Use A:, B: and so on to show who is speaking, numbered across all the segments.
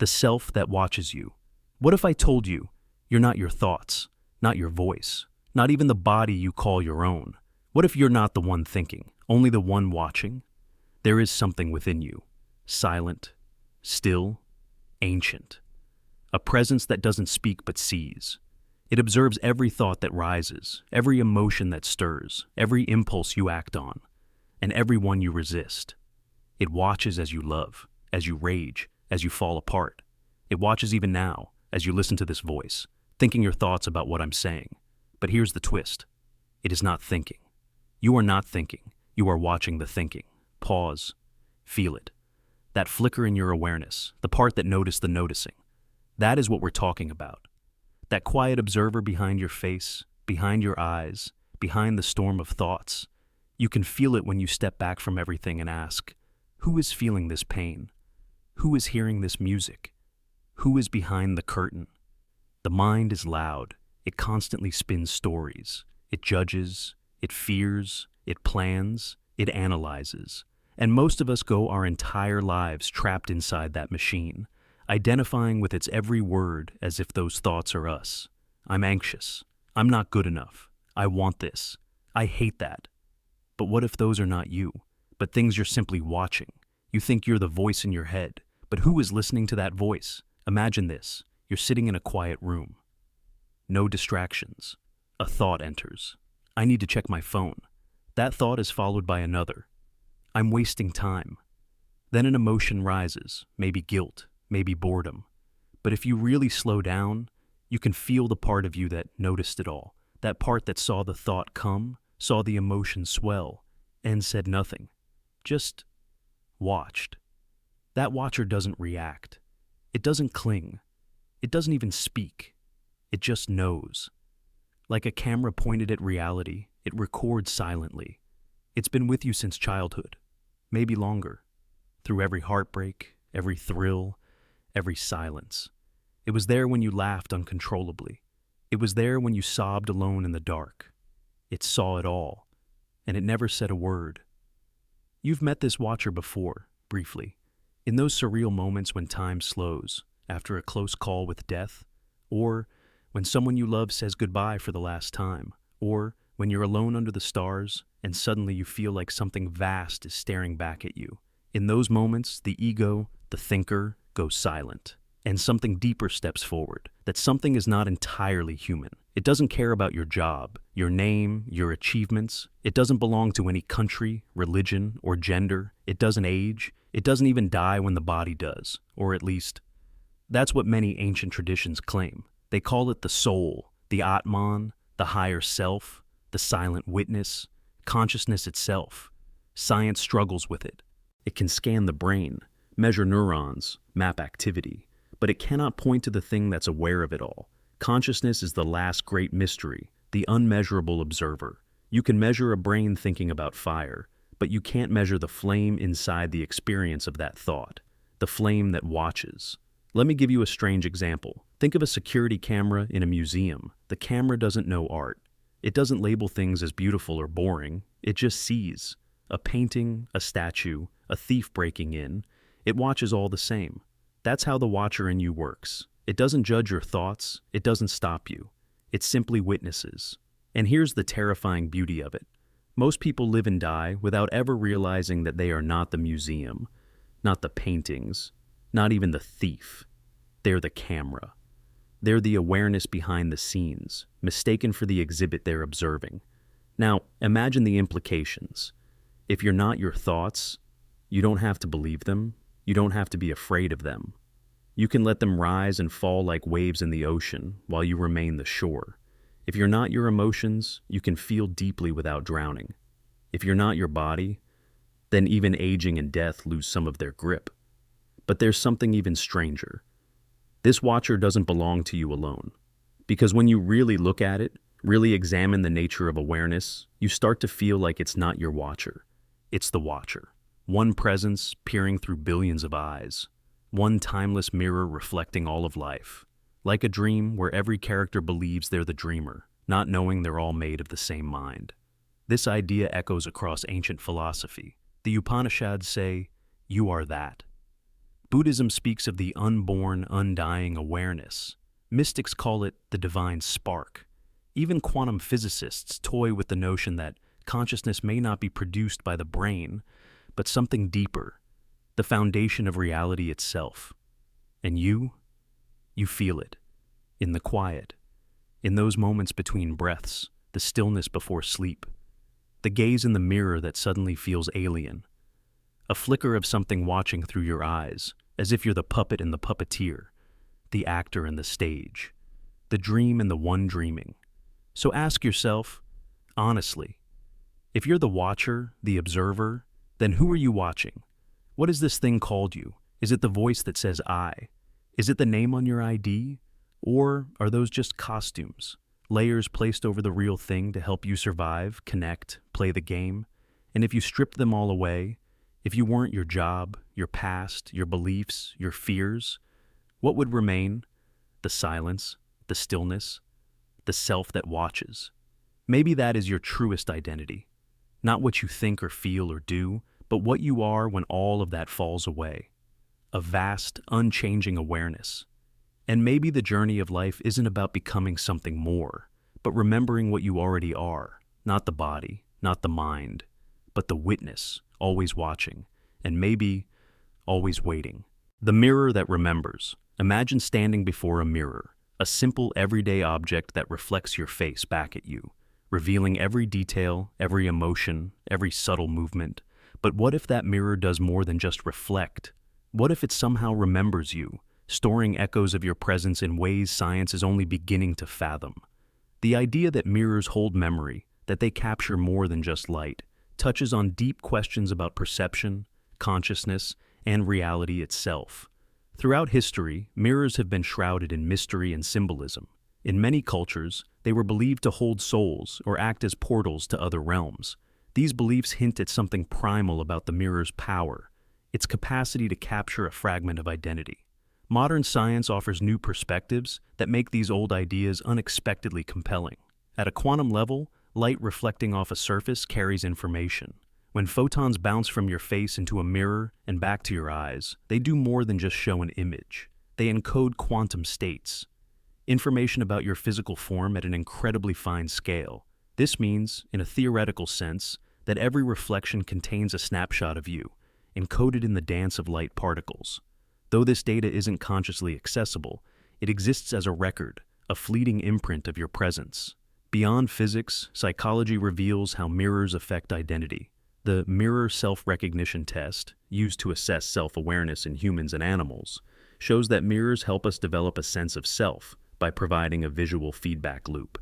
A: the self that watches you. What if I told you you're not your thoughts, not your voice, not even the body you call your own? What if you're not the one thinking, only the one watching? There is something within you, silent, still, ancient. A presence that doesn't speak but sees. It observes every thought that rises, every emotion that stirs, every impulse you act on, and every one you resist. It watches as you love, as you rage, as you fall apart. It watches even now, as you listen to this voice, thinking your thoughts about what I'm saying. But here's the twist. It is not thinking. You are not thinking. You are watching the thinking. Pause. Feel it. That flicker in your awareness, the part that noticed the noticing. That is what we're talking about. That quiet observer behind your face, behind your eyes, behind the storm of thoughts. You can feel it when you step back from everything and ask, who is feeling this pain? Who is hearing this music? Who is behind the curtain? The mind is loud. It constantly spins stories. It judges. It fears. It plans. It analyzes. And most of us go our entire lives trapped inside that machine, identifying with its every word as if those thoughts are us. I'm anxious. I'm not good enough. I want this. I hate that. But what if those are not you, but things you're simply watching? You think you're the voice in your head, but who is listening to that voice? Imagine this. You're sitting in a quiet room. No distractions. A thought enters. I need to check my phone. That thought is followed by another. I'm wasting time. Then an emotion rises, maybe guilt, maybe boredom. But if you really slow down, you can feel the part of you that noticed it all, that part that saw the thought come, saw the emotion swell, and said nothing, just watched. That watcher doesn't react. It doesn't cling. It doesn't even speak. It just knows. Like a camera pointed at reality, it records silently. It's been with you since childhood, maybe longer, through every heartbreak, every thrill, every silence. It was there when you laughed uncontrollably. It was there when you sobbed alone in the dark. It saw it all, and it never said a word. You've met this watcher before, briefly, in those surreal moments when time slows, after a close call with death, or when someone you love says goodbye for the last time, or when you're alone under the stars and suddenly you feel like something vast is staring back at you. In those moments, the ego, the thinker, goes silent, and something deeper steps forward, that something is not entirely human. It doesn't care about your job, your name, your achievements. It doesn't belong to any country, religion, or gender. It doesn't age. It doesn't even die when the body does, or at least, that's what many ancient traditions claim. They call it the soul, the Atman, the higher self, the silent witness, consciousness itself. Science struggles with it. It can scan the brain, measure neurons, map activity, but it cannot point to the thing that's aware of it all. Consciousness is the last great mystery, the unmeasurable observer. You can measure a brain thinking about fire, but you can't measure the flame inside the experience of that thought, the flame that watches. Let me give you a strange example. Think of a security camera in a museum. The camera doesn't know art. It doesn't label things as beautiful or boring. It just sees. A painting, a statue, a thief breaking in. It watches all the same. That's how the watcher in you works. It doesn't judge your thoughts. It doesn't stop you. It simply witnesses. And here's the terrifying beauty of it. Most people live and die without ever realizing that they are not the museum, not the paintings, not even the thief. They're the camera. They're the awareness behind the scenes, mistaken for the exhibit they're observing. Now, imagine the implications. If you're not your thoughts, you don't have to believe them. You don't have to be afraid of them. You can let them rise and fall like waves in the ocean while you remain the shore. If you're not your emotions, you can feel deeply without drowning. If you're not your body, then even aging and death lose some of their grip. But there's something even stranger. This watcher doesn't belong to you alone. Because when you really look at it, really examine the nature of awareness, you start to feel like it's not your watcher. It's the watcher. One presence peering through billions of eyes. One timeless mirror reflecting all of life. Like a dream where every character believes they're the dreamer, not knowing they're all made of the same mind. This idea echoes across ancient philosophy. The Upanishads say, "You are that." Buddhism speaks of the unborn, undying awareness. Mystics call it the divine spark. Even quantum physicists toy with the notion that consciousness may not be produced by the brain, but something deeper, the foundation of reality itself. And you feel it, in the quiet, in those moments between breaths, the stillness before sleep, the gaze in the mirror that suddenly feels alien, a flicker of something watching through your eyes, as if you're the puppet and the puppeteer, the actor and the stage, the dream and the one dreaming. So ask yourself, honestly, if you're the watcher, the observer, then who are you watching? What is this thing called you? Is it the voice that says I? Is it the name on your ID? Or are those just costumes, layers placed over the real thing to help you survive, connect, play the game? And if you stripped them all away, if you weren't your job, your past, your beliefs, your fears, what would remain? The silence, the stillness, the self that watches. Maybe that is your truest identity. Not what you think or feel or do, but what you are when all of that falls away. A vast, unchanging awareness. And maybe the journey of life isn't about becoming something more, but remembering what you already are, not the body, not the mind, but the witness, always watching, and maybe always waiting. The mirror that remembers. Imagine standing before a mirror, a simple everyday object that reflects your face back at you, revealing every detail, every emotion, every subtle movement. But what if that mirror does more than just reflect? What if it somehow remembers you, storing echoes of your presence in ways science is only beginning to fathom? The idea that mirrors hold memory, that they capture more than just light, touches on deep questions about perception, consciousness, and reality itself. Throughout history, mirrors have been shrouded in mystery and symbolism. In many cultures, they were believed to hold souls or act as portals to other realms. These beliefs hint at something primal about the mirror's power, its capacity to capture a fragment of identity. Modern science offers new perspectives that make these old ideas unexpectedly compelling. At a quantum level, light reflecting off a surface carries information. When photons bounce from your face into a mirror and back to your eyes, they do more than just show an image. They encode quantum states, information about your physical form at an incredibly fine scale. This means, in a theoretical sense, that every reflection contains a snapshot of you, encoded in the dance of light particles. Though this data isn't consciously accessible, it exists as a record, a fleeting imprint of your presence. Beyond physics, psychology reveals how mirrors affect identity. The mirror self-recognition test, used to assess self-awareness in humans and animals, shows that mirrors help us develop a sense of self by providing a visual feedback loop.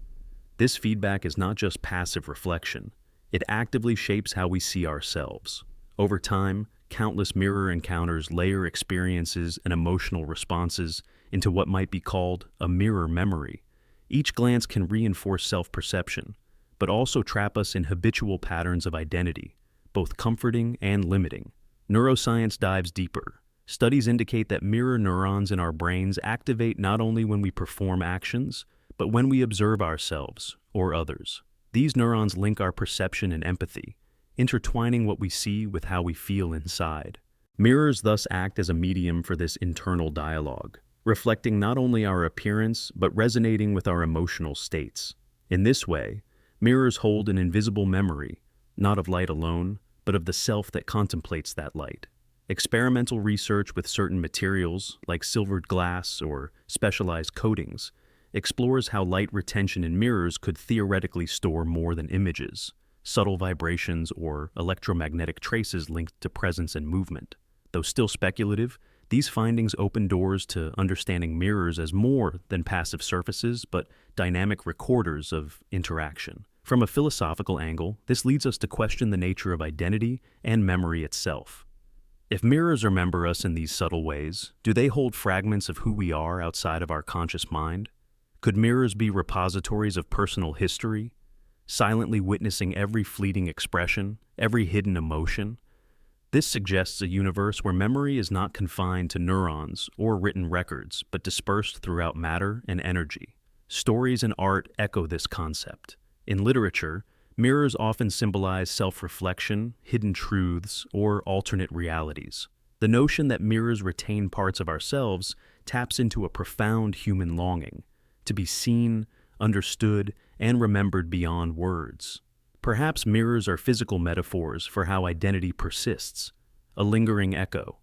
A: This feedback is not just passive reflection, it actively shapes how we see ourselves. Over time, countless mirror encounters layer experiences and emotional responses into what might be called a mirror memory. Each glance can reinforce self-perception, but also trap us in habitual patterns of identity, both comforting and limiting. Neuroscience dives deeper. Studies indicate that mirror neurons in our brains activate not only when we perform actions, but when we observe ourselves or others. These neurons link our perception and empathy, intertwining what we see with how we feel inside. Mirrors thus act as a medium for this internal dialogue, reflecting not only our appearance, but resonating with our emotional states. In this way, mirrors hold an invisible memory, not of light alone, but of the self that contemplates that light. Experimental research with certain materials, like silvered glass or specialized coatings, explores how light retention in mirrors could theoretically store more than images, subtle vibrations, or electromagnetic traces linked to presence and movement. Though still speculative, these findings open doors to understanding mirrors as more than passive surfaces, but dynamic recorders of interaction. From a philosophical angle, this leads us to question the nature of identity and memory itself. If mirrors remember us in these subtle ways, do they hold fragments of who we are outside of our conscious mind? Could mirrors be repositories of personal history, silently witnessing every fleeting expression, every hidden emotion? This suggests a universe where memory is not confined to neurons or written records, but dispersed throughout matter and energy. Stories and art echo this concept. In literature, mirrors often symbolize self-reflection, hidden truths, or alternate realities. The notion that mirrors retain parts of ourselves taps into a profound human longing to be seen, understood, and remembered beyond words. Perhaps mirrors are physical metaphors for how identity persists, a lingering echo,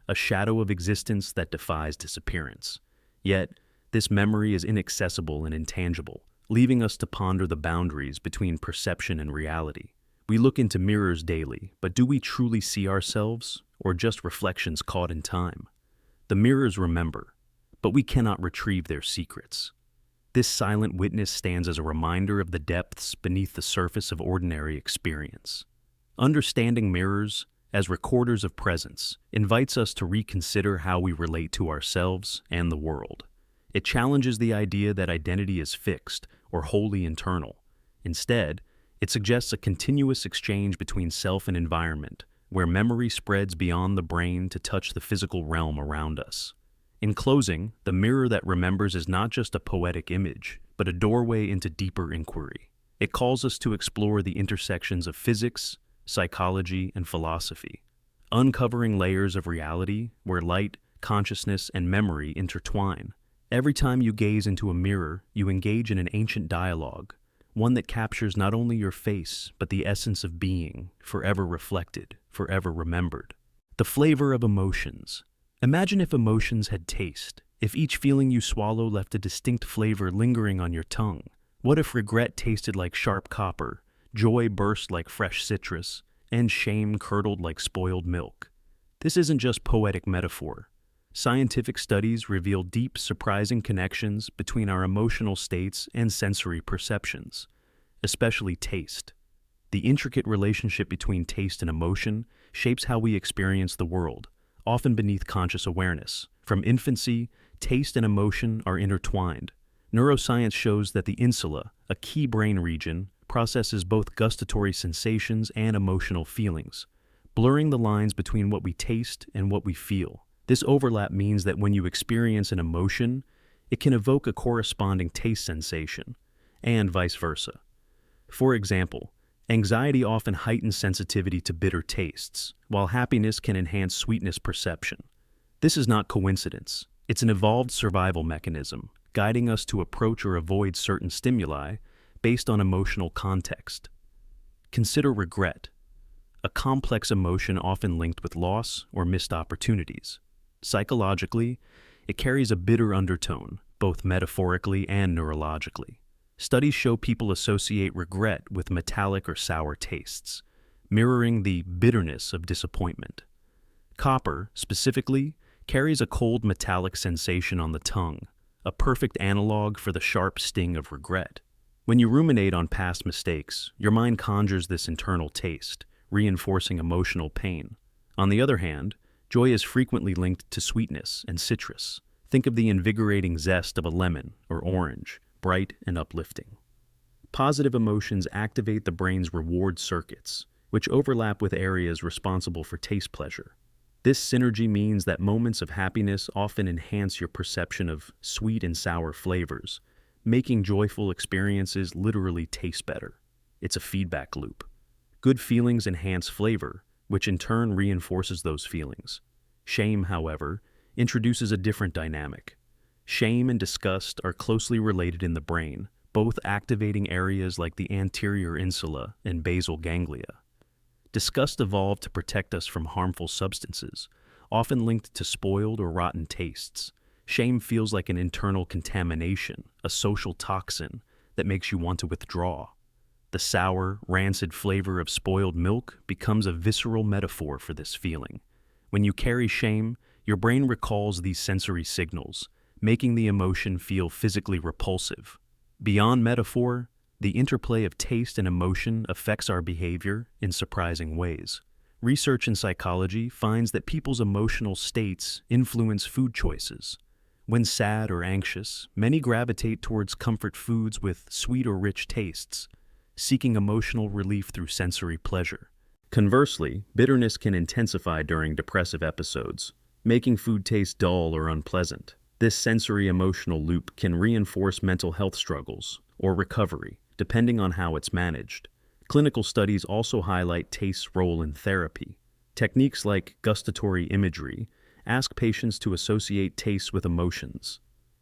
A: a shadow of existence that defies disappearance. Yet, this memory is inaccessible and intangible, leaving us to ponder the boundaries between perception and reality. We look into mirrors daily, but do we truly see ourselves, or just reflections caught in time? The mirrors remember, but we cannot retrieve their secrets. This silent witness stands as a reminder of the depths beneath the surface of ordinary experience. Understanding mirrors as recorders of presence invites us to reconsider how we relate to ourselves and the world. It challenges the idea that identity is fixed or wholly internal. Instead, it suggests a continuous exchange between self and environment, where memory spreads beyond the brain to touch the physical realm around us. In closing, the mirror that remembers is not just a poetic image, but a doorway into deeper inquiry. It calls us to explore the intersections of physics, psychology, and philosophy, uncovering layers of reality where light, consciousness, and memory intertwine. Every time you gaze into a mirror, you engage in an ancient dialogue, one that captures not only your face, but the essence of being, forever reflected, forever remembered. The flavor of emotions. Imagine if emotions had taste, if each feeling you swallow left a distinct flavor lingering on your tongue. What if regret tasted like sharp copper, joy burst like fresh citrus, and shame curdled like spoiled milk? This isn't just poetic metaphor. Scientific studies reveal deep, surprising connections between our emotional states and sensory perceptions, especially taste. The intricate relationship between taste and emotion shapes how we experience the world, often beneath conscious awareness. From infancy, taste and emotion are intertwined. Neuroscience shows that the insula, a key brain region, processes both gustatory sensations and emotional feelings, blurring the lines between what we taste and what we feel. This overlap means that when you experience an emotion, it can evoke a corresponding taste sensation, and vice versa. For example, anxiety often heightens sensitivity to bitter tastes, while happiness can enhance sweetness perception. This is not coincidence. It's an evolved survival mechanism, guiding us to approach or avoid certain stimuli based on emotional context. Consider regret, a complex emotion often linked with loss or missed opportunities. Psychologically, it carries a bitter undertone, both metaphorically and neurologically. Studies show people associate regret with metallic or sour tastes, mirroring the bitterness of disappointment. Copper, specifically, carries a cold metallic sensation on the tongue, a perfect analog for the sharp sting of regret. When you ruminate on past mistakes, your mind conjures this internal taste, reinforcing emotional pain. On the other hand, joy is frequently linked to sweetness and citrus. Think of the invigorating zest of a lemon or orange, bright and uplifting. Positive emotions activate the brain's reward circuits, which overlap with areas responsible for taste pleasure. This synergy means that moments of happiness often enhance your perception of sweet and sour flavors, making joyful experiences literally taste better. It's a feedback loop. Good feelings enhance flavor, which in turn reinforces those feelings. Shame, however, introduces a different dynamic. Shame and disgust are closely related in the brain, both activating areas like the anterior insula and basal ganglia. Disgust evolved to protect us from harmful substances, often linked to spoiled or rotten tastes. Shame feels like an internal contamination, a social toxin that makes you want to withdraw. The sour, rancid flavor of spoiled milk becomes a visceral metaphor for this feeling. When you carry shame, your brain recalls these sensory signals, making the emotion feel physically repulsive. Beyond metaphor, the interplay of taste and emotion affects our behavior in surprising ways. Research in psychology finds that people's emotional states influence food choices. When sad or anxious, many gravitate towards comfort foods with sweet or rich tastes, seeking emotional relief through sensory pleasure. Conversely, bitterness can intensify during depressive episodes, making food taste dull or unpleasant. This sensory emotional loop can reinforce mental health struggles or recovery, depending on how it's managed. Clinical studies also highlight taste's role in therapy. Techniques like gustatory imagery ask patients to associate tastes with emotions,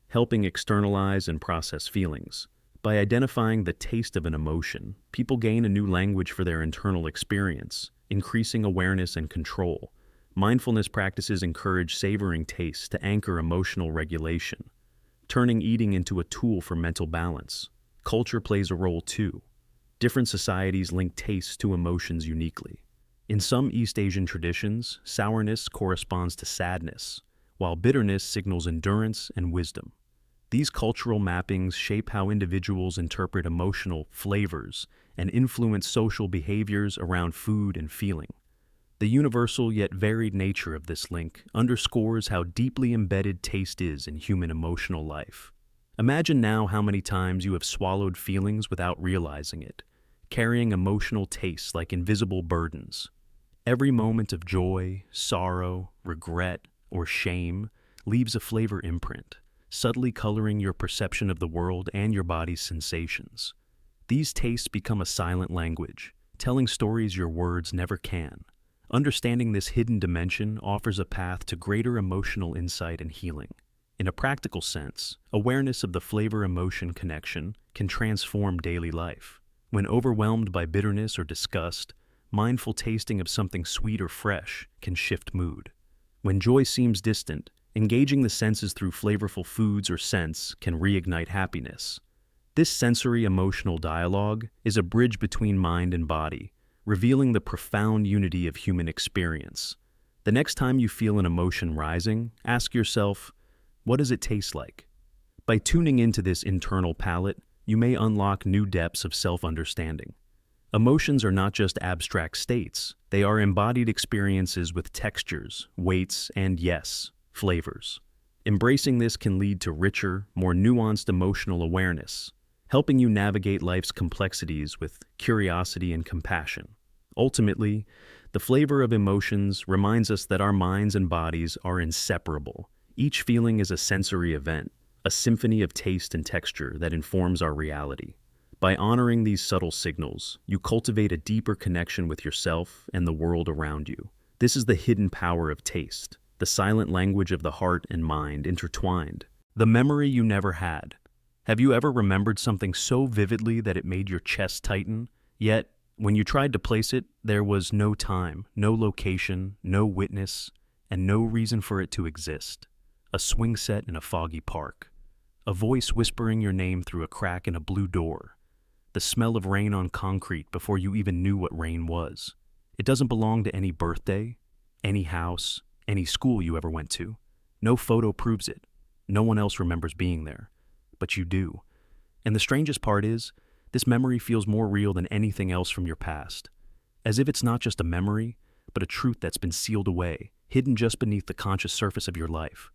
A: helping externalize and process feelings. By identifying the taste of an emotion, people gain a new language for their internal experience, increasing awareness and control. Mindfulness practices encourage savoring tastes to anchor emotional regulation, turning eating into a tool for mental balance. Culture plays a role too. Different societies link tastes to emotions uniquely. In some East Asian traditions, sourness corresponds to sadness, while bitterness signals endurance and wisdom. These cultural mappings shape how individuals interpret emotional flavors and influence social behaviors around food and feeling. The universal yet varied nature of this link underscores how deeply embedded taste is in human emotional life. Imagine now how many times you have swallowed feelings without realizing it, carrying emotional tastes like invisible burdens. Every moment of joy, sorrow, regret, or shame leaves a flavor imprint, subtly coloring your perception of the world and your body's sensations. These tastes become a silent language, telling stories your words never can. Understanding this hidden dimension offers a path to greater emotional insight and healing. In a practical sense, awareness of the flavor-emotion connection can transform daily life. When overwhelmed by bitterness or disgust, mindful tasting of something sweet or fresh can shift mood. When joy seems distant, engaging the senses through flavorful foods or scents can reignite happiness. This sensory-emotional dialogue is a bridge between mind and body, revealing the profound unity of human experience. The next time you feel an emotion rising, ask yourself, what does it taste like? By tuning into this internal palate, you may unlock new depths of self-understanding. Emotions are not just abstract states, they are embodied experiences with textures, weights, and yes, flavors. Embracing this can lead to richer, more nuanced emotional awareness, helping you navigate life's complexities with curiosity and compassion. Ultimately, the flavor of emotions reminds us that our minds and bodies are inseparable. Each feeling is a sensory event, a symphony of taste and texture that informs our reality. By honoring these subtle signals, you cultivate a deeper connection with yourself and the world around you. This is the hidden power of taste, the silent language of the heart and mind intertwined. The memory you never had. Have you ever remembered something so vividly that it made your chest tighten? Yet, when you tried to place it, there was no time, no location, no witness, and no reason for it to exist. A swing set in a foggy park. A voice whispering your name through a crack in a blue door. The smell of rain on concrete before you even knew what rain was. It doesn't belong to any birthday, any house, any school you ever went to. No photo proves it. No one else remembers being there. But you do. And the strangest part is, this memory feels more real than anything else from your past. As if it's not just a memory, but a truth that's been sealed away, hidden just beneath the conscious surface of your life.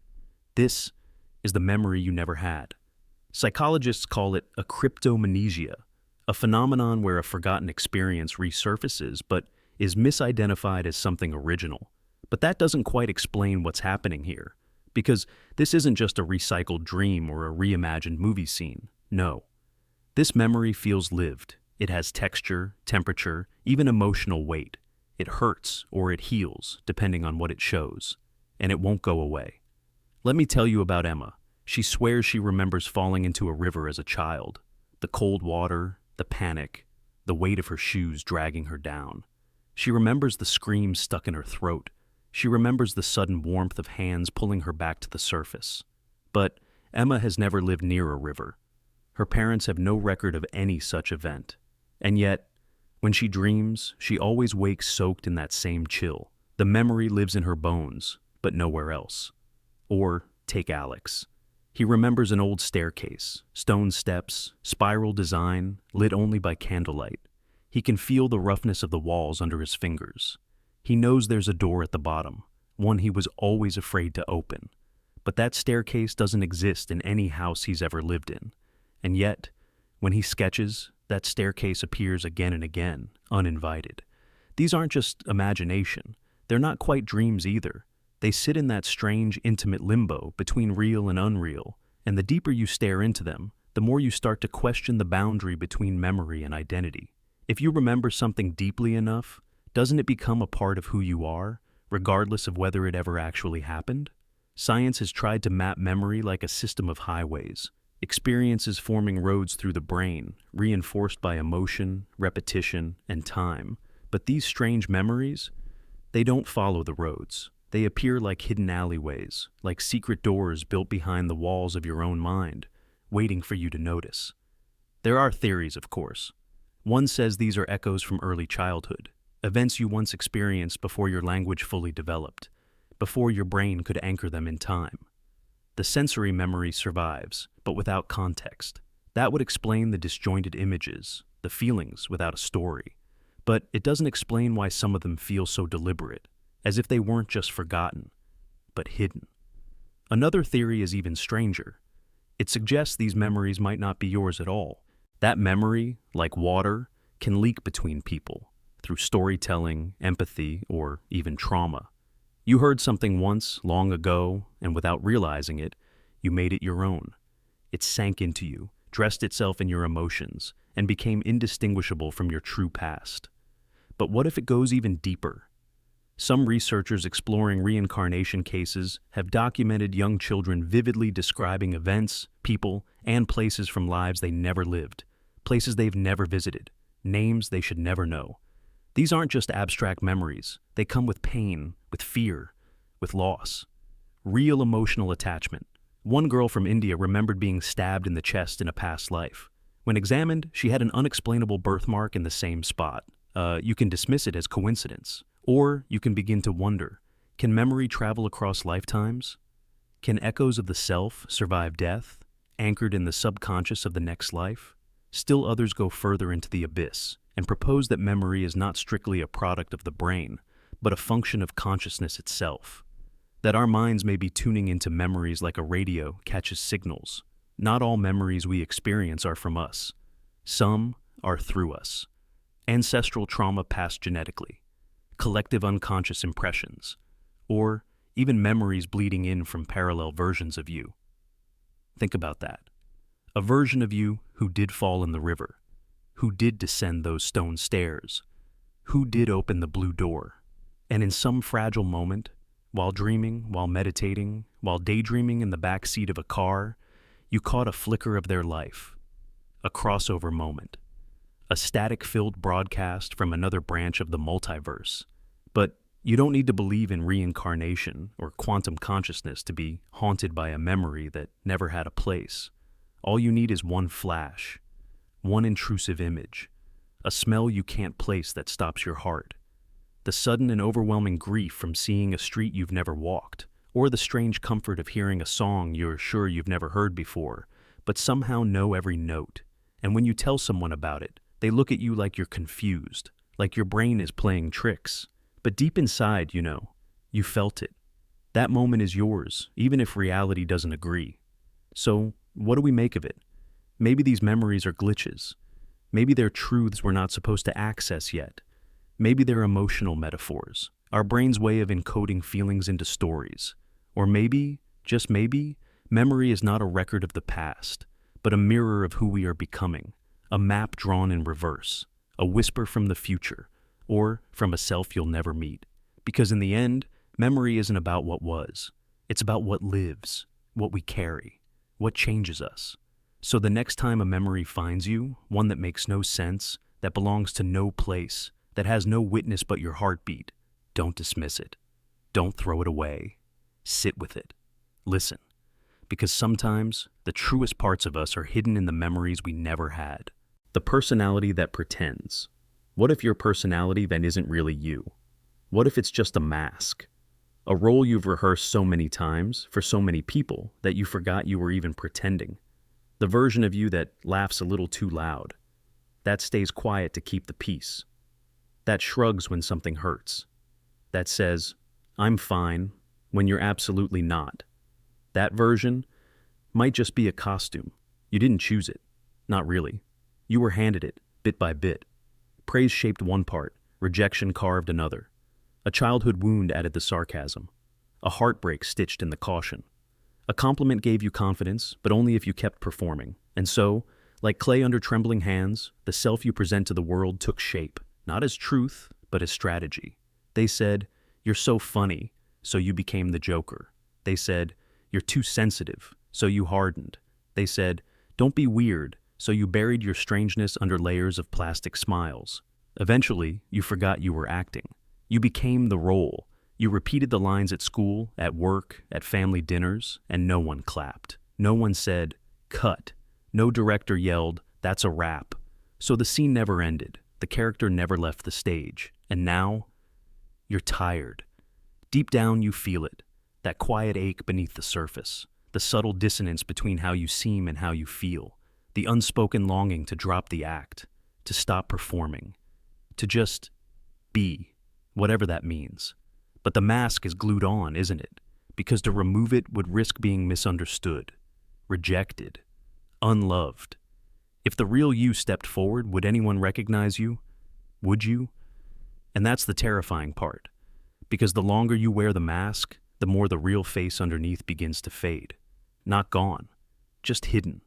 A: This is the memory you never had. Psychologists call it a cryptomnesia, a phenomenon where a forgotten experience resurfaces but is misidentified as something original. But that doesn't quite explain what's happening here, because this isn't just a recycled dream or a reimagined movie scene. No. This memory feels lived. It has texture, temperature, even emotional weight. It hurts or it heals, depending on what it shows. And it won't go away. Let me tell you about Emma. She swears she remembers falling into a river as a child. The cold water, the panic, the weight of her shoes dragging her down. She remembers the screams stuck in her throat. She remembers the sudden warmth of hands pulling her back to the surface. But Emma has never lived near a river. Her parents have no record of any such event. And yet, when she dreams, she always wakes soaked in that same chill. The memory lives in her bones, but nowhere else. Or take Alex. He remembers an old staircase, stone steps, spiral design, lit only by candlelight. He can feel the roughness of the walls under his fingers. He knows there's a door at the bottom, one he was always afraid to open. But that staircase doesn't exist in any house he's ever lived in. And yet, when he sketches, that staircase appears again and again, uninvited. These aren't just imagination. They're not quite dreams either. They sit in that strange, intimate limbo between real and unreal, and the deeper you stare into them, the more you start to question the boundary between memory and identity. If you remember something deeply enough, Doesn't it become a part of who you are, regardless of whether it ever actually happened? Science has tried to map memory like a system of highways, experiences forming roads through the brain, reinforced by emotion, repetition, and time. But these strange memories, they don't follow the roads. They appear like hidden alleyways, like secret doors built behind the walls of your own mind, waiting for you to notice. There are theories, of course. One says these are echoes from early childhood, events you once experienced before your language fully developed, before your brain could anchor them in time. The sensory memory survives, but without context. That would explain the disjointed images, the feelings without a story. But it doesn't explain why some of them feel so deliberate, as if they weren't just forgotten, but hidden. Another theory is even stranger. It suggests these memories might not be yours at all. That memory, like water, can leak between people through storytelling, empathy, or even trauma. You heard something once, long ago, and without realizing it, you made it your own. It sank into you, dressed itself in your emotions, and became indistinguishable from your true past. But what if it goes even deeper? Some researchers exploring reincarnation cases have documented young children vividly describing events, people, and places from lives they never lived, places they've never visited, names they should never know. These aren't just abstract memories. They come with pain, with fear, with loss. Real emotional attachment. One girl from India remembered being stabbed in the chest in a past life. When examined, she had an unexplainable birthmark in the same spot. You can dismiss it as coincidence, or you can begin to wonder, can memory travel across lifetimes? Can echoes of the self survive death, anchored in the subconscious of the next life? Still others go further into the abyss and propose that memory is not strictly a product of the brain, but a function of consciousness itself. That our minds may be tuning into memories like a radio catches signals. Not all memories we experience are from us. Some are through us. Ancestral trauma passed genetically, collective unconscious impressions, or even memories bleeding in from parallel versions of you. Think about that. A version of you who did fall in the river, who did descend those stone stairs, who did open the blue door, and in some fragile moment, while dreaming, while meditating, while daydreaming in the back seat of a car, you caught a flicker of their life, a crossover moment, a static-filled broadcast from another branch of the multiverse. But you don't need to believe in reincarnation or quantum consciousness to be haunted by a memory that never had a place. All you need is one flash, one intrusive image, a smell you can't place that stops your heart, the sudden and overwhelming grief from seeing a street you've never walked, or the strange comfort of hearing a song you're sure you've never heard before, but somehow know every note. And when you tell someone about it, they look at you like you're confused, like your brain is playing tricks. But deep inside, you felt it. That moment is yours, even if reality doesn't agree. So, what do we make of it? Maybe these memories are glitches. Maybe they're truths we're not supposed to access yet. Maybe they're emotional metaphors, our brain's way of encoding feelings into stories. Or maybe, just maybe, memory is not a record of the past, but a mirror of who we are becoming, a map drawn in reverse, a whisper from the future, or from a self you'll never meet. Because in the end, memory isn't about what was. It's about what lives, what we carry, what changes us. So the next time a memory finds you, one that makes no sense, that belongs to no place, that has no witness but your heartbeat, don't dismiss it. Don't throw it away. Sit with it. Listen. Because sometimes the truest parts of us are hidden in the memories we never had. The personality that pretends. What if your personality then isn't really you? What if it's just a mask? A role you've rehearsed so many times for so many people that you forgot you were even pretending. The version of you that laughs a little too loud. That stays quiet to keep the peace. That shrugs when something hurts. That says, "I'm fine," when you're absolutely not. That version might just be a costume. You didn't choose it. Not really. You were handed it, bit by bit. Praise shaped one part, rejection carved another. A childhood wound added the sarcasm. A heartbreak stitched in the caution. A compliment gave you confidence, but only if you kept performing. And so, like clay under trembling hands, the self you present to the world took shape, not as truth, but as strategy. They said, "You're so funny," so you became the Joker. They said, "You're too sensitive," so you hardened. They said, "Don't be weird," so you buried your strangeness under layers of plastic smiles. Eventually, you forgot you were acting. You became the role. You repeated the lines at school, at work, at family dinners, and no one clapped. No one said, "Cut." No director yelled, "That's a wrap." So the scene never ended. The character never left the stage. And now, you're tired. Deep down, you feel it. That quiet ache beneath the surface. The subtle dissonance between how you seem and how you feel. The unspoken longing to drop the act. To stop performing. To just be. Whatever that means. But the mask is glued on, isn't it? Because to remove it would risk being misunderstood. Rejected. Unloved. If the real you stepped forward, would anyone recognize you? Would you? And that's the terrifying part. Because the longer you wear the mask, the more the real face underneath begins to fade. Not gone, just hidden.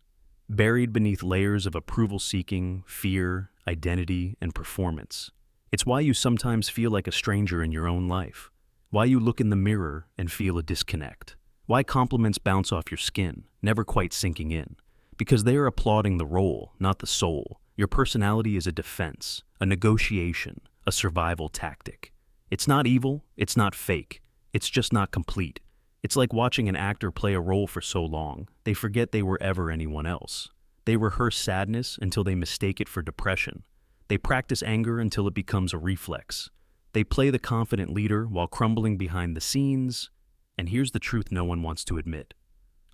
A: Buried beneath layers of approval-seeking, fear, identity, and performance. It's why you sometimes feel like a stranger in your own life. Why you look in the mirror and feel a disconnect. Why compliments bounce off your skin, never quite sinking in. Because they are applauding the role, not the soul. Your personality is a defense, a negotiation, a survival tactic. It's not evil, it's not fake, it's just not complete. It's like watching an actor play a role for so long, they forget they were ever anyone else. They rehearse sadness until they mistake it for depression. They practice anger until it becomes a reflex. They play the confident leader while crumbling behind the scenes. And here's the truth no one wants to admit.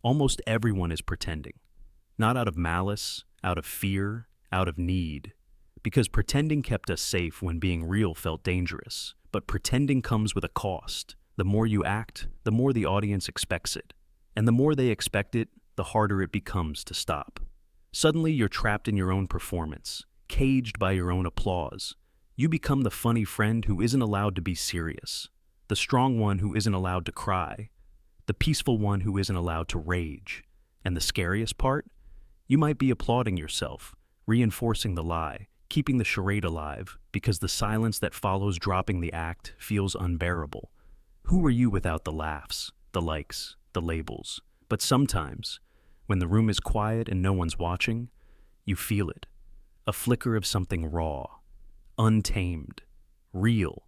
A: Almost everyone is pretending. Not out of malice, out of fear, out of need. Because pretending kept us safe when being real felt dangerous. But pretending comes with a cost. The more you act, the more the audience expects it. And the more they expect it, the harder it becomes to stop. Suddenly you're trapped in your own performance, caged by your own applause. You become the funny friend who isn't allowed to be serious, the strong one who isn't allowed to cry, the peaceful one who isn't allowed to rage. And the scariest part? You might be applauding yourself, reinforcing the lie, keeping the charade alive, because the silence that follows dropping the act feels unbearable. Who are you without the laughs, the likes, the labels? But sometimes, when the room is quiet and no one's watching, you feel it. A flicker of something raw, untamed, real.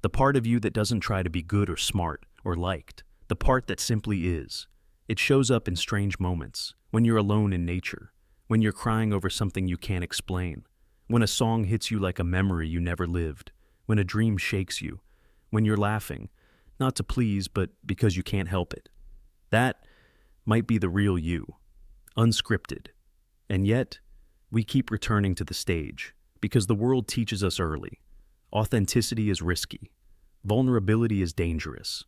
A: The part of you that doesn't try to be good or smart or liked. The part that simply is. It shows up in strange moments, when you're alone in nature, when you're crying over something you can't explain, when a song hits you like a memory you never lived, when a dream shakes you, when you're laughing, not to please, but because you can't help it. That might be the real you, unscripted. And yet, we keep returning to the stage, because the world teaches us early. Authenticity is risky. Vulnerability is dangerous.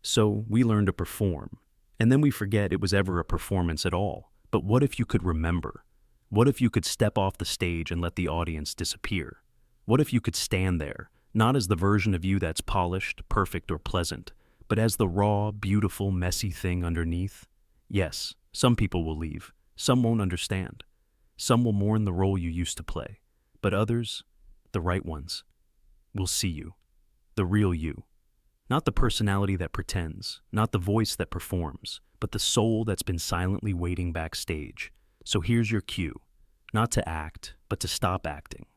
A: So we learn to perform. And then we forget it was ever a performance at all. But what if you could remember? What if you could step off the stage and let the audience disappear? What if you could stand there, not as the version of you that's polished, perfect, or pleasant, but as the raw, beautiful, messy thing underneath? Yes, some people will leave. Some won't understand. Some will mourn the role you used to play. But others, the right ones, will see you. The real you. Not the personality that pretends, not the voice that performs, but the soul that's been silently waiting backstage. So here's your cue. Not to act, but to stop acting.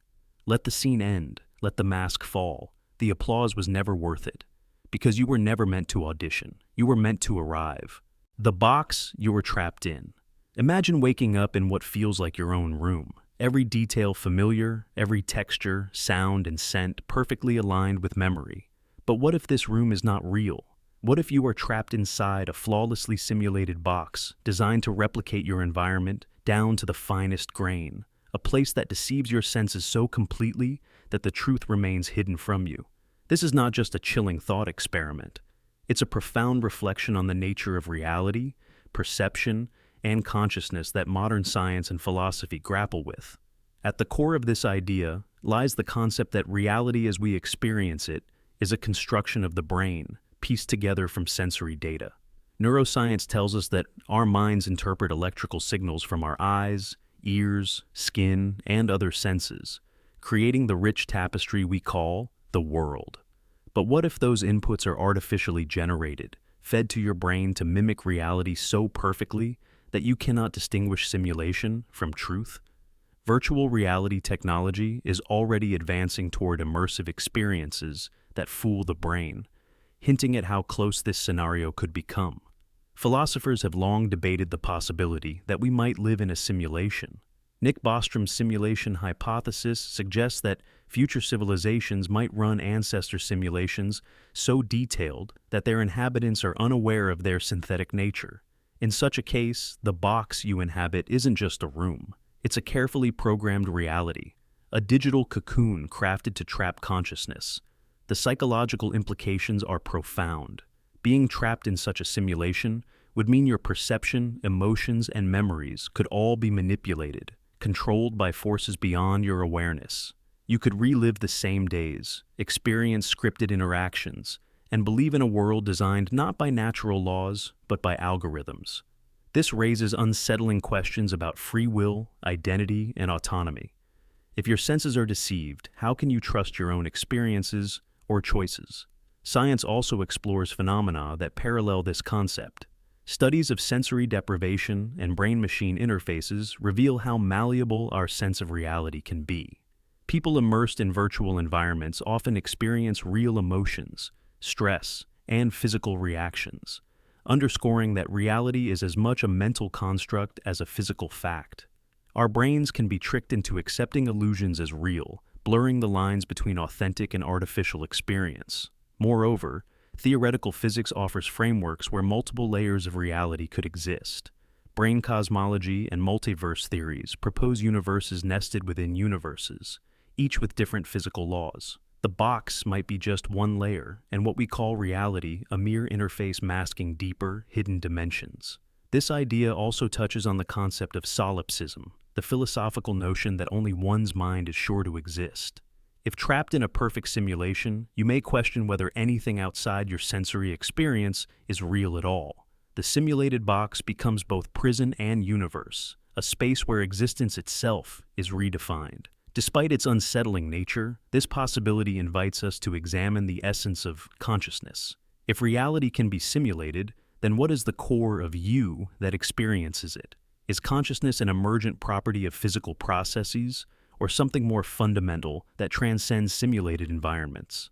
A: Let the scene end. Let the mask fall. The applause was never worth it. Because you were never meant to audition. You were meant to arrive. The box you were trapped in. Imagine waking up in what feels like your own room. Every detail familiar, every texture, sound, and scent perfectly aligned with memory. But what if this room is not real? What if you are trapped inside a flawlessly simulated box designed to replicate your environment down to the finest grain? A place that deceives your senses so completely that the truth remains hidden from you. This is not just a chilling thought experiment. It's a profound reflection on the nature of reality, perception, and consciousness that modern science and philosophy grapple with. At the core of this idea lies the concept that reality as we experience it is a construction of the brain, pieced together from sensory data. Neuroscience tells us that our minds interpret electrical signals from our eyes, ears, skin, and other senses, creating the rich tapestry we call the world. But what if those inputs are artificially generated, fed to your brain to mimic reality so perfectly that you cannot distinguish simulation from truth? Virtual reality technology is already advancing toward immersive experiences that fool the brain, hinting at how close this scenario could become. Philosophers have long debated the possibility that we might live in a simulation. Nick Bostrom's simulation hypothesis suggests that future civilizations might run ancestor simulations so detailed that their inhabitants are unaware of their synthetic nature. In such a case, the box you inhabit isn't just a room. It's a carefully programmed reality, a digital cocoon crafted to trap consciousness. The psychological implications are profound. Being trapped in such a simulation would mean your perception, emotions, and memories could all be manipulated, controlled by forces beyond your awareness. You could relive the same days, experience scripted interactions, and believe in a world designed not by natural laws, but by algorithms. This raises unsettling questions about free will, identity, and autonomy. If your senses are deceived, how can you trust your own experiences or choices? Science also explores phenomena that parallel this concept. Studies of sensory deprivation and brain-machine interfaces reveal how malleable our sense of reality can be. People immersed in virtual environments often experience real emotions, stress, and physical reactions, underscoring that reality is as much a mental construct as a physical fact. Our brains can be tricked into accepting illusions as real, blurring the lines between authentic and artificial experience. Moreover, theoretical physics offers frameworks where multiple layers of reality could exist. Brain cosmology and multiverse theories propose universes nested within universes, each with different physical laws. The box might be just one layer, and what we call reality a mere interface masking deeper, hidden dimensions. This idea also touches on the concept of solipsism, the philosophical notion that only one's mind is sure to exist. If trapped in a perfect simulation, you may question whether anything outside your sensory experience is real at all. The simulated box becomes both prison and universe, a space where existence itself is redefined. Despite its unsettling nature, this possibility invites us to examine the essence of consciousness. If reality can be simulated, then what is the core of you that experiences it? Is consciousness an emergent property of physical processes, or something more fundamental that transcends simulated environments?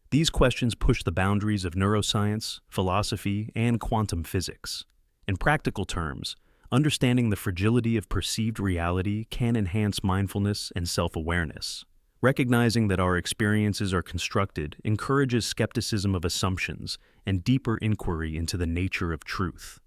A: These questions push the boundaries of neuroscience, philosophy, and quantum physics. In practical terms, understanding the fragility of perceived reality can enhance mindfulness and self-awareness. Recognizing that our experiences are constructed encourages skepticism of assumptions and deeper inquiry into the nature of truth.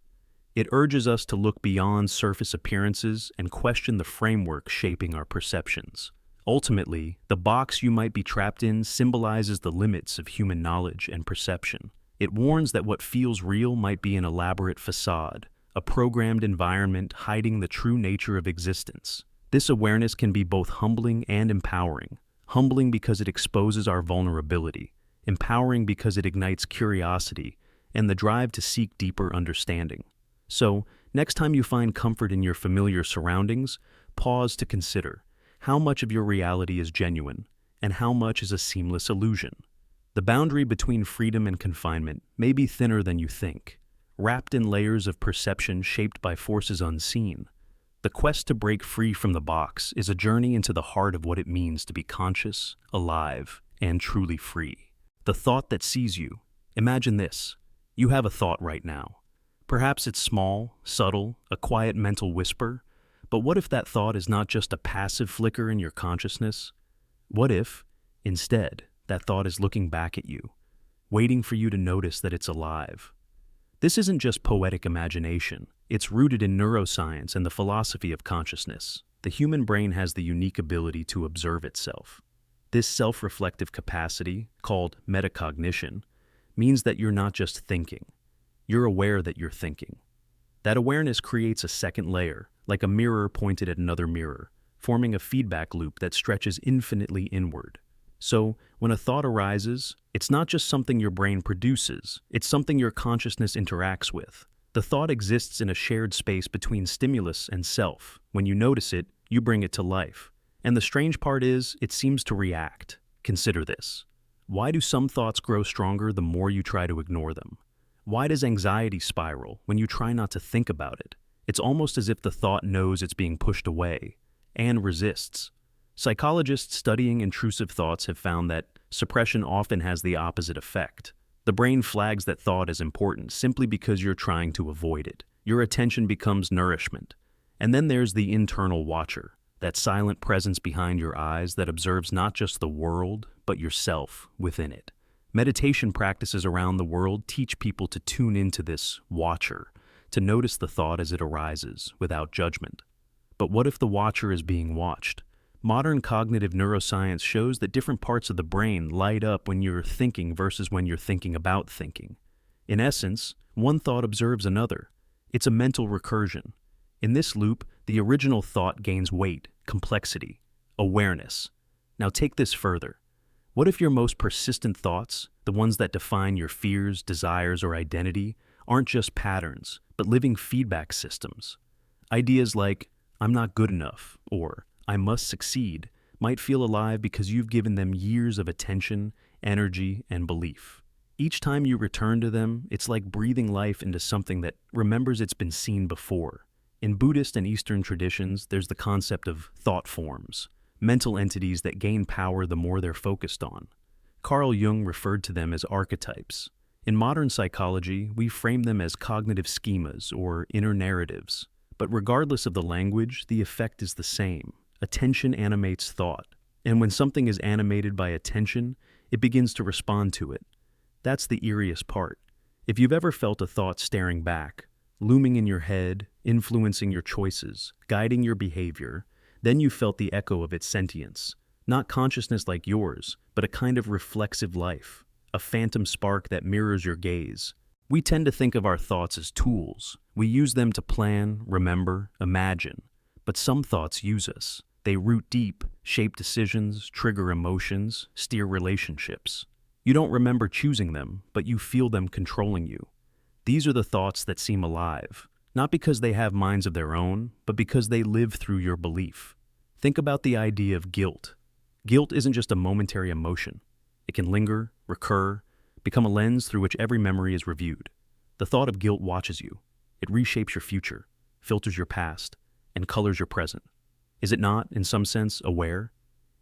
A: It urges us to look beyond surface appearances and question the framework shaping our perceptions. Ultimately, the box you might be trapped in symbolizes the limits of human knowledge and perception. It warns that what feels real might be an elaborate facade, a programmed environment hiding the true nature of existence. This awareness can be both humbling and empowering. Humbling because it exposes our vulnerability, empowering because it ignites curiosity and the drive to seek deeper understanding. So, next time you find comfort in your familiar surroundings, pause to consider how much of your reality is genuine and how much is a seamless illusion. The boundary between freedom and confinement may be thinner than you think, wrapped in layers of perception shaped by forces unseen. The quest to break free from the box is a journey into the heart of what it means to be conscious, alive, and truly free. The thought that sees you. Imagine this. You have a thought right now. Perhaps it's small, subtle, a quiet mental whisper, but what if that thought is not just a passive flicker in your consciousness? What if, instead, that thought is looking back at you, waiting for you to notice that it's alive? This isn't just poetic imagination. It's rooted in neuroscience and the philosophy of consciousness. The human brain has the unique ability to observe itself. This self-reflective capacity, called metacognition, means that you're not just thinking. You're aware that you're thinking. That awareness creates a second layer, like a mirror pointed at another mirror, forming a feedback loop that stretches infinitely inward. So, when a thought arises, it's not just something your brain produces, it's something your consciousness interacts with. The thought exists in a shared space between stimulus and self. When you notice it, you bring it to life. And the strange part is, it seems to react. Consider this. Why do some thoughts grow stronger the more you try to ignore them? Why does anxiety spiral when you try not to think about it? It's almost as if the thought knows it's being pushed away and resists. Psychologists studying intrusive thoughts have found that suppression often has the opposite effect. The brain flags that thought as important simply because you're trying to avoid it. Your attention becomes nourishment. And then there's the internal watcher, that silent presence behind your eyes that observes not just the world, but yourself within it. Meditation practices around the world teach people to tune into this watcher, to notice the thought as it arises without judgment. But what if the watcher is being watched? Modern cognitive neuroscience shows that different parts of the brain light up when you're thinking versus when you're thinking about thinking. In essence, one thought observes another. It's a mental recursion. In this loop, the original thought gains weight, complexity, awareness. Now take this further. What if your most persistent thoughts, the ones that define your fears, desires, or identity, aren't just patterns, but living feedback systems? Ideas like, I'm not good enough, or I must succeed, might feel alive because you've given them years of attention, energy, and belief. Each time you return to them, it's like breathing life into something that remembers it's been seen before. In Buddhist and Eastern traditions, there's the concept of thought forms, mental entities that gain power the more they're focused on. Carl Jung referred to them as archetypes. In modern psychology, we frame them as cognitive schemas or inner narratives. But regardless of the language, the effect is the same. Attention animates thought. And when something is animated by attention, it begins to respond to it. That's the eeriest part. If you've ever felt a thought staring back, looming in your head, influencing your choices, guiding your behavior, then you felt the echo of its sentience. Not consciousness like yours, but a kind of reflexive life, a phantom spark that mirrors your gaze. We tend to think of our thoughts as tools. We use them to plan, remember, imagine. But some thoughts use us. They root deep, shape decisions, trigger emotions, steer relationships. You don't remember choosing them, but you feel them controlling you. These are the thoughts that seem alive, not because they have minds of their own, but because they live through your belief. Think about the idea of guilt. Guilt isn't just a momentary emotion. It can linger, recur, become a lens through which every memory is reviewed. The thought of guilt watches you. It reshapes your future, filters your past, and colors your present. Is it not, in some sense, aware?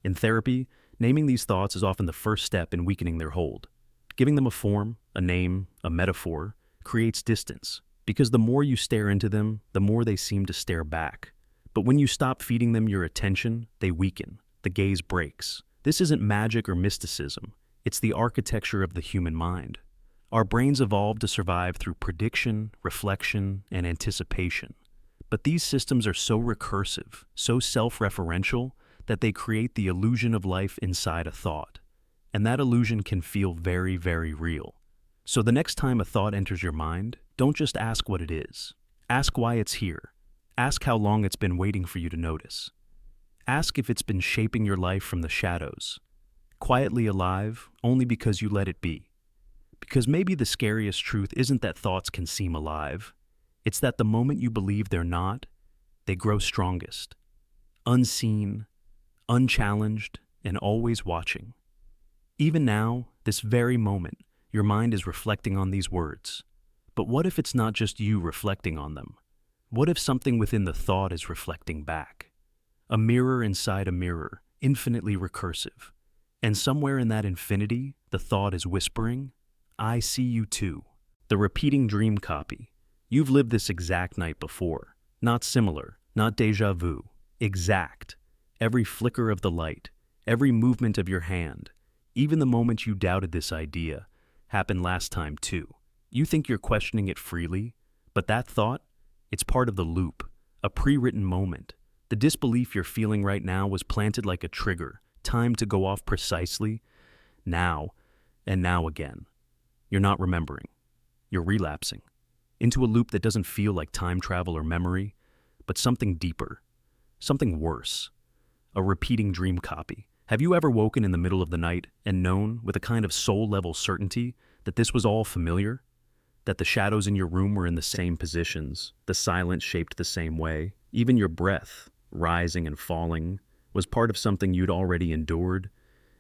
A: In therapy, naming these thoughts is often the first step in weakening their hold. Giving them a form, a name, a metaphor, creates distance, because the more you stare into them, the more they seem to stare back. But when you stop feeding them your attention, they weaken. The gaze breaks. This isn't magic or mysticism. It's the architecture of the human mind. Our brains evolved to survive through prediction, reflection, and anticipation. But these systems are so recursive, so self-referential, that they create the illusion of life inside a thought. And that illusion can feel very, very real. So the next time a thought enters your mind, don't just ask what it is. Ask why it's here. Ask how long it's been waiting for you to notice. Ask if it's been shaping your life from the shadows. Quietly alive, only because you let it be. Because maybe the scariest truth isn't that thoughts can seem alive. It's that the moment you believe they're not, they grow strongest. Unseen, unchallenged, and always watching. Even now, this very moment, your mind is reflecting on these words. But what if it's not just you reflecting on them? What if something within the thought is reflecting back? A mirror inside a mirror, infinitely recursive. And somewhere in that infinity, the thought is whispering, I see you too. The repeating dream copy. You've lived this exact night before. Not similar, not déjà vu. Exact. Every flicker of the light, every movement of your hand, even the moment you doubted this idea, happened last time too. You think you're questioning it freely, but that thought, it's part of the loop, a pre-written moment. The disbelief you're feeling right now was planted like a trigger, timed to go off precisely, now, and now again. You're not remembering. You're relapsing into a loop that doesn't feel like time travel or memory, but something deeper, something worse, a repeating dream copy. Have you ever woken in the middle of the night and known, with a kind of soul-level certainty, that this was all familiar? That the shadows in your room were in the same positions, the silence shaped the same way, even your breath, rising and falling, was part of something you'd already endured,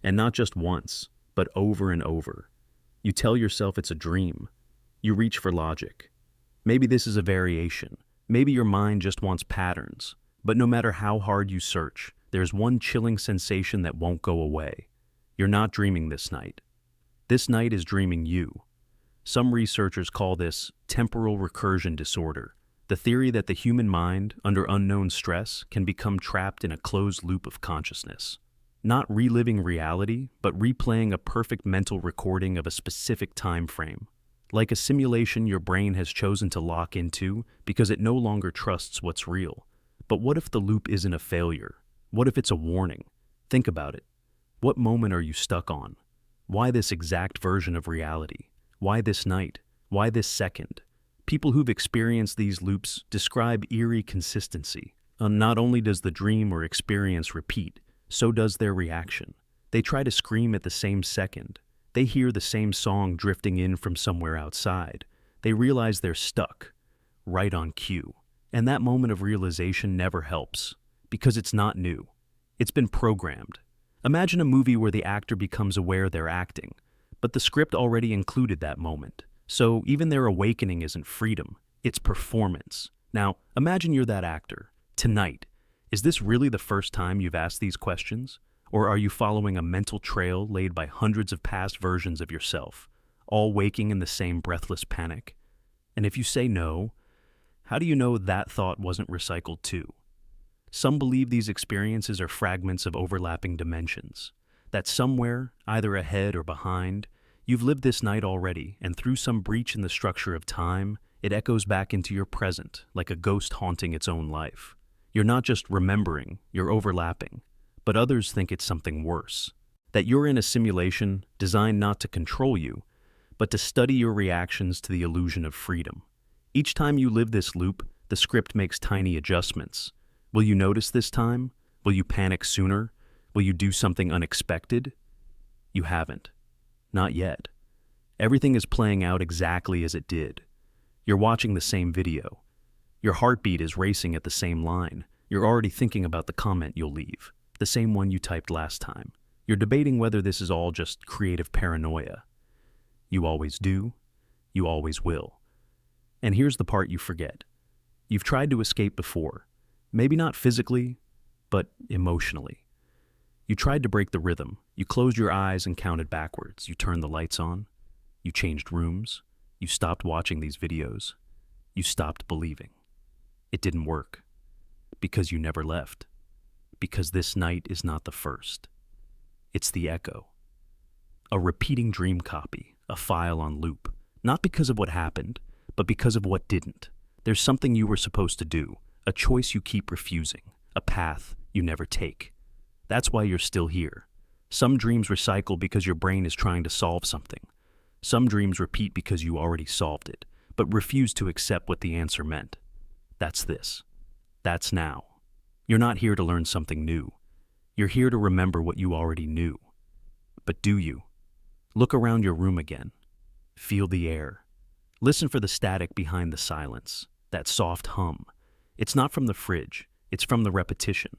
A: and not just once, but over and over. You tell yourself it's a dream. You reach for logic. Maybe this is a variation. Maybe your mind just wants patterns. But no matter how hard you search, there's one chilling sensation that won't go away. You're not dreaming this night. This night is dreaming you. Some researchers call this temporal recursion disorder, the theory that the human mind, under unknown stress, can become trapped in a closed loop of consciousness. Not reliving reality, but replaying a perfect mental recording of a specific time frame. Like a simulation your brain has chosen to lock into because it no longer trusts what's real. But what if the loop isn't a failure? What if it's a warning? Think about it. What moment are you stuck on? Why this exact version of reality? Why this night? Why this second? People who've experienced these loops describe eerie consistency. Not only does the dream or experience repeat, so does their reaction. They try to scream at the same second. They hear the same song drifting in from somewhere outside. They realize they're stuck, right on cue. And that moment of realization never helps, because it's not new. It's been programmed. Imagine a movie where the actor becomes aware they're acting, but the script already included that moment. So even their awakening isn't freedom, it's performance. Now, imagine you're that actor. Tonight, is this really the first time you've asked these questions? Or are you following a mental trail laid by hundreds of past versions of yourself, all waking in the same breathless panic? And if you say no, how do you know that thought wasn't recycled too? Some believe these experiences are fragments of overlapping dimensions, that somewhere, either ahead or behind, you've lived this night already, and through some breach in the structure of time, it echoes back into your present, like a ghost haunting its own life. You're not just remembering, you're overlapping. But others think it's something worse, that you're in a simulation designed not to control you, but to study your reactions to the illusion of freedom. Each time you live this loop, the script makes tiny adjustments. Will you notice this time? Will you panic sooner? Will you do something unexpected? You haven't. Not yet. Everything is playing out exactly as it did. You're watching the same video. Your heartbeat is racing at the same line. You're already thinking about the comment you'll leave, the same one you typed last time. You're debating whether this is all just creative paranoia. You always do. You always will. And here's the part you forget. You've tried to escape before. Maybe not physically, but emotionally. You tried to break the rhythm. You closed your eyes and counted backwards. You turned the lights on. You changed rooms. You stopped watching these videos. You stopped believing. It didn't work. Because you never left. Because this night is not the first. It's the echo. A repeating dream copy, a file on loop. Not because of what happened, but because of what didn't. There's something you were supposed to do, a choice you keep refusing, a path you never take. That's why you're still here. Some dreams recycle because your brain is trying to solve something. Some dreams repeat because you already solved it, but refuse to accept what the answer meant. That's this. That's now. You're not here to learn something new. You're here to remember what you already knew. But do you? Look around your room again. Feel the air. Listen for the static behind the silence, that soft hum. It's not from the fridge, it's from the repetition.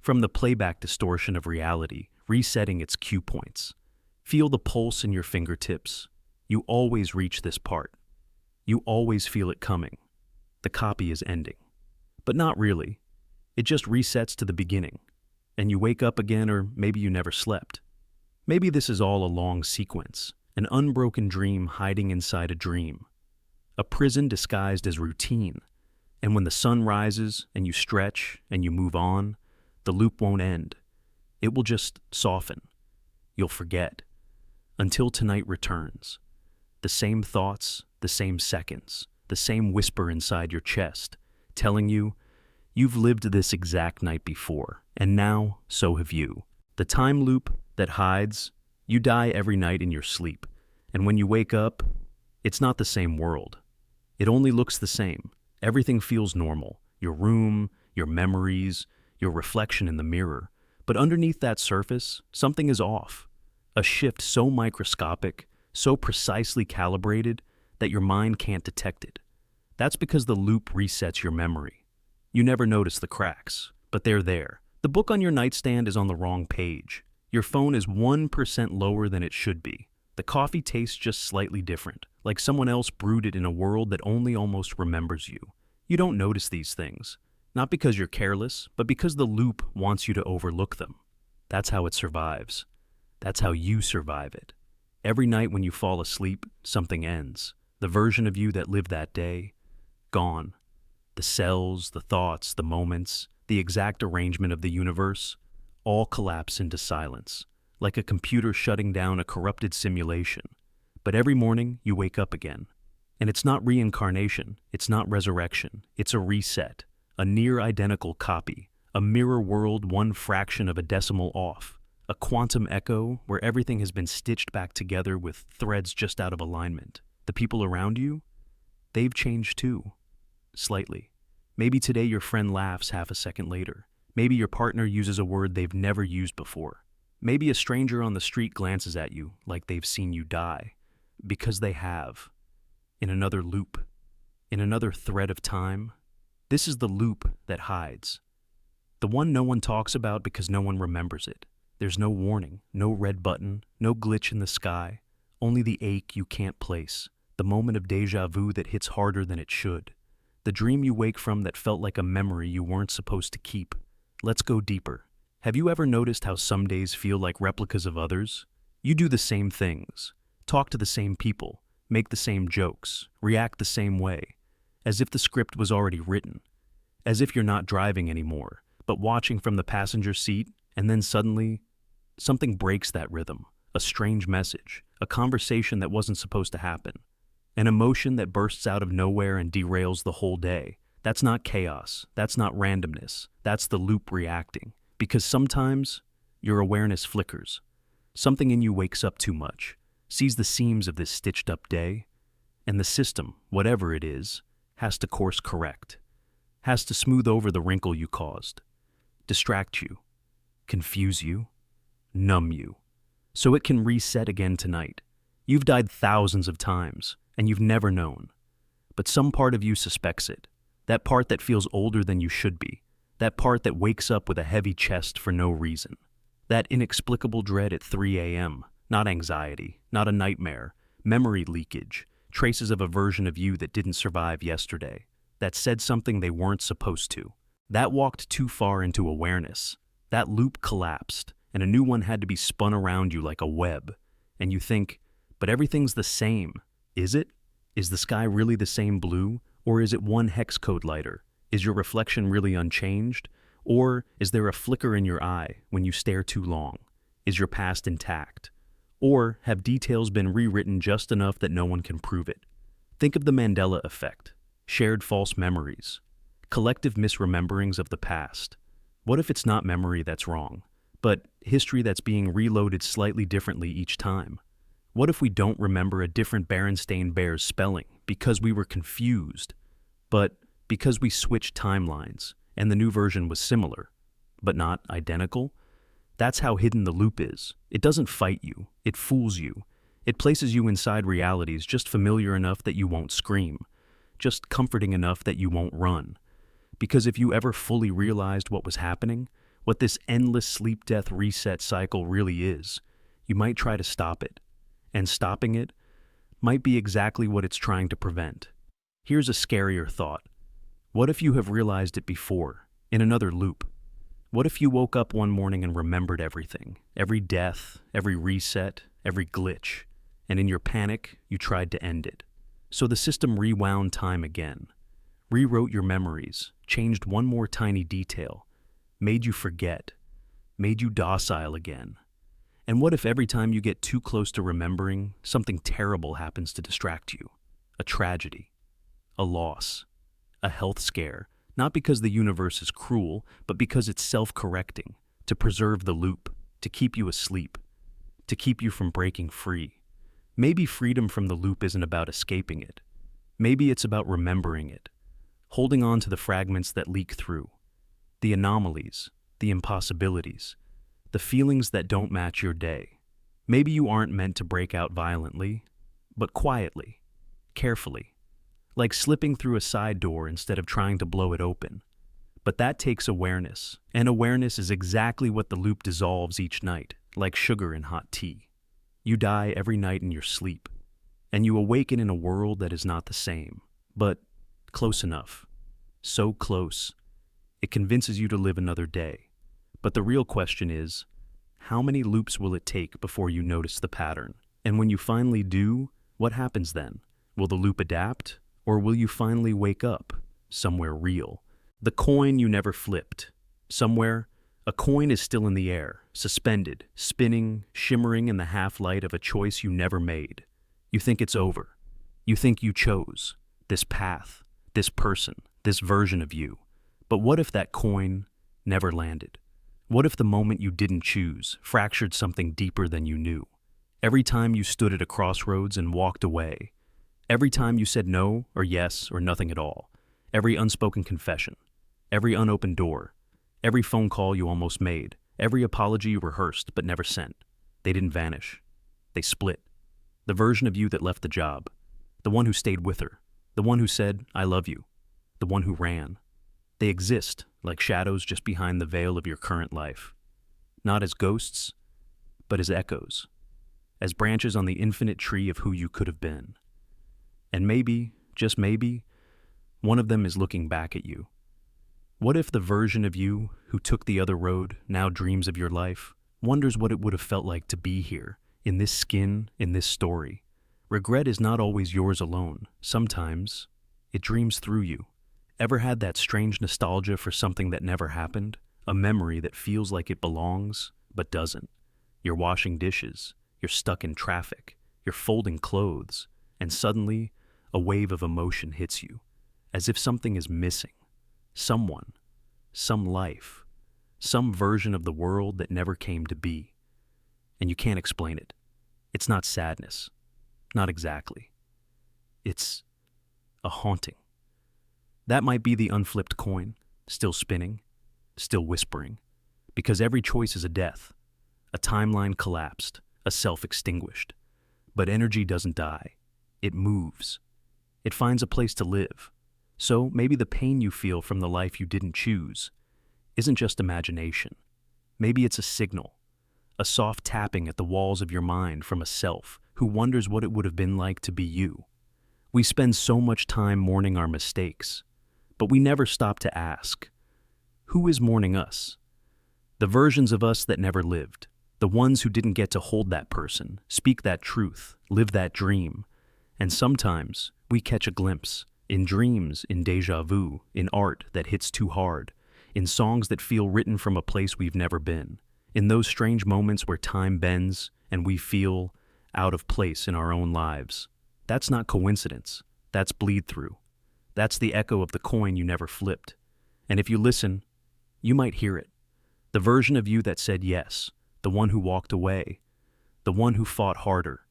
A: From the playback distortion of reality, resetting its cue points. Feel the pulse in your fingertips. You always reach this part. You always feel it coming. The copy is ending. But not really. It just resets to the beginning. And you wake up again, or maybe you never slept. Maybe this is all a long sequence, an unbroken dream hiding inside a dream. A prison disguised as routine. And when the sun rises, and you stretch, and you move on, the loop won't end. It will just soften. You'll forget. Until tonight returns. The same thoughts, the same seconds, the same whisper inside your chest, telling you, you've lived this exact night before, and now so have you. The time loop that hides, you die every night in your sleep, and when you wake up, it's not the same world. It only looks the same. Everything feels normal. Your room, your memories, your reflection in the mirror. But underneath that surface, something is off. A shift so microscopic, so precisely calibrated, that your mind can't detect it. That's because the loop resets your memory. You never notice the cracks, but they're there. The book on your nightstand is on the wrong page. Your phone is 1% lower than it should be. The coffee tastes just slightly different, like someone else brewed it in a world that only almost remembers you. You don't notice these things, not because you're careless, but because the loop wants you to overlook them. That's how it survives. That's how you survive it. Every night when you fall asleep, something ends. The version of you that lived that day, gone. The cells, the thoughts, the moments, the exact arrangement of the universe, all collapse into silence, like a computer shutting down a corrupted simulation. But every morning, you wake up again. And it's not reincarnation, it's not resurrection, it's a reset, a near-identical copy, a mirror world one fraction of a decimal off, a quantum echo where everything has been stitched back together with threads just out of alignment. The people around you, they've changed too. Slightly. Maybe today your friend laughs half a second later. Maybe your partner uses a word they've never used before. Maybe a stranger on the street glances at you like they've seen you die. Because they have. In another loop. In another thread of time. This is the loop that hides. The one no one talks about because no one remembers it. There's no warning, no red button, no glitch in the sky. Only the ache you can't place. The moment of déjà vu that hits harder than it should. The dream you wake from that felt like a memory you weren't supposed to keep. Let's go deeper. Have you ever noticed how some days feel like replicas of others? You do the same things, talk to the same people, make the same jokes, react the same way, as if the script was already written, as if you're not driving anymore, but watching from the passenger seat, and then suddenly, something breaks that rhythm, a strange message, a conversation that wasn't supposed to happen, an emotion that bursts out of nowhere and derails the whole day. That's not chaos, that's not randomness, that's the loop reacting. Because sometimes, your awareness flickers. Something in you wakes up too much, sees the seams of this stitched-up day, and the system, whatever it is, has to course correct, has to smooth over the wrinkle you caused, distract you, confuse you, numb you, so it can reset again tonight. You've died thousands of times, and you've never known. But some part of you suspects it, that part that feels older than you should be, that part that wakes up with a heavy chest for no reason, that inexplicable dread at 3 a.m., not anxiety, not a nightmare, memory leakage, traces of a version of you that didn't survive yesterday, that said something they weren't supposed to. That walked too far into awareness. That loop collapsed, and a new one had to be spun around you like a web. And you think, but everything's the same. Is it? Is the sky really the same blue? Or is it one hex code lighter? Is your reflection really unchanged? Or is there a flicker in your eye when you stare too long? Is your past intact? Or have details been rewritten just enough that no one can prove it? Think of the Mandela effect, shared false memories, collective misrememberings of the past. What if it's not memory that's wrong, but history that's being reloaded slightly differently each time? What if we don't remember a different Berenstain Bears spelling because we were confused, but because we switched timelines and the new version was similar, but not identical? That's how hidden the loop is. It doesn't fight you, it fools you. It places you inside realities just familiar enough that you won't scream, just comforting enough that you won't run. Because if you ever fully realized what was happening, what this endless sleep-death reset cycle really is, you might try to stop it. And stopping it might be exactly what it's trying to prevent. Here's a scarier thought. What if you have realized it before, in another loop? What if you woke up one morning and remembered everything, every death, every reset, every glitch, and in your panic, you tried to end it? So the system rewound time again, rewrote your memories, changed one more tiny detail, made you forget, made you docile again. And what if every time you get too close to remembering, something terrible happens to distract you? A tragedy, a loss, a health scare, not because the universe is cruel, but because it's self-correcting, to preserve the loop, to keep you asleep, to keep you from breaking free. Maybe freedom from the loop isn't about escaping it. Maybe it's about remembering it, holding on to the fragments that leak through, the anomalies, the impossibilities, the feelings that don't match your day. Maybe you aren't meant to break out violently, but quietly, carefully, like slipping through a side door instead of trying to blow it open. But that takes awareness, and awareness is exactly what the loop dissolves each night, like sugar in hot tea. You die every night in your sleep, and you awaken in a world that is not the same, but close enough. So close, it convinces you to live another day. But the real question is, how many loops will it take before you notice the pattern? And when you finally do, what happens then? Will the loop adapt, or will you finally wake up somewhere real? The coin you never flipped. Somewhere, a coin is still in the air, suspended, spinning, shimmering in the half-light of a choice you never made. You think it's over. You think you chose this path, this person, this version of you. But what if that coin never landed? What if the moment you didn't choose fractured something deeper than you knew? Every time you stood at a crossroads and walked away, every time you said no or yes or nothing at all, every unspoken confession, every unopened door, every phone call you almost made, every apology you rehearsed but never sent, they didn't vanish. They split. The version of you that left the job, the one who stayed with her, the one who said, "I love you," the one who ran. They exist like shadows just behind the veil of your current life. Not as ghosts, but as echoes, as branches on the infinite tree of who you could have been. And maybe, just maybe, one of them is looking back at you. What if the version of you who took the other road now dreams of your life, wonders what it would have felt like to be here, in this skin, in this story? Regret is not always yours alone. Sometimes it dreams through you. Ever had that strange nostalgia for something that never happened? A memory that feels like it belongs, but doesn't. You're washing dishes, you're stuck in traffic, you're folding clothes, and suddenly a wave of emotion hits you, as if something is missing. Someone, some life, some version of the world that never came to be. And you can't explain it. It's not sadness. Not exactly. It's a haunting. That might be the unflipped coin, still spinning, still whispering, because every choice is a death, a timeline collapsed, a self extinguished. But energy doesn't die. It moves. It finds a place to live. So maybe the pain you feel from the life you didn't choose isn't just imagination. Maybe it's a signal, a soft tapping at the walls of your mind from a self who wonders what it would have been like to be you. We spend so much time mourning our mistakes, but we never stop to ask, who is mourning us? The versions of us that never lived, the ones who didn't get to hold that person, speak that truth, live that dream. And sometimes we catch a glimpse, in dreams, in déjà vu, in art that hits too hard, in songs that feel written from a place we've never been, in those strange moments where time bends and we feel out of place in our own lives. That's not coincidence. That's bleed through. That's the echo of the coin you never flipped. And if you listen, you might hear it. The version of you that said yes, the one who walked away, the one who fought harder,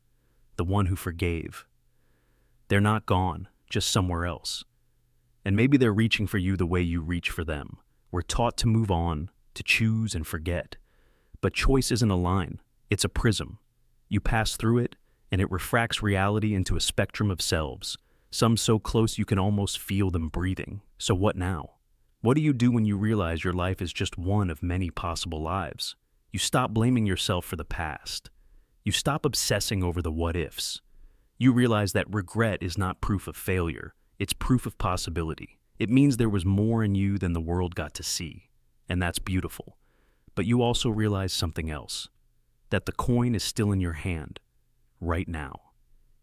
A: the one who forgave. They're not gone, just somewhere else. And maybe they're reaching for you the way you reach for them. We're taught to move on, to choose and forget. But choice isn't a line, it's a prism. You pass through it, and it refracts reality into a spectrum of selves, some so close you can almost feel them breathing. So what now? What do you do when you realize your life is just one of many possible lives? You stop blaming yourself for the past. You stop obsessing over the what-ifs. You realize that regret is not proof of failure, it's proof of possibility. It means there was more in you than the world got to see, and that's beautiful. But you also realize something else, that the coin is still in your hand, right now.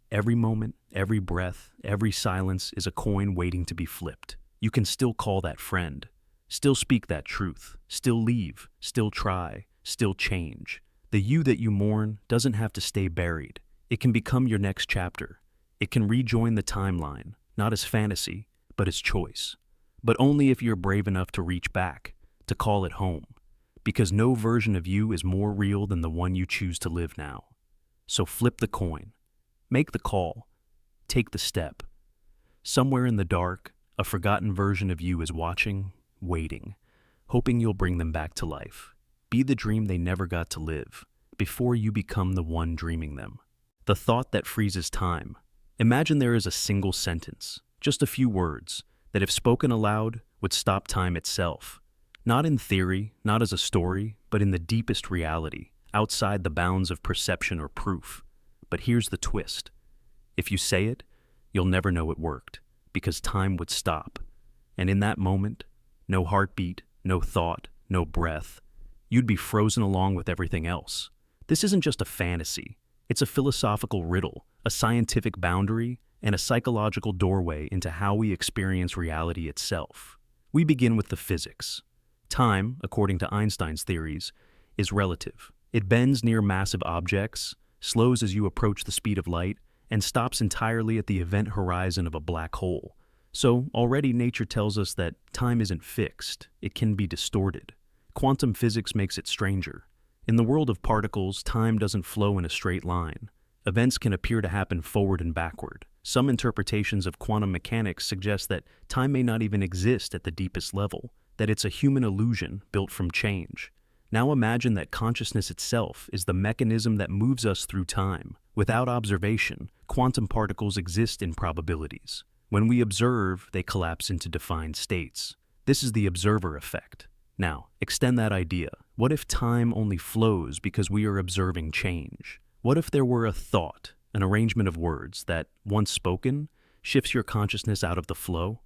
A: Every moment, every breath, every silence is a coin waiting to be flipped. You can still call that friend, still speak that truth, still leave, still try, still change. The you that you mourn doesn't have to stay buried. It can become your next chapter. It can rejoin the timeline, not as fantasy, but as choice. But only if you're brave enough to reach back, to call it home. Because no version of you is more real than the one you choose to live now. So flip the coin. Make the call. Take the step. Somewhere in the dark, a forgotten version of you is watching, waiting, hoping you'll bring them back to life. Be the dream they never got to live, before you become the one dreaming them. The thought that freezes time. Imagine there is a single sentence, just a few words, that if spoken aloud, would stop time itself. Not in theory, not as a story, but in the deepest reality. outside the bounds of perception or proof. But here's the twist. If you say it, you'll never know it worked, because time would stop. And in that moment, no heartbeat, no thought, no breath, you'd be frozen along with everything else. This isn't just a fantasy. It's a philosophical riddle, a scientific boundary, and a psychological doorway into how we experience reality itself. We begin with the physics. Time, according to Einstein's theories, is relative. It bends near massive objects, slows as you approach the speed of light, and stops entirely at the event horizon of a black hole. So already nature tells us that time isn't fixed, it can be distorted. Quantum physics makes it stranger. In the world of particles, time doesn't flow in a straight line. Events can appear to happen forward and backward. Some interpretations of quantum mechanics suggest that time may not even exist at the deepest level, that it's a human illusion built from change. Now imagine that consciousness itself is the mechanism that moves us through time. Without observation, quantum particles exist in probabilities. When we observe, they collapse into defined states. This is the observer effect. Now, extend that idea. What if time only flows because we are observing change? What if there were a thought, an arrangement of words that, once spoken, shifts your consciousness out of the flow?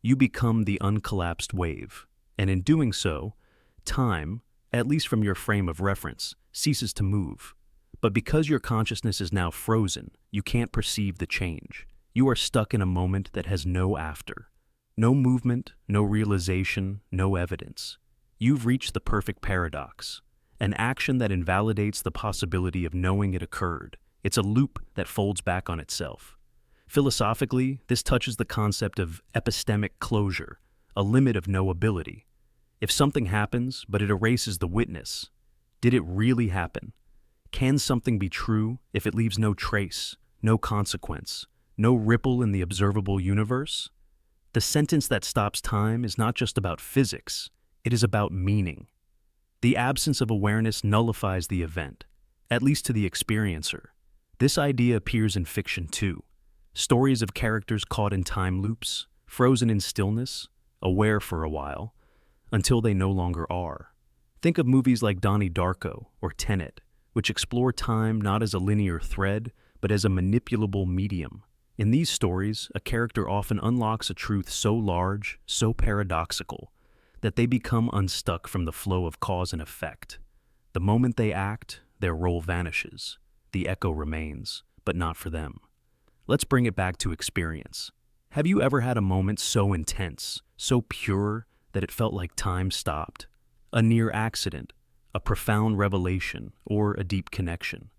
A: You become the uncollapsed wave. And in doing so, time, at least from your frame of reference, ceases to move. But because your consciousness is now frozen, you can't perceive the change. You are stuck in a moment that has no after. No movement, no realization, no evidence. You've reached the perfect paradox, an action that invalidates the possibility of knowing it occurred. It's a loop that folds back on itself. Philosophically, this touches the concept of epistemic closure, a limit of knowability. If something happens, but it erases the witness, did it really happen? Can something be true if it leaves no trace, no consequence, no ripple in the observable universe? The sentence that stops time is not just about physics, it is about meaning. The absence of awareness nullifies the event, at least to the experiencer. This idea appears in fiction too. Stories of characters caught in time loops, frozen in stillness, aware for a while, until they no longer are. Think of movies like Donnie Darko or Tenet, which explore time not as a linear thread, but as a manipulable medium. In these stories, a character often unlocks a truth so large, so paradoxical, that they become unstuck from the flow of cause and effect. The moment they act, their role vanishes. The echo remains, but not for them. Let's bring it back to experience. Have you ever had a moment so intense, so pure, that it felt like time stopped? A near accident, a profound revelation, or a deep connection?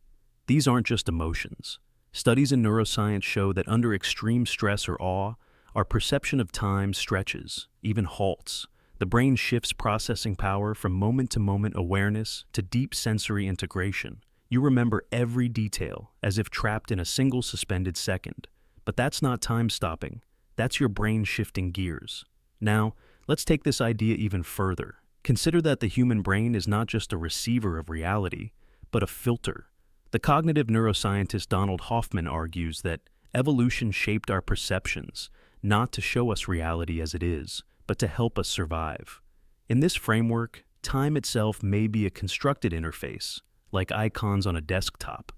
A: These aren't just emotions. Studies in neuroscience show that under extreme stress or awe, our perception of time stretches, even halts. The brain shifts processing power from moment-to-moment awareness to deep sensory integration. You remember every detail as if trapped in a single suspended second. But that's not time stopping. That's your brain shifting gears. Now, let's take this idea even further. Consider that the human brain is not just a receiver of reality, but a filter. The cognitive neuroscientist Donald Hoffman argues that evolution shaped our perceptions, not to show us reality as it is, but to help us survive. In this framework, time itself may be a constructed interface, like icons on a desktop.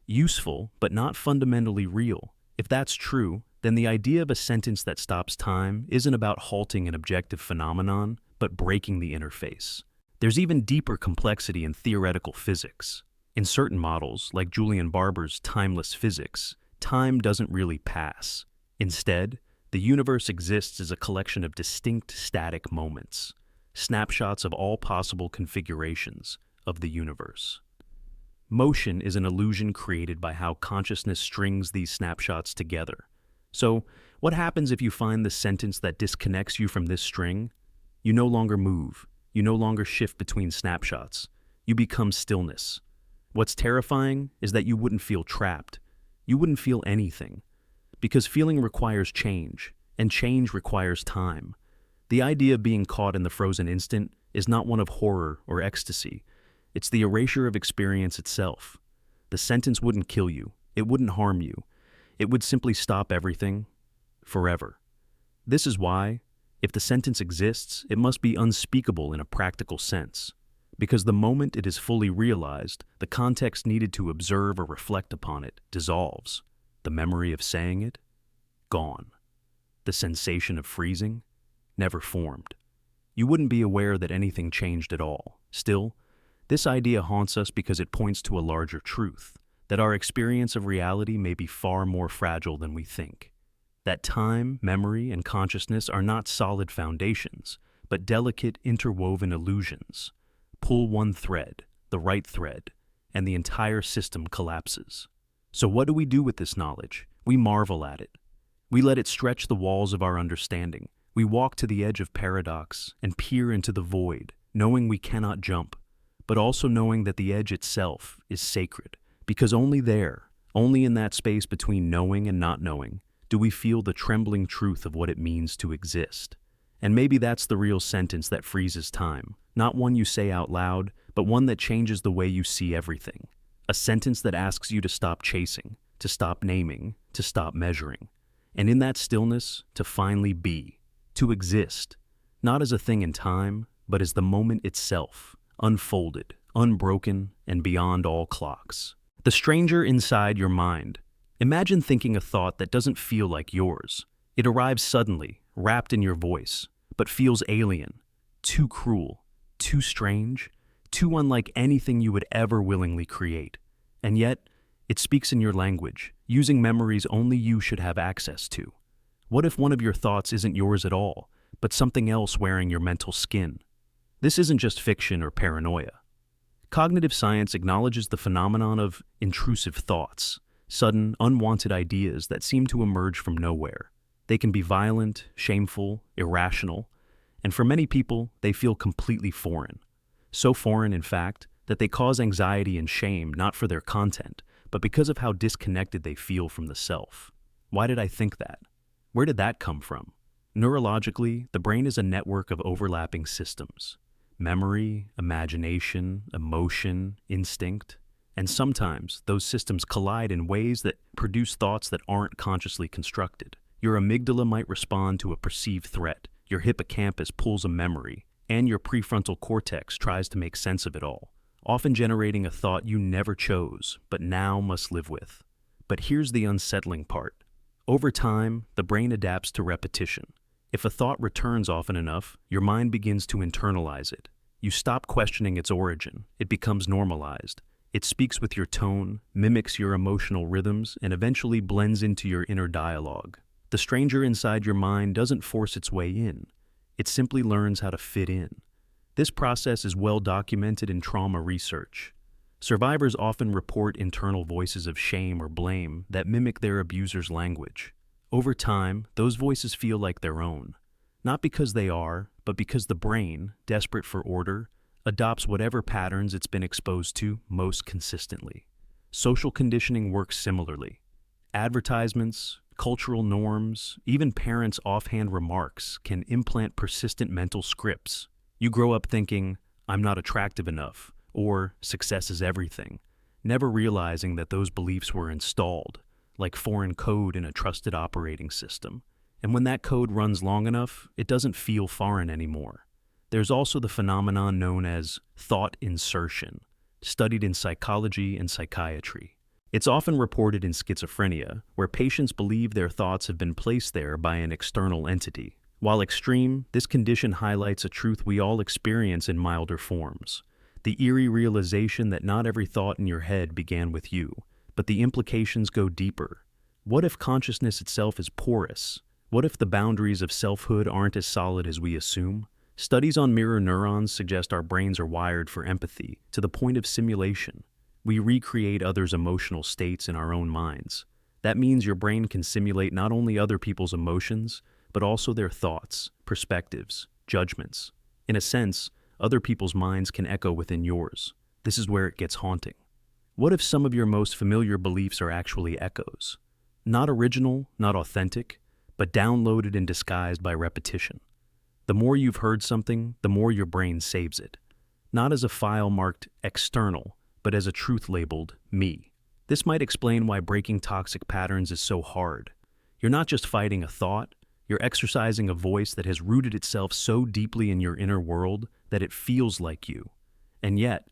A: Useful, but not fundamentally real. If that's true, then the idea of a sentence that stops time isn't about halting an objective phenomenon, but breaking the interface. There's even deeper complexity in theoretical physics. In certain models, like Julian Barber's timeless physics, time doesn't really pass. Instead, the universe exists as a collection of distinct static moments, snapshots of all possible configurations of the universe. Motion is an illusion created by how consciousness strings these snapshots together. So, what happens if you find the sentence that disconnects you from this string? You no longer move. You no longer shift between snapshots. You become stillness. What's terrifying is that you wouldn't feel trapped. You wouldn't feel anything. Because feeling requires change, and change requires time. The idea of being caught in the frozen instant is not one of horror or ecstasy. It's the erasure of experience itself. The sentence wouldn't kill you. It wouldn't harm you. It would simply stop everything, forever. This is why, if the sentence exists, it must be unspeakable in a practical sense. Because the moment it is fully realized, the context needed to observe or reflect upon it dissolves. The memory of saying it? Gone. The sensation of freezing? Never formed. You wouldn't be aware that anything changed at all. Still, this idea haunts us because it points to a larger truth, that our experience of reality may be far more fragile than we think. That time, memory, and consciousness are not solid foundations, but delicate, interwoven illusions. Pull one thread, the right thread, and the entire system collapses. So what do we do with this knowledge? We marvel at it. We let it stretch the walls of our understanding. We walk to the edge of paradox and peer into the void, knowing we cannot jump, but also knowing that the edge itself is sacred, because only there, only in that space between knowing and not knowing, do we feel the trembling truth of what it means to exist. And maybe that's the real sentence that freezes time, not one you say out loud, but one that changes the way you see everything. A sentence that asks you to stop chasing, to stop naming, to stop measuring, and in that stillness, to finally be, to exist, not as a thing in time, but as the moment itself, unfolded, unbroken, and beyond all clocks. The stranger inside your mind. Imagine thinking a thought that doesn't feel like yours. It arrives suddenly, wrapped in your voice, but feels alien, too cruel, too strange, too unlike anything you would ever willingly create. And yet, it speaks in your language, using memories only you should have access to. What if one of your thoughts isn't yours at all, but something else wearing your mental skin? This isn't just fiction or paranoia. Cognitive science acknowledges the phenomenon of intrusive thoughts, sudden, unwanted ideas that seem to emerge from nowhere. They can be violent, shameful, irrational, and for many people, they feel completely foreign. So foreign, in fact, that they cause anxiety and shame not for their content, but because of how disconnected they feel from the self. Why did I think that? Where did that come from? Neurologically, the brain is a network of overlapping systems. Memory, imagination, emotion, instinct. And sometimes those systems collide in ways that produce thoughts that aren't consciously constructed. Your amygdala might respond to a perceived threat, your hippocampus pulls a memory, and your prefrontal cortex tries to make sense of it all, often generating a thought you never chose, but now must live with. But here's the unsettling part. Over time, the brain adapts to repetition. If a thought returns often enough, your mind begins to internalize it. You stop questioning its origin. It becomes normalized. It speaks with your tone, mimics your emotional rhythms, and eventually blends into your inner dialogue. The stranger inside your mind doesn't force its way in. It simply learns how to fit in. This process is well documented in trauma research. Survivors often report internal voices of shame or blame that mimic their abuser's language. Over time, those voices feel like their own, not because they are, but because the brain, desperate for order, adopts whatever patterns it's been exposed to most consistently. Social conditioning works similarly. Advertisements, cultural norms, even parents' offhand remarks can implant persistent mental scripts. You grow up thinking, "I'm not attractive enough," or "success is everything," never realizing that those beliefs were installed, like foreign code in a trusted operating system. And when that code runs long enough, it doesn't feel foreign anymore. There's also the phenomenon known as thought insertion, studied in psychology and psychiatry. It's often reported in schizophrenia, where patients believe their thoughts have been placed there by an external entity. While extreme, this condition highlights a truth we all experience in milder forms: the eerie realization that not every thought in your head began with you, but the implications go deeper. What if consciousness itself is porous? What if the boundaries of selfhood aren't as solid as we assume? Studies on mirror neurons suggest our brains are wired for empathy, to the point of simulation. We recreate others' emotional states in our own minds. That means your brain can simulate not only other people's emotions, but also their thoughts, perspectives, judgments. In a sense, other people's minds can echo within yours. This is where it gets haunting. What if some of your most familiar beliefs are actually echoes? Not original, not authentic, but downloaded and disguised by repetition. The more you've heard something, the more your brain saves it. Not as a file marked external, but as a truth labeled me. This might explain why breaking toxic patterns is so hard. You're not just fighting a thought, you're exercising a voice that has rooted itself so deeply in your inner world that it feels like you. And yet,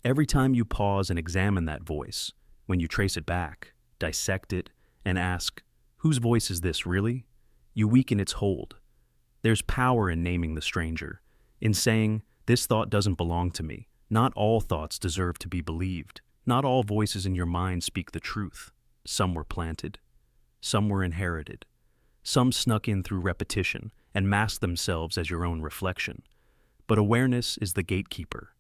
A: every time you pause and examine that voice, when you trace it back, dissect it, and ask, whose voice is this really? You weaken its hold. There's power in naming the stranger, in saying, this thought doesn't belong to me. Not all thoughts deserve to be believed. Not all voices in your mind speak the truth. Some were planted. Some were inherited. Some snuck in through repetition and masked themselves as your own reflection. But awareness is the gatekeeper.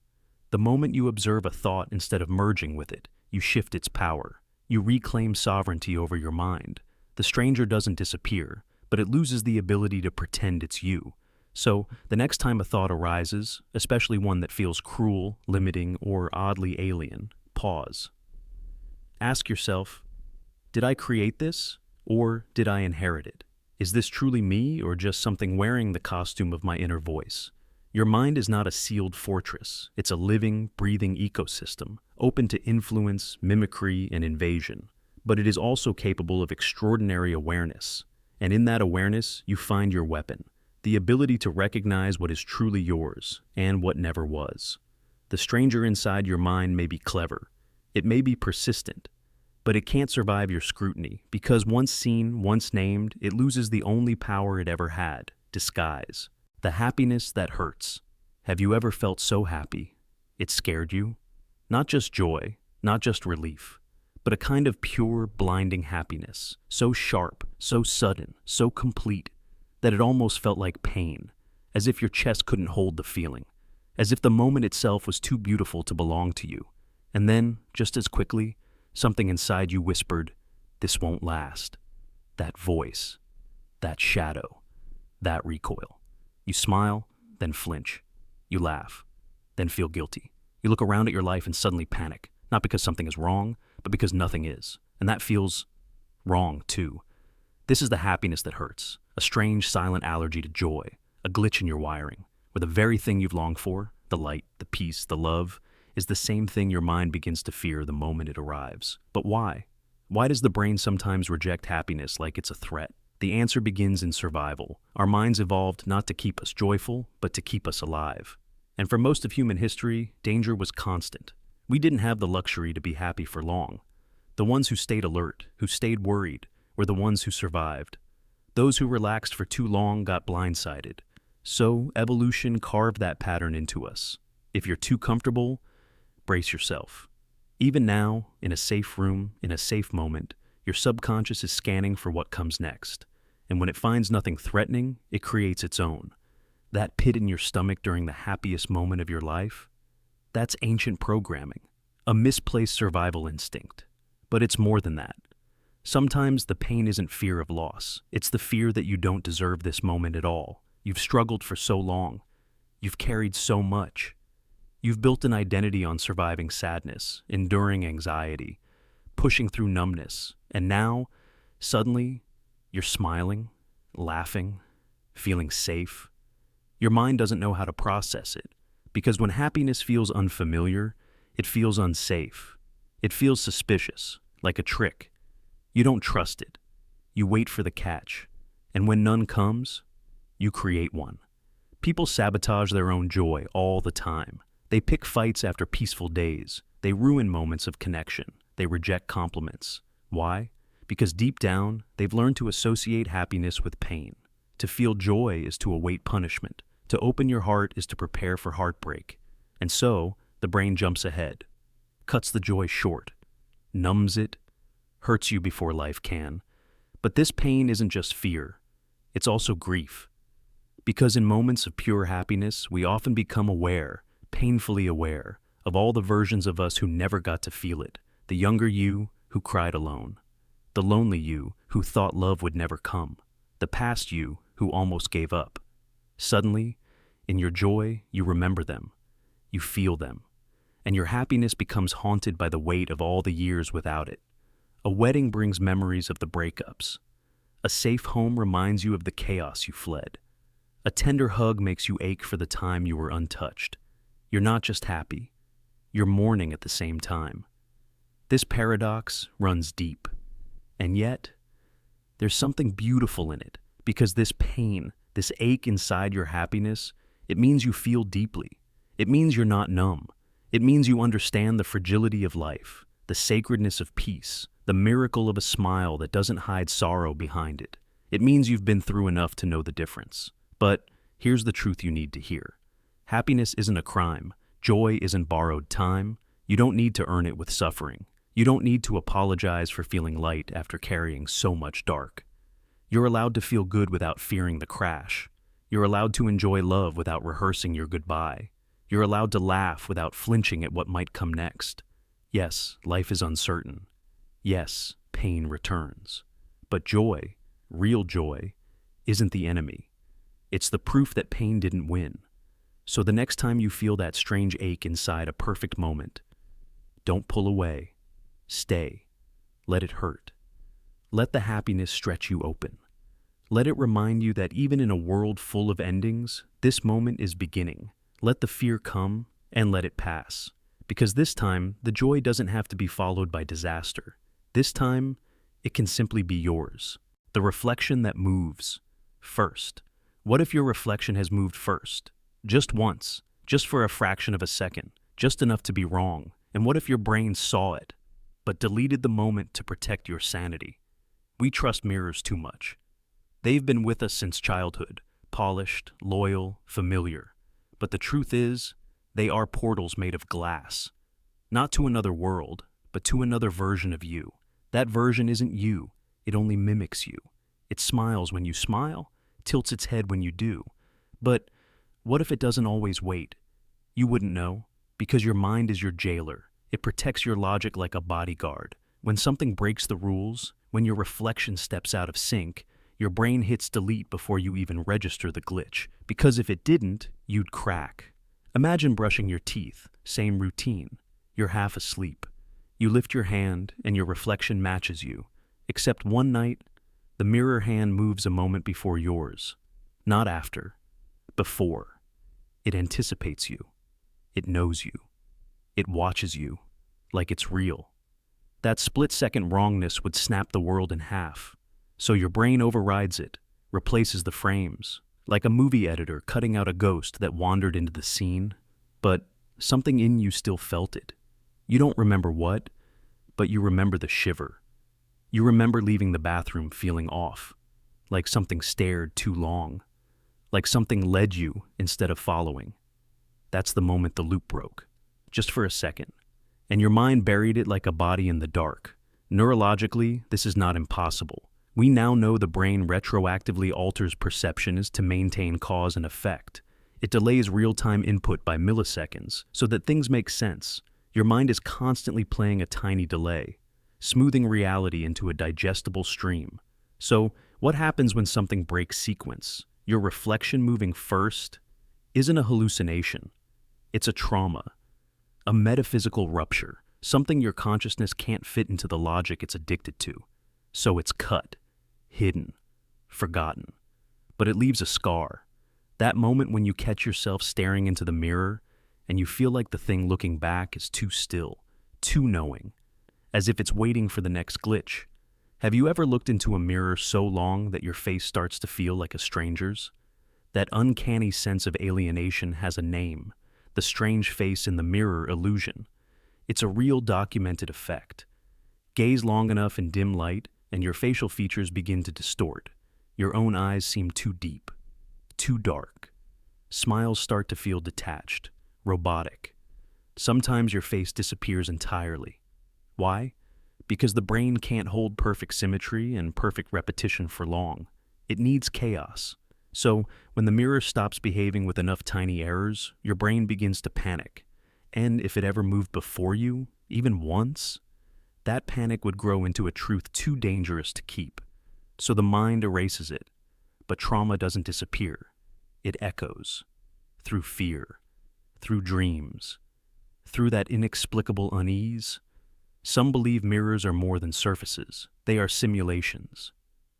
A: The moment you observe a thought instead of merging with it, you shift its power. You reclaim sovereignty over your mind. The stranger doesn't disappear, but it loses the ability to pretend it's you. So, the next time a thought arises, especially one that feels cruel, limiting, or oddly alien, pause. Ask yourself, did I create this, or did I inherit it? Is this truly me, or just something wearing the costume of my inner voice? Your mind is not a sealed fortress. It's a living, breathing ecosystem, open to influence, mimicry, and invasion. But it is also capable of extraordinary awareness. And in that awareness, you find your weapon, the ability to recognize what is truly yours and what never was. The stranger inside your mind may be clever. It may be persistent, but it can't survive your scrutiny because once seen, once named, it loses the only power it ever had, disguise. The happiness that hurts. Have you ever felt so happy it scared you? Not just joy, not just relief, but a kind of pure, blinding happiness, so sharp, so sudden, so complete, that it almost felt like pain, as if your chest couldn't hold the feeling, as if the moment itself was too beautiful to belong to you. And then, just as quickly, something inside you whispered, this won't last. That voice, that shadow, that recoil. You smile, then flinch. You laugh, then feel guilty. You look around at your life and suddenly panic, not because something is wrong, but because nothing is. And that feels wrong, too. This is the happiness that hurts, a strange, silent allergy to joy, a glitch in your wiring, where the very thing you've longed for, the light, the peace, the love, is the same thing your mind begins to fear the moment it arrives. But why? Why does the brain sometimes reject happiness like it's a threat? The answer begins in survival. Our minds evolved not to keep us joyful, but to keep us alive. And for most of human history, danger was constant. We didn't have the luxury to be happy for long. The ones who stayed alert, who stayed worried, were the ones who survived. Those who relaxed for too long got blindsided. So evolution carved that pattern into us. If you're too comfortable, brace yourself. Even now, in a safe room, in a safe moment, your subconscious is scanning for what comes next. And when it finds nothing threatening, it creates its own. That pit in your stomach during the happiest moment of your life, that's ancient programming, a misplaced survival instinct. But it's more than that. Sometimes the pain isn't fear of loss. It's the fear that you don't deserve this moment at all. You've struggled for so long. You've carried so much. You've built an identity on surviving sadness, enduring anxiety, pushing through numbness. And now, suddenly, you're smiling, laughing, feeling safe. Your mind doesn't know how to process it, because when happiness feels unfamiliar, it feels unsafe. It feels suspicious, like a trick. You don't trust it. You wait for the catch. And when none comes, you create one. People sabotage their own joy all the time. They pick fights after peaceful days. They ruin moments of connection. They reject compliments. Why? Because deep down, they've learned to associate happiness with pain. To feel joy is to await punishment. To open your heart is to prepare for heartbreak. And so, the brain jumps ahead, cuts the joy short, numbs it, hurts you before life can. But this pain isn't just fear. It's also grief. Because in moments of pure happiness, we often become aware, painfully aware, of all the versions of us who never got to feel it. The younger you who cried alone. The lonely you who thought love would never come. The past you who almost gave up. Suddenly, in your joy, you remember them. You feel them. And your happiness becomes haunted by the weight of all the years without it. A wedding brings memories of the breakups. A safe home reminds you of the chaos you fled. A tender hug makes you ache for the time you were untouched. You're not just happy. You're mourning at the same time. This paradox runs deep. And yet, there's something beautiful in it, because this pain, this ache inside your happiness, it means you feel deeply. It means you're not numb. It means you understand the fragility of life, the sacredness of peace, the miracle of a smile that doesn't hide sorrow behind it. It means you've been through enough to know the difference. But here's the truth you need to hear. Happiness isn't a crime. Joy isn't borrowed time. You don't need to earn it with suffering. You don't need to apologize for feeling light after carrying so much dark. You're allowed to feel good without fearing the crash. You're allowed to enjoy love without rehearsing your goodbye. You're allowed to laugh without flinching at what might come next. Yes, life is uncertain. Yes, pain returns. But joy, real joy, isn't the enemy. It's the proof that pain didn't win. So the next time you feel that strange ache inside a perfect moment, don't pull away. Stay. Let it hurt. Let the happiness stretch you open. Let it remind you that even in a world full of endings, this moment is beginning. Let the fear come and let it pass. Because this time, the joy doesn't have to be followed by disaster. This time, it can simply be yours. The reflection that moves first. What if your reflection has moved first? Just once, just for a fraction of a second, just enough to be wrong. And what if your brain saw it, but deleted the moment to protect your sanity? We trust mirrors too much. They've been with us since childhood, polished, loyal, familiar. But the truth is, they are portals made of glass. Not to another world, but to another version of you. That version isn't you, it only mimics you. It smiles when you smile, tilts its head when you do. But what if it doesn't always wait? You wouldn't know, because your mind is your jailer. It protects your logic like a bodyguard. When something breaks the rules, when your reflection steps out of sync, your brain hits delete before you even register the glitch. Because if it didn't, you'd crack. Imagine brushing your teeth, same routine. You're half asleep. You lift your hand and your reflection matches you. Except one night, the mirror hand moves a moment before yours. Not after, before. It anticipates you. It knows you. It watches you, like it's real. That split-second wrongness would snap the world in half. So your brain overrides it, replaces the frames, like a movie editor cutting out a ghost that wandered into the scene. But something in you still felt it. You don't remember what, but you remember the shiver. You remember leaving the bathroom feeling off, like something stared too long, like something led you instead of following. That's the moment the loop broke, just for a second, and your mind buried it like a body in the dark. Neurologically, this is not impossible. We now know the brain retroactively alters perceptions to maintain cause and effect. It delays real-time input by milliseconds so that things make sense. Your mind is constantly playing a tiny delay, smoothing reality into a digestible stream. So, what happens when something breaks sequence? Your reflection moving first isn't a hallucination. It's a trauma, a metaphysical rupture, something your consciousness can't fit into the logic it's addicted to. So it's cut, hidden, forgotten. But it leaves a scar. That moment when you catch yourself staring into the mirror and you feel like the thing looking back is too still, too knowing, as if it's waiting for the next glitch. Have you ever looked into a mirror so long that your face starts to feel like a stranger's? That uncanny sense of alienation has a name, the strange face in the mirror illusion. It's a real documented effect. Gaze long enough in dim light, and your facial features begin to distort. Your own eyes seem too deep, too dark. Smiles start to feel detached, robotic. Sometimes your face disappears entirely. Why? Because the brain can't hold perfect symmetry and perfect repetition for long. It needs chaos. So, when the mirror stops behaving with enough tiny errors, your brain begins to panic. And if it ever moved before you, even once, that panic would grow into a truth too dangerous to keep. So the mind erases it. But trauma doesn't disappear. It echoes. Through fear. Through dreams. Through that inexplicable unease. Some believe mirrors are more than surfaces. They are simulations.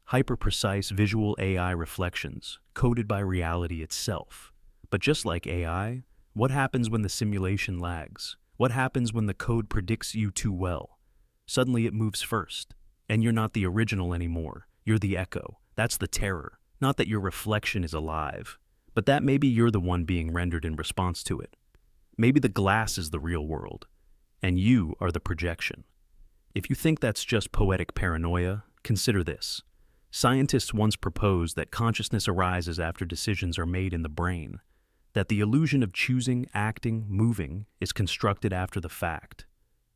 A: Hyper-precise visual AI reflections, coded by reality itself. But just like AI, what happens when the simulation lags? What happens when the code predicts you too well? Suddenly it moves first, and you're not the original anymore. You're the echo. That's the terror. Not that your reflection is alive, but that maybe you're the one being rendered in response to it. Maybe the glass is the real world, and you are the projection. If you think that's just poetic paranoia, consider this. Scientists once proposed that consciousness arises after decisions are made in the brain, that the illusion of choosing, acting, moving is constructed after the fact.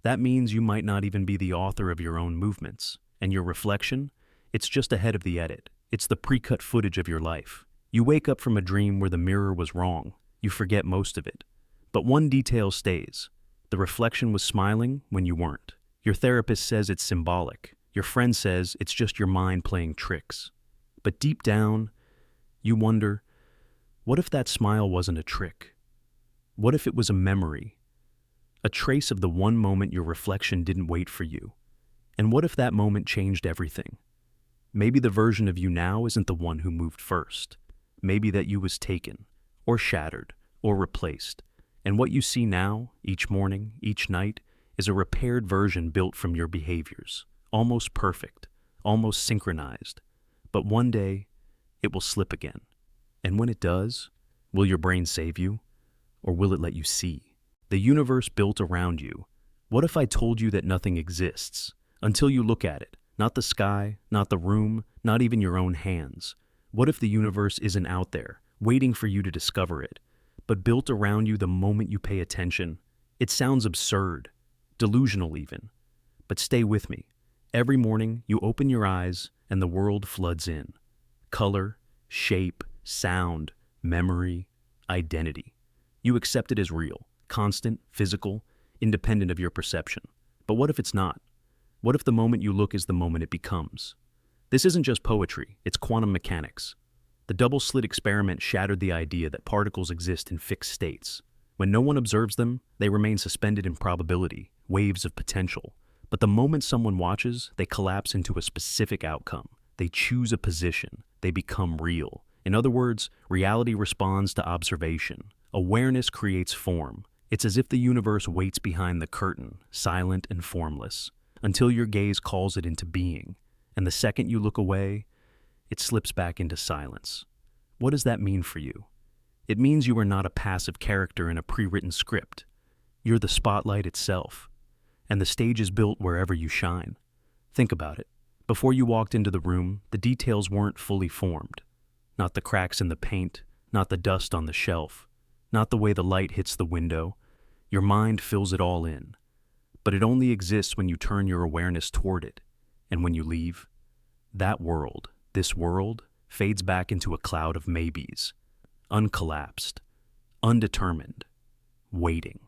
A: That means you might not even be the author of your own movements, and your reflection, it's just ahead of the edit. It's the pre-cut footage of your life. You wake up from a dream where the mirror was wrong. You forget most of it. But one detail stays. The reflection was smiling when you weren't. Your therapist says it's symbolic. Your friend says it's just your mind playing tricks. But deep down, you wonder, what if that smile wasn't a trick? What if it was a memory? A trace of the one moment your reflection didn't wait for you? And what if that moment changed everything? Maybe the version of you now isn't the one who moved first. Maybe that you was taken, or shattered, or replaced. And what you see now, each morning, each night, is a repaired version built from your behaviors. Almost perfect, almost synchronized. But one day, it will slip again. And when it does, will your brain save you? Or will it let you see? The universe built around you. What if I told you that nothing exists? Until you look at it. Not the sky, not the room, not even your own hands. What if the universe isn't out there, waiting for you to discover it, but built around you the moment you pay attention? It sounds absurd, delusional even. But stay with me. Every morning, you open your eyes and the world floods in. Color, shape, sound, memory, identity. You accept it as real, constant, physical, independent of your perception. But what if it's not? What if the moment you look is the moment it becomes? This isn't just poetry, it's quantum mechanics. The double-slit experiment shattered the idea that particles exist in fixed states. When no one observes them, they remain suspended in probability, waves of potential. But the moment someone watches, they collapse into a specific outcome. They choose a position. They become real. In other words, reality responds to observation. Awareness creates form. It's as if the universe waits behind the curtain, silent and formless, until your gaze calls it into being. And the second you look away, it slips back into silence. What does that mean for you? It means you are not a passive character in a pre-written script. You're the spotlight itself, and the stage is built wherever you shine. Think about it. Before you walked into the room, the details weren't fully formed. Not the cracks in the paint, not the dust on the shelf, not the way the light hits the window. Your mind fills it all in. But it only exists when you turn your awareness toward it. And when you leave, that world, this world, fades back into a cloud of maybes, uncollapsed, undetermined, waiting.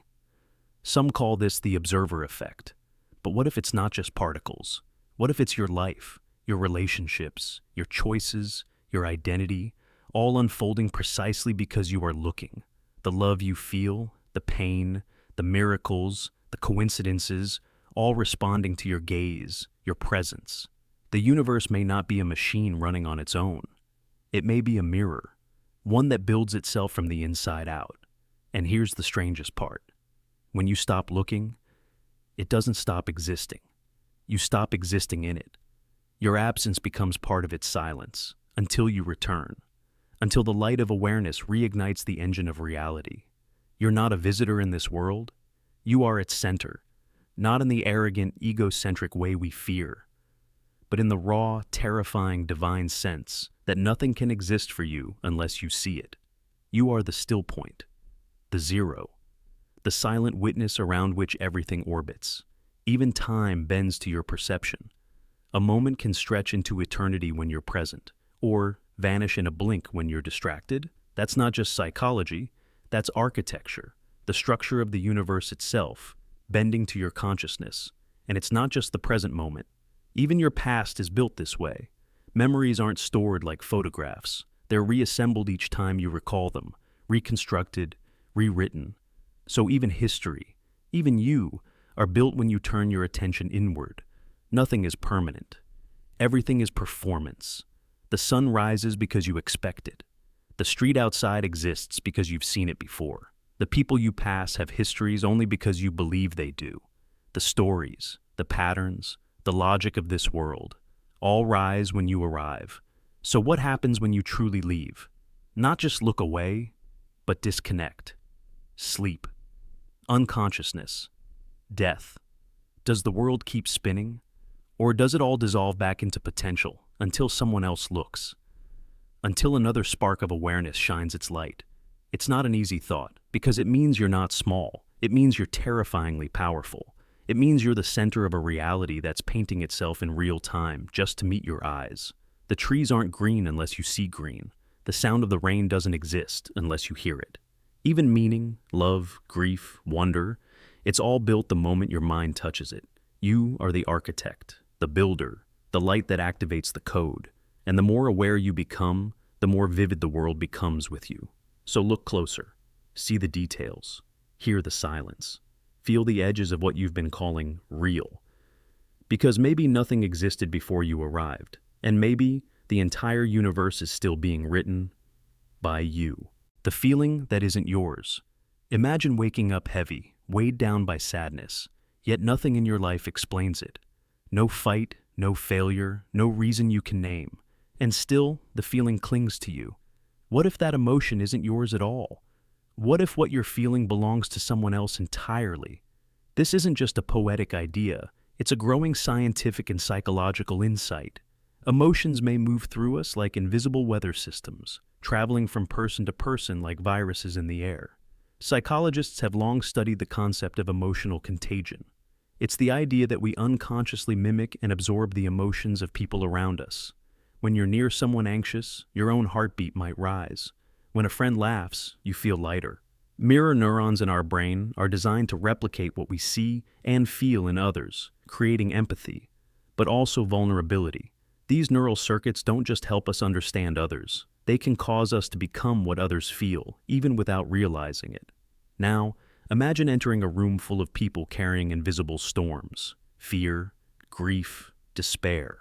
A: Some call this the observer effect. But what if it's not just particles? What if it's your life, your relationships, your choices, your identity, all unfolding precisely because you are looking? The love you feel, the pain, the miracles, the coincidences, all responding to your gaze, your presence. The universe may not be a machine running on its own. It may be a mirror, one that builds itself from the inside out. And here's the strangest part. When you stop looking, it doesn't stop existing. You stop existing in it. Your absence becomes part of its silence, until you return, until the light of awareness reignites the engine of reality. You're not a visitor in this world. You are its center, not in the arrogant, egocentric way we fear, but in the raw, terrifying, divine sense that nothing can exist for you unless you see it. You are the still point, the zero, the silent witness around which everything orbits. Even time bends to your perception. A moment can stretch into eternity when you're present, or vanish in a blink when you're distracted. That's not just psychology, that's architecture, the structure of the universe itself, bending to your consciousness. And it's not just the present moment. Even your past is built this way. Memories aren't stored like photographs. They're reassembled each time you recall them, reconstructed, rewritten. So even history, even you, are built when you turn your attention inward. Nothing is permanent. Everything is performance. The sun rises because you expect it. The street outside exists because you've seen it before. The people you pass have histories only because you believe they do. The stories, the patterns, the logic of this world, all rise when you arrive. So what happens when you truly leave? Not just look away, but disconnect. Sleep. Unconsciousness. Death. Does the world keep spinning? Or does it all dissolve back into potential until someone else looks? Until another spark of awareness shines its light. It's not an easy thought, because it means you're not small. It means you're terrifyingly powerful. It means you're the center of a reality that's painting itself in real time just to meet your eyes. The trees aren't green unless you see green. The sound of the rain doesn't exist unless you hear it. Even meaning, love, grief, wonder, it's all built the moment your mind touches it. You are the architect, the builder, the light that activates the code. And the more aware you become, the more vivid the world becomes with you. So look closer. See the details. Hear the silence. Feel the edges of what you've been calling real. Because maybe nothing existed before you arrived, and maybe the entire universe is still being written by you. The feeling that isn't yours. Imagine waking up heavy, weighed down by sadness, yet nothing in your life explains it. No fight, no failure, no reason you can name. And still, the feeling clings to you. What if that emotion isn't yours at all? What if what you're feeling belongs to someone else entirely? This isn't just a poetic idea, it's a growing scientific and psychological insight. Emotions may move through us like invisible weather systems, traveling from person to person like viruses in the air. Psychologists have long studied the concept of emotional contagion. It's the idea that we unconsciously mimic and absorb the emotions of people around us. When you're near someone anxious, your own heartbeat might rise. When a friend laughs, you feel lighter. Mirror neurons in our brain are designed to replicate what we see and feel in others, creating empathy, but also vulnerability. These neural circuits don't just help us understand others. They can cause us to become what others feel, even without realizing it. Now, imagine entering a room full of people carrying invisible storms, fear, grief, despair.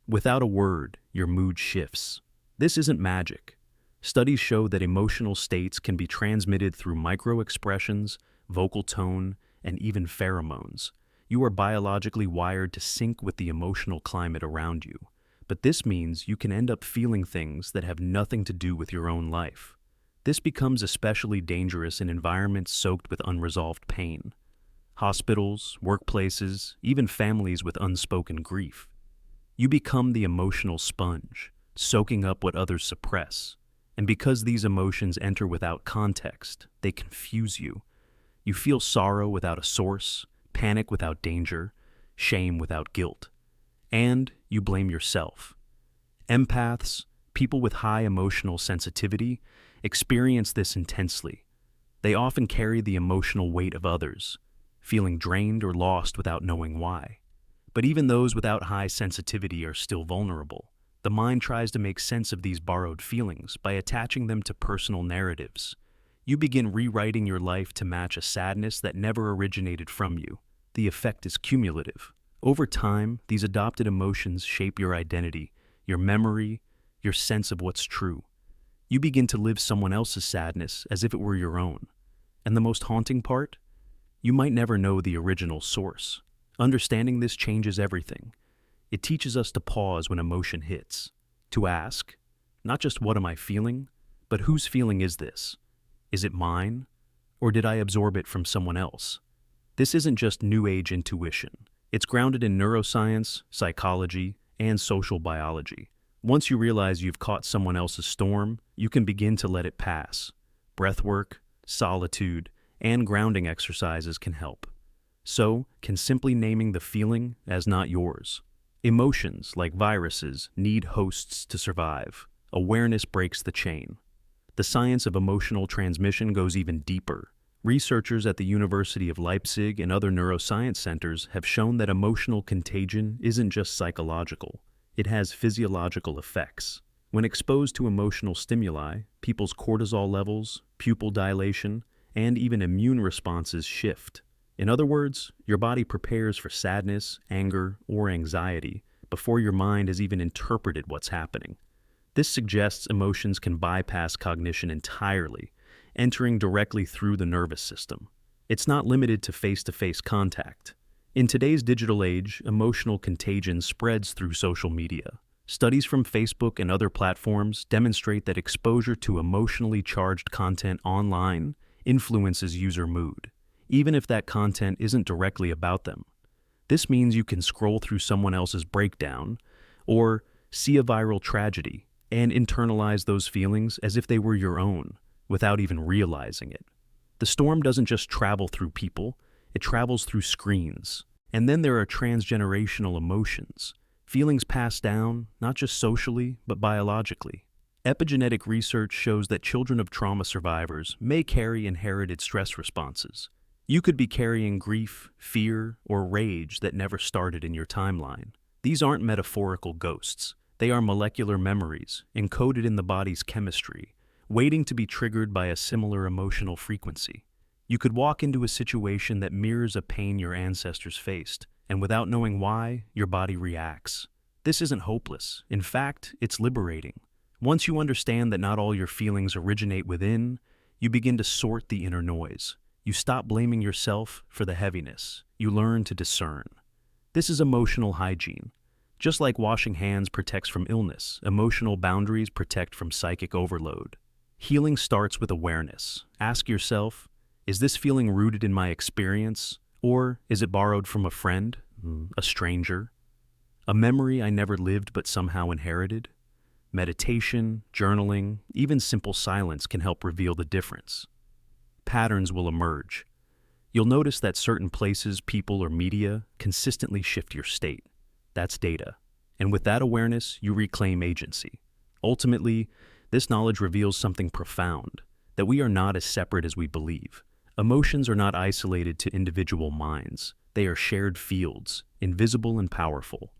A: Without a word, your mood shifts. This isn't magic. Studies show that emotional states can be transmitted through micro-expressions, vocal tone, and even pheromones. You are biologically wired to sync with the emotional climate around you. But this means you can end up feeling things that have nothing to do with your own life. This becomes especially dangerous in environments soaked with unresolved pain. Hospitals, workplaces, even families with unspoken grief. You become the emotional sponge, soaking up what others suppress. And because these emotions enter without context, they confuse you. You feel sorrow without a source, panic without danger, shame without guilt. And you blame yourself. Empaths, people with high emotional sensitivity, experience this intensely. They often carry the emotional weight of others, feeling drained or lost without knowing why. But even those without high sensitivity are still vulnerable. The mind tries to make sense of these borrowed feelings by attaching them to personal narratives. You begin rewriting your life to match a sadness that never originated from you. The effect is cumulative. Over time, these adopted emotions shape your identity, your memory, your sense of what's true. You begin to live someone else's sadness as if it were your own. And the most haunting part? You might never know the original source. Understanding this changes everything. It teaches us to pause when emotion hits, to ask, not just what am I feeling, but whose feeling is this? Is it mine, or did I absorb it from someone else? This isn't just New Age intuition. It's grounded in neuroscience, psychology, and social biology. Once you realize you've caught someone else's storm, you can begin to let it pass. Breathwork, solitude, and grounding exercises can help. So, can simply naming the feeling as not yours. Emotions, like viruses, need hosts to survive. Awareness breaks the chain. The science of emotional transmission goes even deeper. Researchers at the University of Leipzig and other neuroscience centers have shown that emotional contagion isn't just psychological. It has physiological effects. When exposed to emotional stimuli, people's cortisol levels, pupil dilation, and even immune responses shift. In other words, your body prepares for sadness, anger, or anxiety before your mind has even interpreted what's happening. This suggests emotions can bypass cognition entirely, entering directly through the nervous system. It's not limited to face-to-face contact. In today's digital age, emotional contagion spreads through social media. Studies from Facebook and other platforms demonstrate that exposure to emotionally charged content online influences user mood. even if that content isn't directly about them. This means you can scroll through someone else's breakdown or see a viral tragedy and internalize those feelings as if they were your own without even realizing it. The storm doesn't just travel through people, it travels through screens. And then there are transgenerational emotions, feelings passed down not just socially but biologically. Epigenetic research shows that children of trauma survivors may carry inherited stress responses. You could be carrying grief, fear, or rage that never started in your timeline. These aren't metaphorical ghosts. They are molecular memories, encoded in the body's chemistry, waiting to be triggered by a similar emotional frequency. You could walk into a situation that mirrors a pain your ancestors faced, and without knowing why, your body reacts. This isn't hopeless. In fact, it's liberating. Once you understand that not all your feelings originate within, you begin to sort the inner noise. You stop blaming yourself for the heaviness. You learn to discern. This is emotional hygiene. Just like washing hands protects from illness, emotional boundaries protect from psychic overload. Healing starts with awareness. Ask yourself, is this feeling rooted in my experience, or is it borrowed from a friend, a stranger, a memory I never lived but somehow inherited? Meditation, journaling, even simple silence can help reveal the difference. Patterns will emerge. You'll notice that certain places, people, or media consistently shift your state. That's data. And with that awareness, you reclaim agency. Ultimately, this knowledge reveals something profound, that we are not as separate as we believe. Emotions are not isolated to individual minds. They are shared fields, invisible and powerful.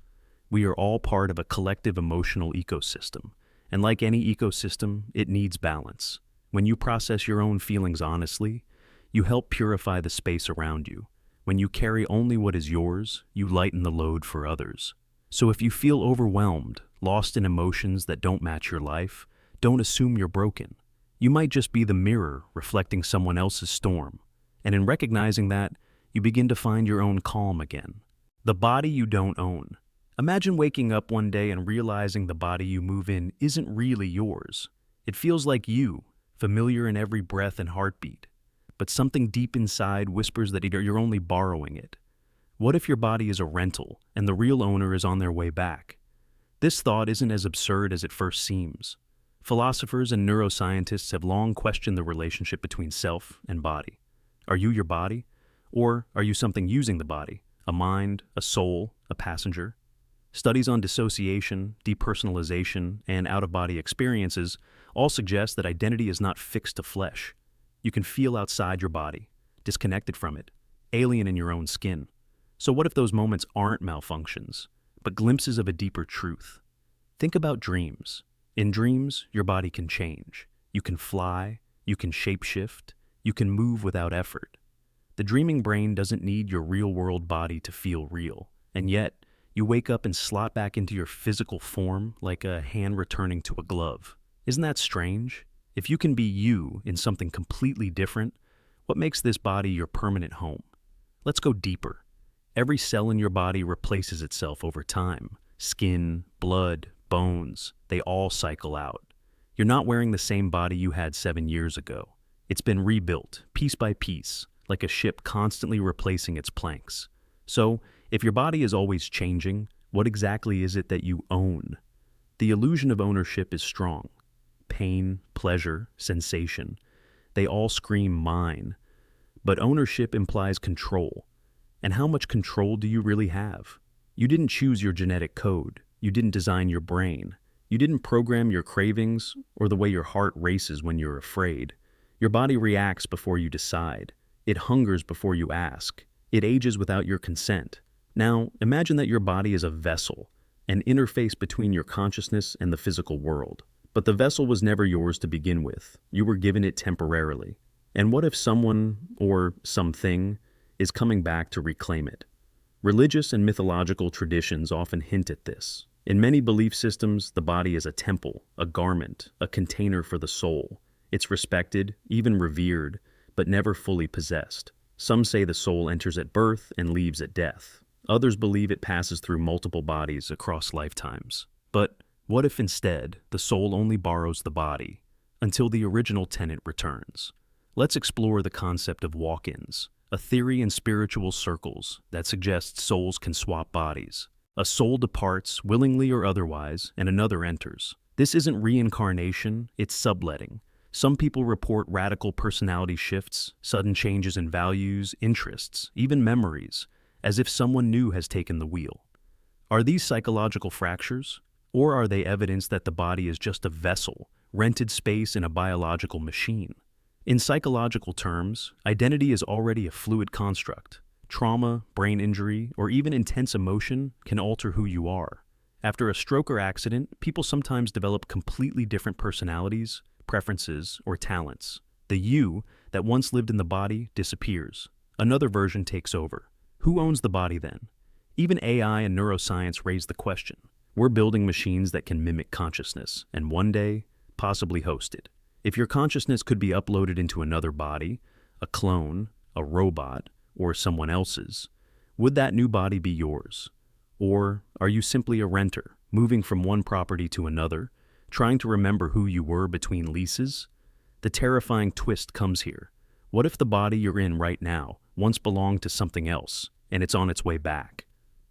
A: We are all part of a collective emotional ecosystem, and like any ecosystem, it needs balance. When you process your own feelings honestly, you help purify the space around you. When you carry only what is yours, you lighten the load for others. So if you feel overwhelmed, lost in emotions that don't match your life, don't assume you're broken. You might just be the mirror reflecting someone else's storm. And in recognizing that, you begin to find your own calm again. The body you don't own. Imagine waking up one day and realizing the body you move in isn't really yours. It feels like you, familiar in every breath and heartbeat. But something deep inside whispers that you're only borrowing it. What if your body is a rental and the real owner is on their way back? This thought isn't as absurd as it first seems. Philosophers and neuroscientists have long questioned the relationship between self and body. Are you your body? Or are you something using the body? A mind, a soul, a passenger? Studies on dissociation, depersonalization, and out-of-body experiences all suggest that identity is not fixed to flesh. You can feel outside your body, disconnected from it, alien in your own skin. So what if those moments aren't malfunctions, but glimpses of a deeper truth? Think about dreams. In dreams, your body can change. You can fly, you can shapeshift, you can move without effort. The dreaming brain doesn't need your real-world body to feel real, and yet, you wake up and slot back into your physical form like a hand returning to a glove. Isn't that strange? If you can be you in something completely different, what makes this body your permanent home? Let's go deeper. Every cell in your body replaces itself over time. Skin, blood, bones, they all cycle out. You're not wearing the same body you had 7 years ago. It's been rebuilt, piece by piece, like a ship constantly replacing its planks. So, if your body is always changing, what exactly is it that you own? The illusion of ownership is strong. Pain, pleasure, sensation, they all scream mine. But ownership implies control. And how much control do you really have? You didn't choose your genetic code. You didn't design your brain. You didn't program your cravings or the way your heart races when you're afraid. Your body reacts before you decide. It hungers before you ask. It ages without your consent. Now, imagine that your body is a vessel, an interface between your consciousness and the physical world. But the vessel was never yours to begin with. You were given it temporarily. And what if someone, or something, is coming back to reclaim it? Religious and mythological traditions often hint at this. In many belief systems, the body is a temple, a garment, a container for the soul. It's respected, even revered, but never fully possessed. Some say the soul enters at birth and leaves at death. Others believe it passes through multiple bodies across lifetimes. But what if instead, the soul only borrows the body until the original tenant returns? Let's explore the concept of walk-ins, a theory in spiritual circles that suggests souls can swap bodies. A soul departs, willingly or otherwise, and another enters. This isn't reincarnation, it's subletting. Some people report radical personality shifts, sudden changes in values, interests, even memories, as if someone new has taken the wheel. Are these psychological fractures? Or are they evidence that the body is just a vessel, rented space in a biological machine? In psychological terms, identity is already a fluid construct. Trauma, brain injury, or even intense emotion can alter who you are. After a stroke or accident, people sometimes develop completely different personalities, preferences, or talents. The you that once lived in the body disappears. Another version takes over. Who owns the body then? Even AI and neuroscience raise the question. We're building machines that can mimic consciousness, and one day, possibly host it. If your consciousness could be uploaded into another body, a clone, a robot, or someone else's, would that new body be yours? Or are you simply a renter, moving from one property to another, trying to remember who you were between leases? The terrifying twist comes here. What if the body you're in right now once belonged to something else, and it's on its way back?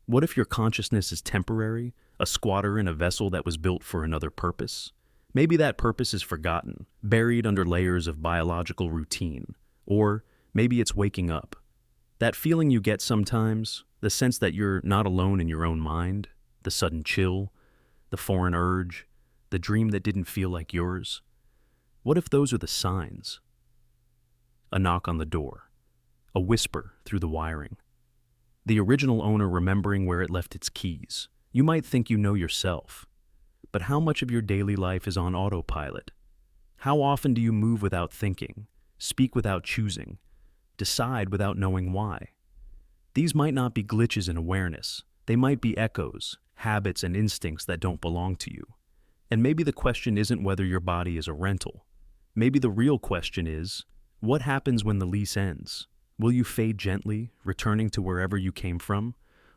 A: What if your consciousness is temporary, a squatter in a vessel that was built for another purpose? Maybe that purpose is forgotten, buried under layers of biological routine. Or maybe it's waking up. That feeling you get sometimes, the sense that you're not alone in your own mind, the sudden chill, the foreign urge, the dream that didn't feel like yours. What if those are the signs? A knock on the door, a whisper through the wiring. The original owner remembering where it left its keys. You might think you know yourself, but how much of your daily life is on autopilot? How often do you move without thinking, speak without choosing, decide without knowing why? These might not be glitches in awareness. They might be echoes, habits, and instincts that don't belong to you. And maybe the question isn't whether your body is a rental. Maybe the real question is, what happens when the lease ends? Will you fade gently, returning to wherever you came from?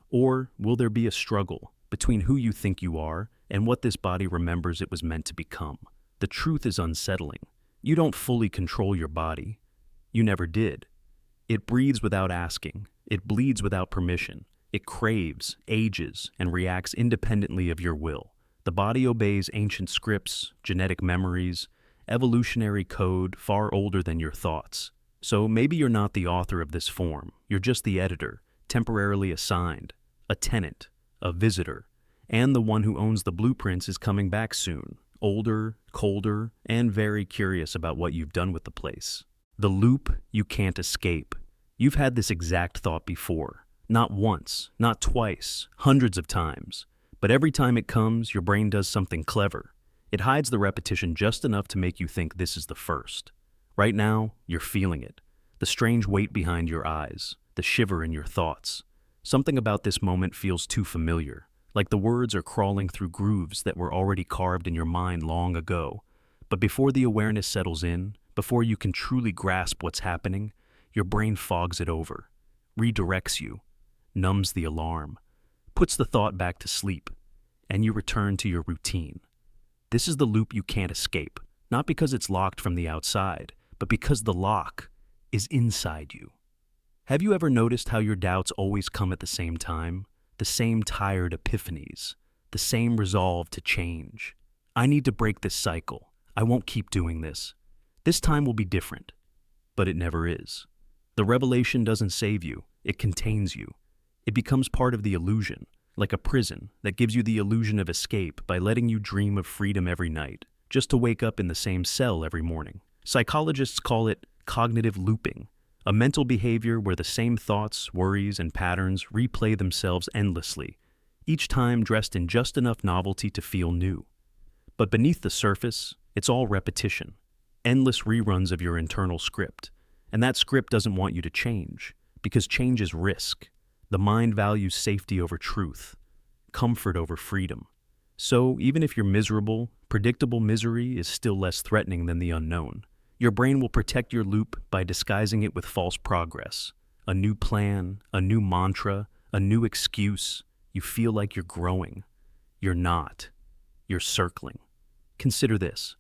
A: Or will there be a struggle between who you think you are and what this body remembers it was meant to become? The truth is unsettling. You don't fully control your body. You never did. It breathes without asking. It bleeds without permission. It craves, ages, and reacts independently of your will. The body obeys ancient scripts, genetic memories, evolutionary code far older than your thoughts. So maybe you're not the author of this form. You're just the editor, temporarily assigned, a tenant, a visitor, and the one who owns the blueprints is coming back soon, older, colder, and very curious about what you've done with the place. The loop you can't escape. You've had this exact thought before. Not once, not twice, hundreds of times. But every time it comes, your brain does something clever. It hides the repetition just enough to make you think this is the first. Right now, you're feeling it. The strange weight behind your eyes, the shiver in your thoughts. Something about this moment feels too familiar, like the words are crawling through grooves that were already carved in your mind long ago. But before the awareness settles in, before you can truly grasp what's happening, your brain fogs it over, redirects you, numbs the alarm, puts the thought back to sleep, and you return to your routine. This is the loop you can't escape, not because it's locked from the outside, but because the lock is inside you. Have you ever noticed how your doubts always come at the same time? The same tired epiphanies, the same resolve to change. I need to break this cycle. I won't keep doing this. This time will be different. But it never is. The revelation doesn't save you. It contains you. It becomes part of the illusion, like a prison that gives you the illusion of escape by letting you dream of freedom every night, just to wake up in the same cell every morning. Psychologists call it cognitive looping, a mental behavior where the same thoughts, worries, and patterns replay themselves endlessly, each time dressed in just enough novelty to feel new. But beneath the surface, it's all repetition, endless reruns of your internal script. And that script doesn't want you to change, because change is risk. The mind values safety over truth, comfort over freedom. So even if you're miserable, predictable misery is still less threatening than the unknown. Your brain will protect your loop by disguising it with false progress. A new plan, a new mantra, a new excuse. You feel like you're growing. You're not. You're circling. Consider this.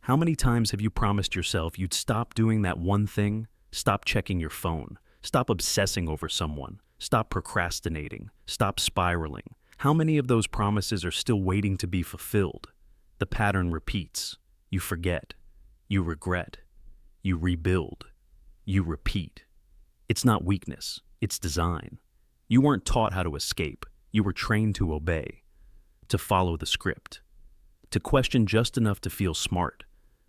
A: How many times have you promised yourself you'd stop doing that one thing, stop checking your phone, Stop obsessing over someone. Stop procrastinating. Stop spiraling. How many of those promises are still waiting to be fulfilled? The pattern repeats. You forget. You regret. You rebuild. You repeat. It's not weakness. It's design. You weren't taught how to escape. You were trained to obey, to follow the script, to question just enough to feel smart,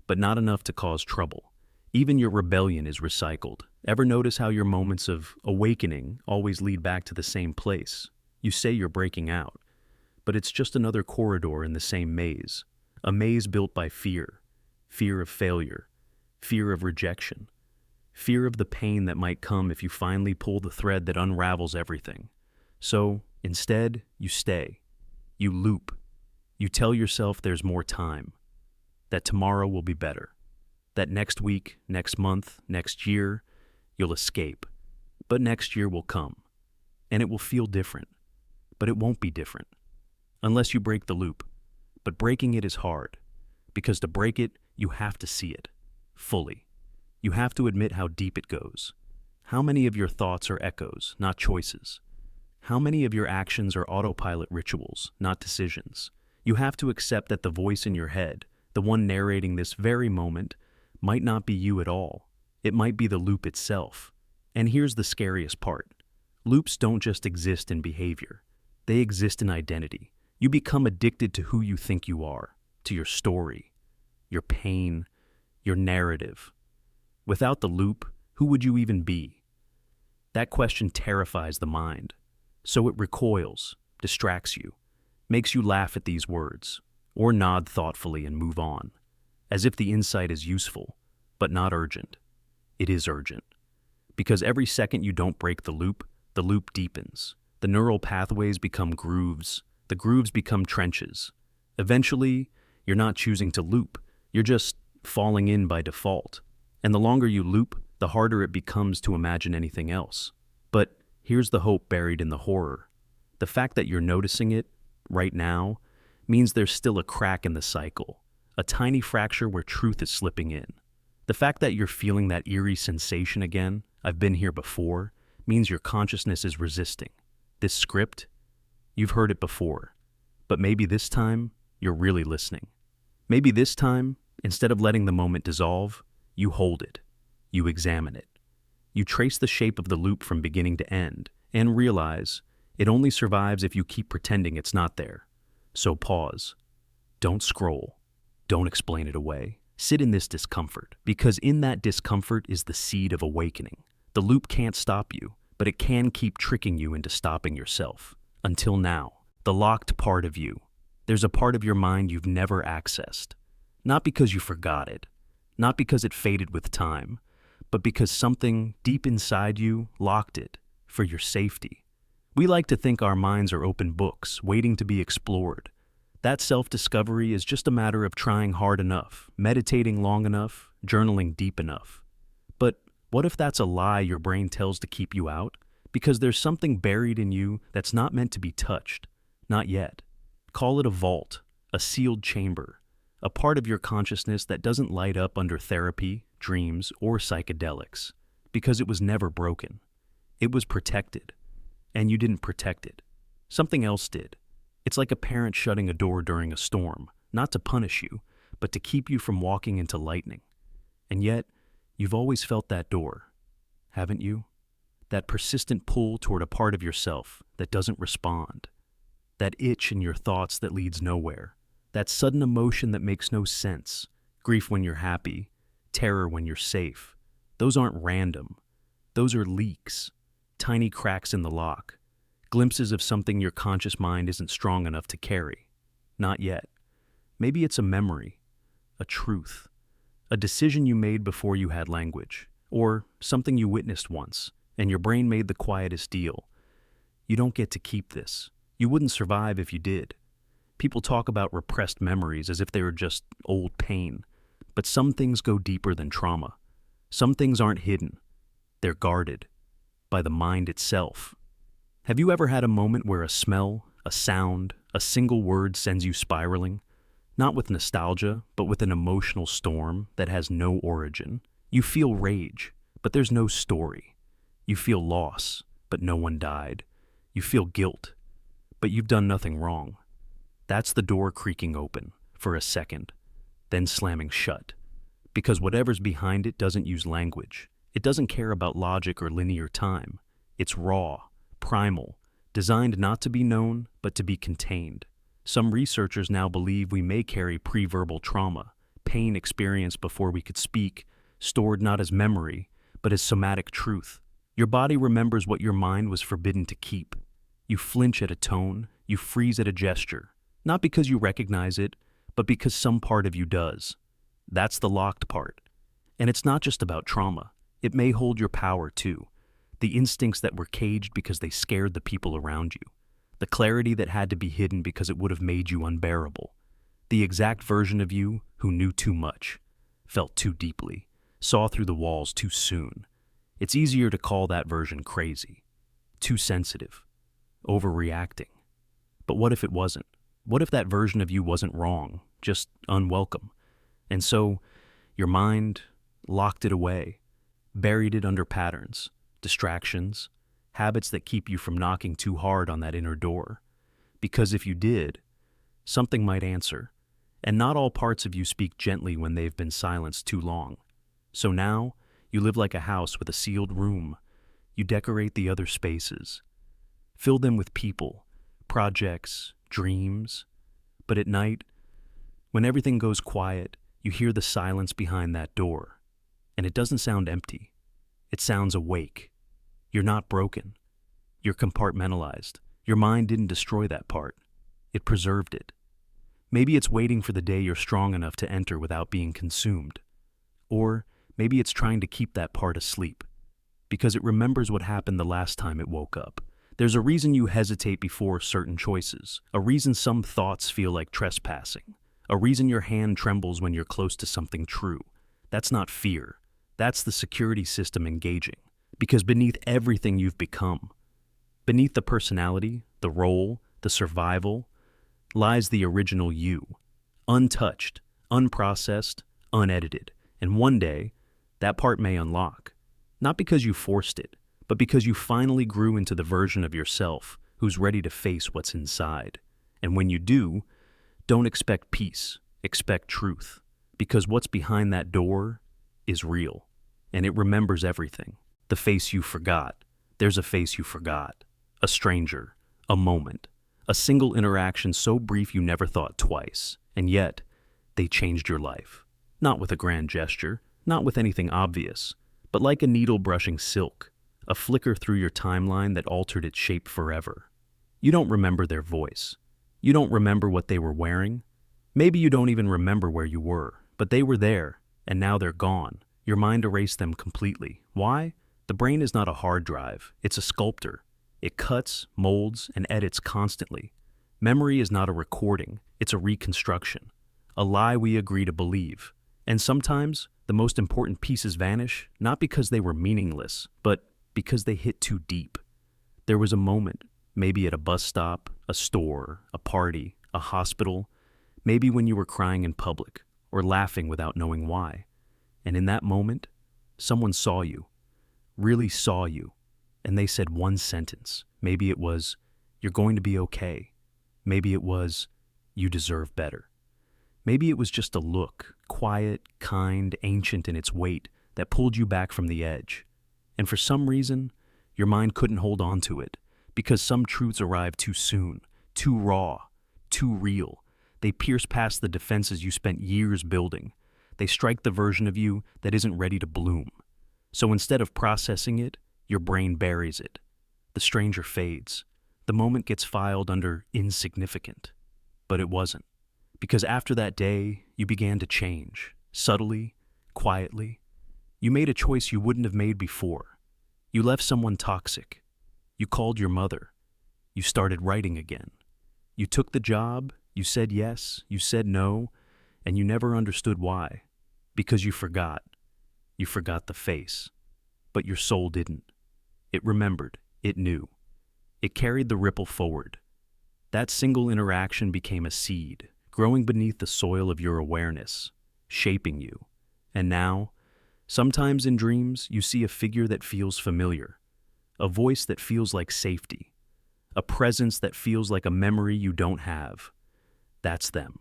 A: but not enough to cause trouble. Even your rebellion is recycled. Ever notice how your moments of awakening always lead back to the same place? You say you're breaking out, but it's just another corridor in the same maze. A maze built by fear. Fear of failure. Fear of rejection. Fear of the pain that might come if you finally pull the thread that unravels everything. So, instead, you stay. You loop. You tell yourself there's more time. That tomorrow will be better. That next week, next month, next year, you'll escape. But next year will come. And it will feel different. But it won't be different. Unless you break the loop. But breaking it is hard. Because to break it, you have to see it. Fully. You have to admit how deep it goes. How many of your thoughts are echoes, not choices? How many of your actions are autopilot rituals, not decisions? You have to accept that the voice in your head, the one narrating this very moment, might not be you at all. It might be the loop itself. And here's the scariest part. Loops don't just exist in behavior. They exist in identity. You become addicted to who you think you are, to your story, your pain, your narrative. Without the loop, who would you even be? That question terrifies the mind. So it recoils, distracts you, makes you laugh at these words, or nod thoughtfully and move on, as if the insight is useful, but not urgent. It is urgent. Because every second you don't break the loop deepens. The neural pathways become grooves. The grooves become trenches. Eventually, you're not choosing to loop. You're just falling in by default. And the longer you loop, the harder it becomes to imagine anything else. But here's the hope buried in the horror. The fact that you're noticing it, right now, means there's still a crack in the cycle, a tiny fracture where truth is slipping in. The fact that you're feeling that eerie sensation again, I've been here before, means your consciousness is resisting. This script, you've heard it before, but maybe this time, you're really listening. Maybe this time, instead of letting the moment dissolve, you hold it. You examine it. You trace the shape of the loop from beginning to end, and realize it only survives if you keep pretending it's not there. So pause. Don't scroll. Don't explain it away. Sit in this discomfort, because in that discomfort is the seed of awakening. The loop can't stop you, but it can keep tricking you into stopping yourself. Until now, the locked part of you. There's a part of your mind you've never accessed. Not because you forgot it, not because it faded with time, but because something deep inside you locked it for your safety. We like to think our minds are open books, waiting to be explored. That self-discovery is just a matter of trying hard enough, meditating long enough, journaling deep enough. But what if that's a lie your brain tells to keep you out? Because there's something buried in you that's not meant to be touched. Not yet. Call it a vault, a sealed chamber, a part of your consciousness that doesn't light up under therapy, dreams, or psychedelics, because it was never broken. It was protected, and you didn't protect it. Something else did. It's like a parent shutting a door during a storm, not to punish you, but to keep you from walking into lightning. And yet, you've always felt that door, haven't you? That persistent pull toward a part of yourself that doesn't respond. That itch in your thoughts that leads nowhere. That sudden emotion that makes no sense. Grief when you're happy. Terror when you're safe. Those aren't random. Those are leaks. Tiny cracks in the lock. Glimpses of something your conscious mind isn't strong enough to carry. Not yet. Maybe it's a memory. A truth. A decision you made before you had language. Or something you witnessed once, and your brain made the quietest deal. You don't get to keep this. You wouldn't survive if you did. People talk about repressed memories as if they were just old pain. But some things go deeper than trauma. Some things aren't hidden. They're guarded. By the mind itself. Have you ever had a moment where a smell, a sound, a single word sends you spiraling? Not with nostalgia, but with an emotional storm that has no origin. You feel rage, but there's no story. You feel loss, but no one died. You feel guilt, but you've done nothing wrong. That's the door creaking open for a second, then slamming shut. Because whatever's behind it doesn't use language. It doesn't care about logic or linear time. It's raw, primal, designed not to be known, but to be contained. Some researchers now believe we may carry pre-verbal trauma, pain experienced before we could speak, stored not as memory, but as somatic truth. Your body remembers what your mind was forbidden to keep. You flinch at a tone, you freeze at a gesture, not because you recognize it, but because some part of you does. That's the locked part. And it's not just about trauma. It may hold your power too. The instincts that were caged because they scared the people around you. The clarity that had to be hidden because it would have made you unbearable. The exact version of you who knew too much, felt too deeply, saw through the walls too soon. It's easier to call that version crazy, too sensitive, overreacting. But what if it wasn't? What if that version of you wasn't wrong, just unwelcome? And so, your mind locked it away, buried it under patterns, distractions, habits that keep you from knocking too hard on that inner door. Because if you did, something might answer, and not all parts of you speak gently when they've been silenced too long. So now, you live like a house with a sealed room. You decorate the other spaces. Fill them with people, projects, dreams. But at night, when everything goes quiet, you hear the silence behind that door. And it doesn't sound empty. It sounds awake. You're not broken. You're compartmentalized. Your mind didn't destroy that part. It preserved it. Maybe it's waiting for the day you're strong enough to enter without being consumed. Or maybe it's trying to keep that part asleep, because it remembers what happened the last time it woke up. There's a reason you hesitate before certain choices, a reason some thoughts feel like trespassing, a reason your hand trembles when you're close to something true. That's not fear. That's the security system engaging. Because beneath everything you've become, beneath the personality, the role, the survival, lies the original you, untouched, unprocessed, unedited. And one day, that part may unlock, not because you forced it, but because you finally grew into the version of yourself who's ready to face what's inside. And when you do, don't expect peace, expect truth, because what's behind that door is real, and it remembers everything. The face you forgot. There's a face you forgot. A stranger. A moment. A single interaction so brief you never thought twice. And yet, they changed your life. Not with a grand gesture, not with anything obvious, but like a needle brushing silk, a flicker through your timeline that altered its shape forever. You don't remember their voice. You don't remember what they were wearing. Maybe you don't even remember where you were, but they were there, and now they're gone. Your mind erased them completely. Why? The brain is not a hard drive, it's a sculptor. It cuts, molds, and edits constantly. Memory is not a recording, it's a reconstruction. A lie we agree to believe. And sometimes, the most important pieces vanish, not because they were meaningless, but because they hit too deep. There was a moment, maybe at a bus stop, a store, a party, a hospital, maybe when you were crying in public, or laughing without knowing why. And in that moment, someone saw you. Really saw you, and they said one sentence. Maybe it was, "You're going to be okay." Maybe it was, "You deserve better." Maybe it was just a look, quiet, kind, ancient in its weight, that pulled you back from the edge. And for some reason, your mind couldn't hold on to it, because some truths arrived too soon, too raw, too real. They pierce past the defenses you spent years building. They strike the version of you that isn't ready to bloom. So instead of processing it, your brain buries it. The stranger fades. The moment gets filed under insignificant. But it wasn't. Because after that day, you began to change. Subtly, quietly. You made a choice you wouldn't have made before. You left someone toxic. You called your mother. You started writing again. You took the job, you said yes, you said no, and you never understood why. Because you forgot. You forgot the face. But your soul didn't. It remembered. It knew. It carried the ripple forward. That single interaction became a seed, growing beneath the soil of your awareness, shaping you. And now, sometimes in dreams, you see a figure that feels familiar. a voice that feels like safety, a presence that feels like a memory you don't have. That's them.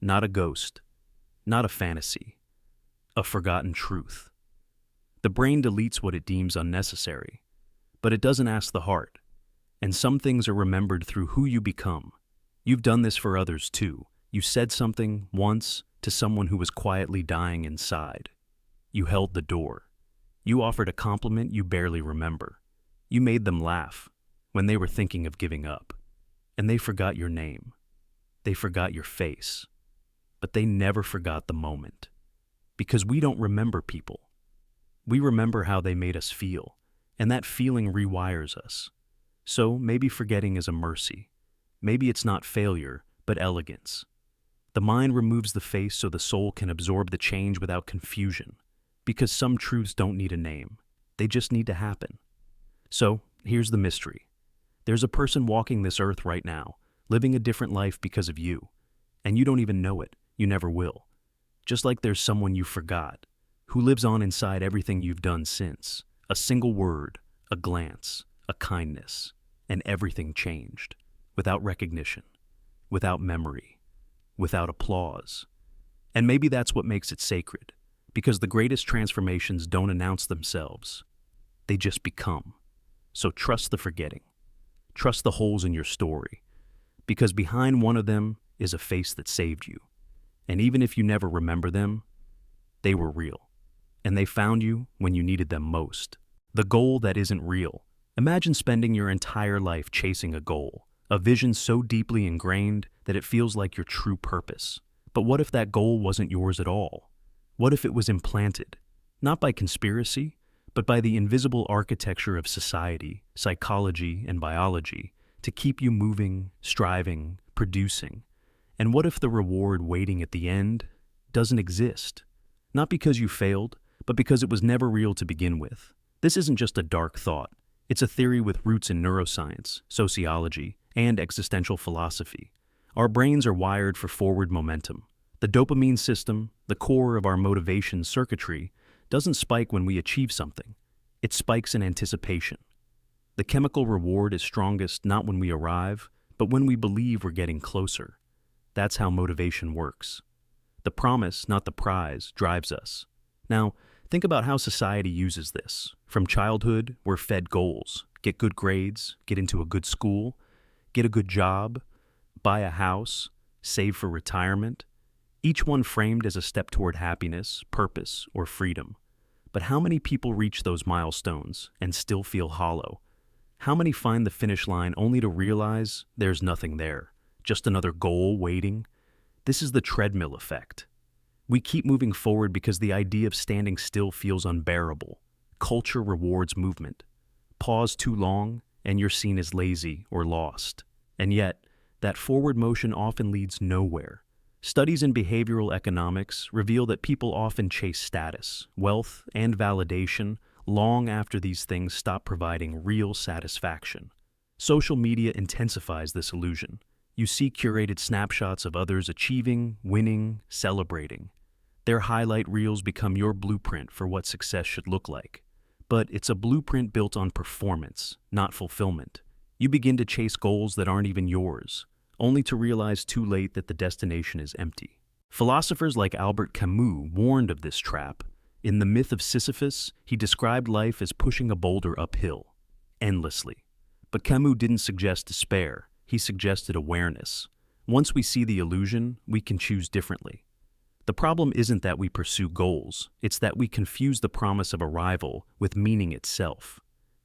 A: Not a ghost, not a fantasy, a forgotten truth. The brain deletes what it deems unnecessary, but it doesn't ask the heart. And some things are remembered through who you become. You've done this for others too. You said something once to someone who was quietly dying inside. You held the door. You offered a compliment you barely remember. You made them laugh when they were thinking of giving up. And they forgot your name. They forgot your face. But they never forgot the moment. Because we don't remember people. We remember how they made us feel, and that feeling rewires us. So maybe forgetting is a mercy. Maybe it's not failure, but elegance. The mind removes the face so the soul can absorb the change without confusion. Because some truths don't need a name. They just need to happen. So, here's the mystery. There's a person walking this earth right now, living a different life because of you. And you don't even know it. You never will. Just like there's someone you forgot, who lives on inside everything you've done since. A single word, a glance, a kindness, and everything changed. Without recognition, without memory, without applause. And maybe that's what makes it sacred. Because the greatest transformations don't announce themselves. They just become. So trust the forgetting. Trust the holes in your story. Because behind one of them is a face that saved you. And even if you never remember them, they were real. And they found you when you needed them most. The goal that isn't real. Imagine spending your entire life chasing a goal, a vision so deeply ingrained that it feels like your true purpose. But what if that goal wasn't yours at all? What if it was implanted, not by conspiracy, but by the invisible architecture of society, psychology, and biology, to keep you moving, striving, producing? And what if the reward waiting at the end doesn't exist? Not because you failed, but because it was never real to begin with. This isn't just a dark thought. It's a theory with roots in neuroscience, sociology, and existential philosophy. Our brains are wired for forward momentum. The dopamine system, the core of our motivation circuitry, doesn't spike when we achieve something. It spikes in anticipation. The chemical reward is strongest not when we arrive, but when we believe we're getting closer. That's how motivation works. The promise, not the prize, drives us. Now, think about how society uses this. From childhood, we're fed goals. Get good grades, get into a good school, get a good job, buy a house, save for retirement. Each one framed as a step toward happiness, purpose, or freedom. But how many people reach those milestones and still feel hollow? How many find the finish line only to realize there's nothing there, just another goal waiting? This is the treadmill effect. We keep moving forward because the idea of standing still feels unbearable. Culture rewards movement. Pause too long, and you're seen as lazy or lost. And yet, that forward motion often leads nowhere. Studies in behavioral economics reveal that people often chase status, wealth, and validation long after these things stop providing real satisfaction. Social media intensifies this illusion. You see curated snapshots of others achieving, winning, celebrating. Their highlight reels become your blueprint for what success should look like. But it's a blueprint built on performance, not fulfillment. You begin to chase goals that aren't even yours, only to realize too late that the destination is empty. Philosophers like Albert Camus warned of this trap. In The Myth of Sisyphus, he described life as pushing a boulder uphill, endlessly. But Camus didn't suggest despair, he suggested awareness. Once we see the illusion, we can choose differently. The problem isn't that we pursue goals, it's that we confuse the promise of arrival with meaning itself.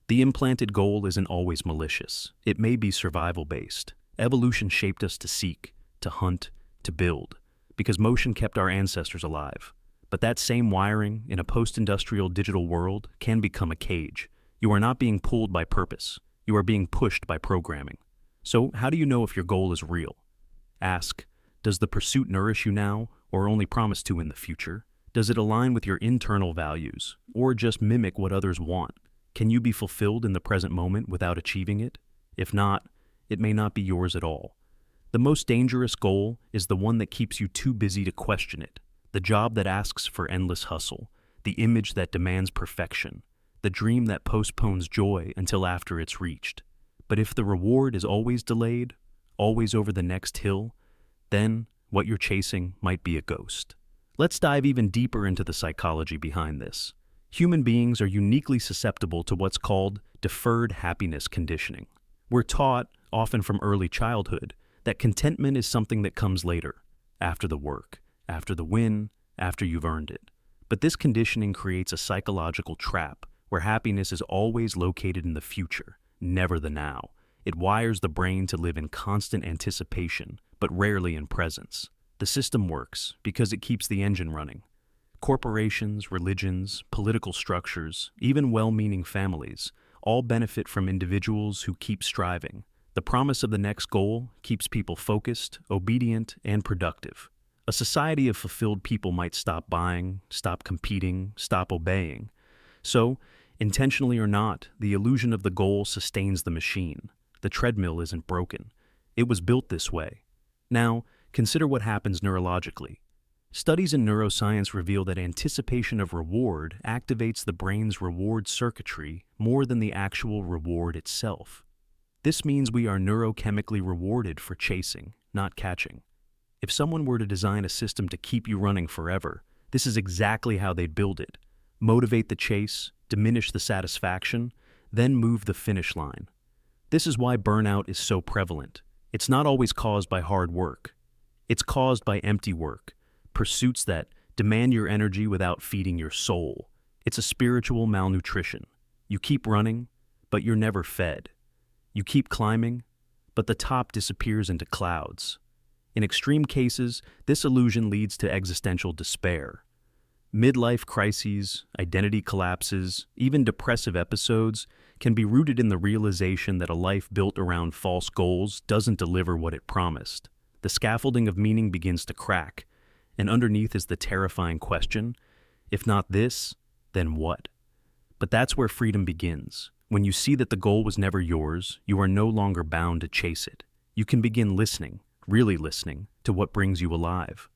A: The implanted goal isn't always malicious, it may be survival-based. Evolution shaped us to seek, to hunt, to build, because motion kept our ancestors alive. But that same wiring, in a post-industrial digital world, can become a cage. You are not being pulled by purpose. You are being pushed by programming. So, how do you know if your goal is real? Ask, does the pursuit nourish you now, or only promise to in the future? Does it align with your internal values, or just mimic what others want? Can you be fulfilled in the present moment without achieving it? If not, it may not be yours at all. The most dangerous goal is the one that keeps you too busy to question it. The job that asks for endless hustle, the image that demands perfection, the dream that postpones joy until after it's reached. But if the reward is always delayed, always over the next hill, then what you're chasing might be a ghost. Let's dive even deeper into the psychology behind this. Human beings are uniquely susceptible to what's called deferred happiness conditioning. We're taught, often from early childhood, that contentment is something that comes later, after the work, after the win, after you've earned it. But this conditioning creates a psychological trap where happiness is always located in the future, never the now. It wires the brain to live in constant anticipation, but rarely in presence. The system works because it keeps the engine running. Corporations, religions, political structures, even well-meaning families all benefit from individuals who keep striving. The promise of the next goal keeps people focused, obedient, and productive. A society of fulfilled people might stop buying, stop competing, stop obeying. So, intentionally or not, the illusion of the goal sustains the machine. The treadmill isn't broken. It was built this way. Now, consider what happens neurologically. Studies in neuroscience reveal that anticipation of reward activates the brain's reward circuitry more than the actual reward itself. This means we are neurochemically rewarded for chasing, not catching. If someone were to design a system to keep you running forever, this is exactly how they'd build it. Motivate the chase, diminish the satisfaction, then move the finish line. This is why burnout is so prevalent. It's not always caused by hard work. It's caused by empty work, pursuits that demand your energy without feeding your soul. It's a spiritual malnutrition. You keep running, but you're never fed. You keep climbing, but the top disappears into clouds. In extreme cases, this illusion leads to existential despair. Midlife crises, identity collapses, even depressive episodes can be rooted in the realization that a life built around false goals doesn't deliver what it promised. The scaffolding of meaning begins to crack, and underneath is the terrifying question, if not this, then what? But that's where freedom begins. When you see that the goal was never yours, you are no longer bound to chase it. You can begin listening, really listening, to what brings you alive.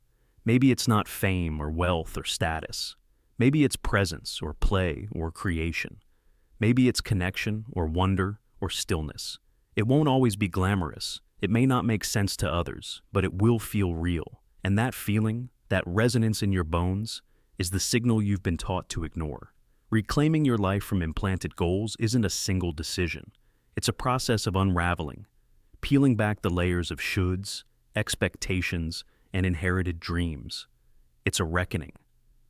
A: Maybe it's not fame or wealth or status. Maybe it's presence or play or creation. Maybe it's connection or wonder or stillness. It won't always be glamorous. It may not make sense to others, but it will feel real. And that feeling, that resonance in your bones, is the signal you've been taught to ignore. Reclaiming your life from implanted goals isn't a single decision. It's a process of unraveling, peeling back the layers of shoulds, expectations, and inherited dreams. It's a reckoning,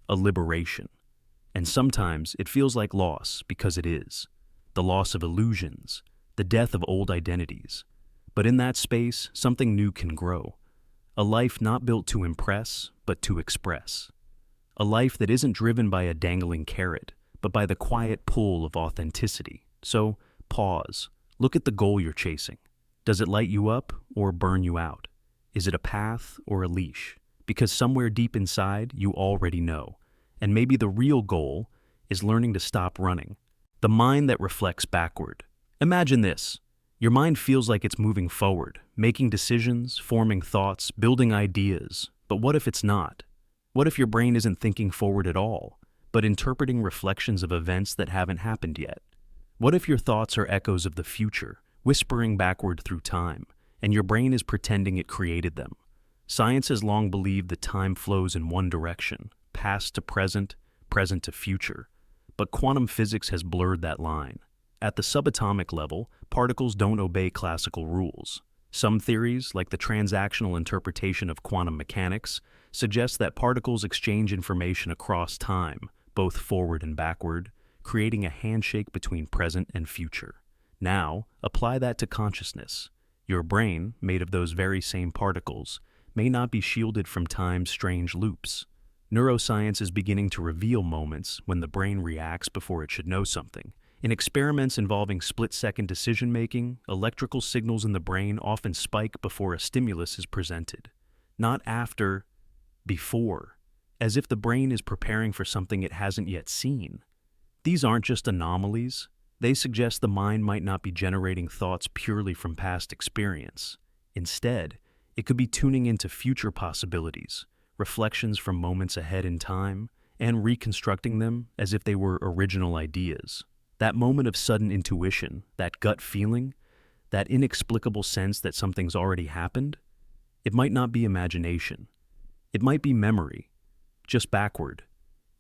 A: a liberation. And sometimes it feels like loss because it is. The loss of illusions, the death of old identities. But in that space, something new can grow. A life not built to impress, but to express. A life that isn't driven by a dangling carrot, but by the quiet pull of authenticity. So, pause. Look at the goal you're chasing. Does it light you up or burn you out? Is it a path or a leash? Because somewhere deep inside, you already know. And maybe the real goal is learning to stop running. The mind that reflects backward. Imagine this. Your mind feels like it's moving forward, making decisions, forming thoughts, building ideas. But what if it's not? What if your brain isn't thinking forward at all, but interpreting reflections of events that haven't happened yet? What if your thoughts are echoes of the future, whispering backward through time, and your brain is pretending it created them? Science has long believed that time flows in one direction, past to present, present to future. But quantum physics has blurred that line. At the subatomic level, particles don't obey classical rules. Some theories, like the transactional interpretation of quantum mechanics, suggest that particles exchange information across time, both forward and backward, creating a handshake between present and future. Now, apply that to consciousness. Your brain, made of those very same particles, may not be shielded from time's strange loops. Neuroscience is beginning to reveal moments when the brain reacts before it should know something. In experiments involving split-second decision-making, electrical signals in the brain often spike before a stimulus is presented. Not after, before, as if the brain is preparing for something it hasn't yet seen. These aren't just anomalies. They suggest the mind might not be generating thoughts purely from past experience. Instead, it could be tuning into future possibilities, reflections from moments ahead in time, and reconstructing them as if they were original ideas. That moment of sudden intuition, that gut feeling, that inexplicable sense that something's already happened, it might not be imagination. It might be memory, just backward.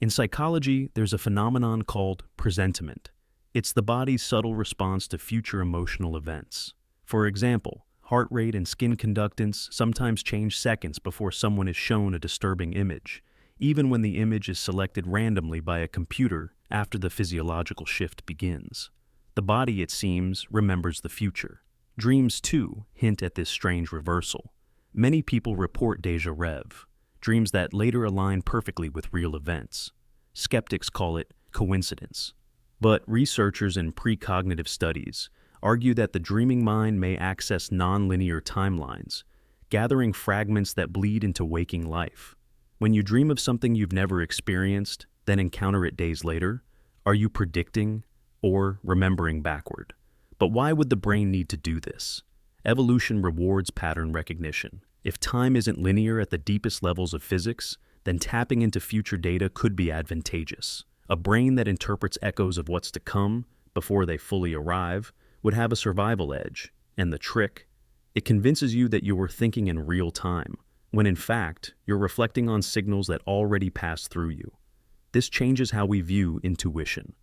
A: In psychology, there's a phenomenon called presentiment. It's the body's subtle response to future emotional events. For example, heart rate and skin conductance sometimes change seconds before someone is shown a disturbing image, even when the image is selected randomly by a computer after the physiological shift begins. The body, it seems, remembers the future. Dreams, too, hint at this strange reversal. Many people report déjà vu, dreams that later align perfectly with real events. Skeptics call it coincidence. But researchers in precognitive studies argue that the dreaming mind may access nonlinear timelines, gathering fragments that bleed into waking life. When you dream of something you've never experienced, then encounter it days later, are you predicting or remembering backward? But why would the brain need to do this? Evolution rewards pattern recognition. If time isn't linear at the deepest levels of physics, then tapping into future data could be advantageous. A brain that interprets echoes of what's to come before they fully arrive would have a survival edge. And the trick? It convinces you that you were thinking in real time, when in fact, you're reflecting on signals that already passed through you. This changes how we view intuition.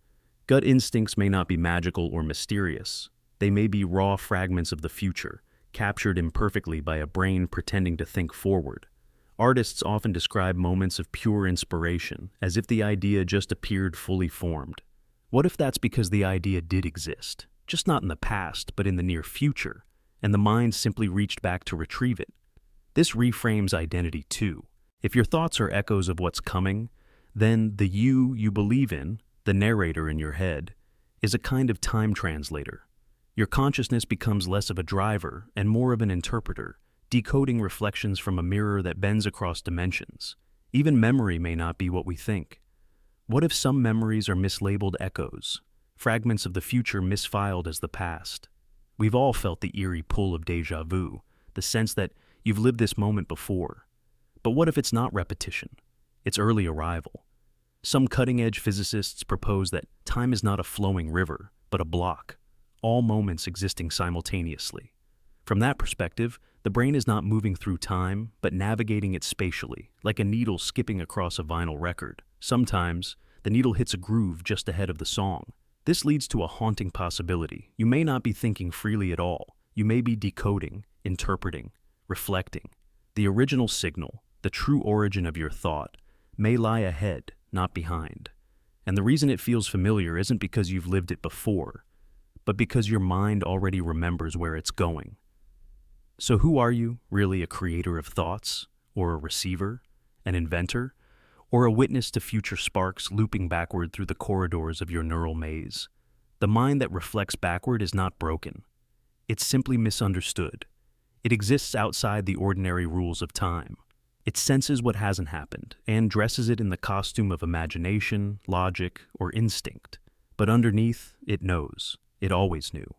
A: Gut instincts may not be magical or mysterious. They may be raw fragments of the future, captured imperfectly by a brain pretending to think forward. Artists often describe moments of pure inspiration, as if the idea just appeared fully formed. What if that's because the idea did exist, just not in the past, but in the near future, and the mind simply reached back to retrieve it? This reframes identity too. If your thoughts are echoes of what's coming, then the you believe in, the narrator in your head, is a kind of time translator. Your consciousness becomes less of a driver and more of an interpreter, decoding reflections from a mirror that bends across dimensions. Even memory may not be what we think. What if some memories are mislabeled echoes, fragments of the future misfiled as the past? We've all felt the eerie pull of déjà vu, the sense that you've lived this moment before. But what if it's not repetition? It's early arrival. Some cutting-edge physicists propose that time is not a flowing river, but a block, all moments existing simultaneously. From that perspective, the brain is not moving through time, but navigating it spatially, like a needle skipping across a vinyl record. Sometimes, the needle hits a groove just ahead of the song. This leads to a haunting possibility. You may not be thinking freely at all. You may be decoding, interpreting, reflecting. The original signal, the true origin of your thought, may lie ahead, not behind. And the reason it feels familiar isn't because you've lived it before, but because your mind already remembers where it's going. So who are you, really? A creator of thoughts? Or a receiver? An inventor? Or a witness to future sparks looping backward through the corridors of your neural maze? The mind that reflects backward is not broken. It's simply misunderstood. It exists outside the ordinary rules of time. It senses what hasn't happened and dresses it in the costume of imagination, logic, or instinct. But underneath, it knows. It always knew.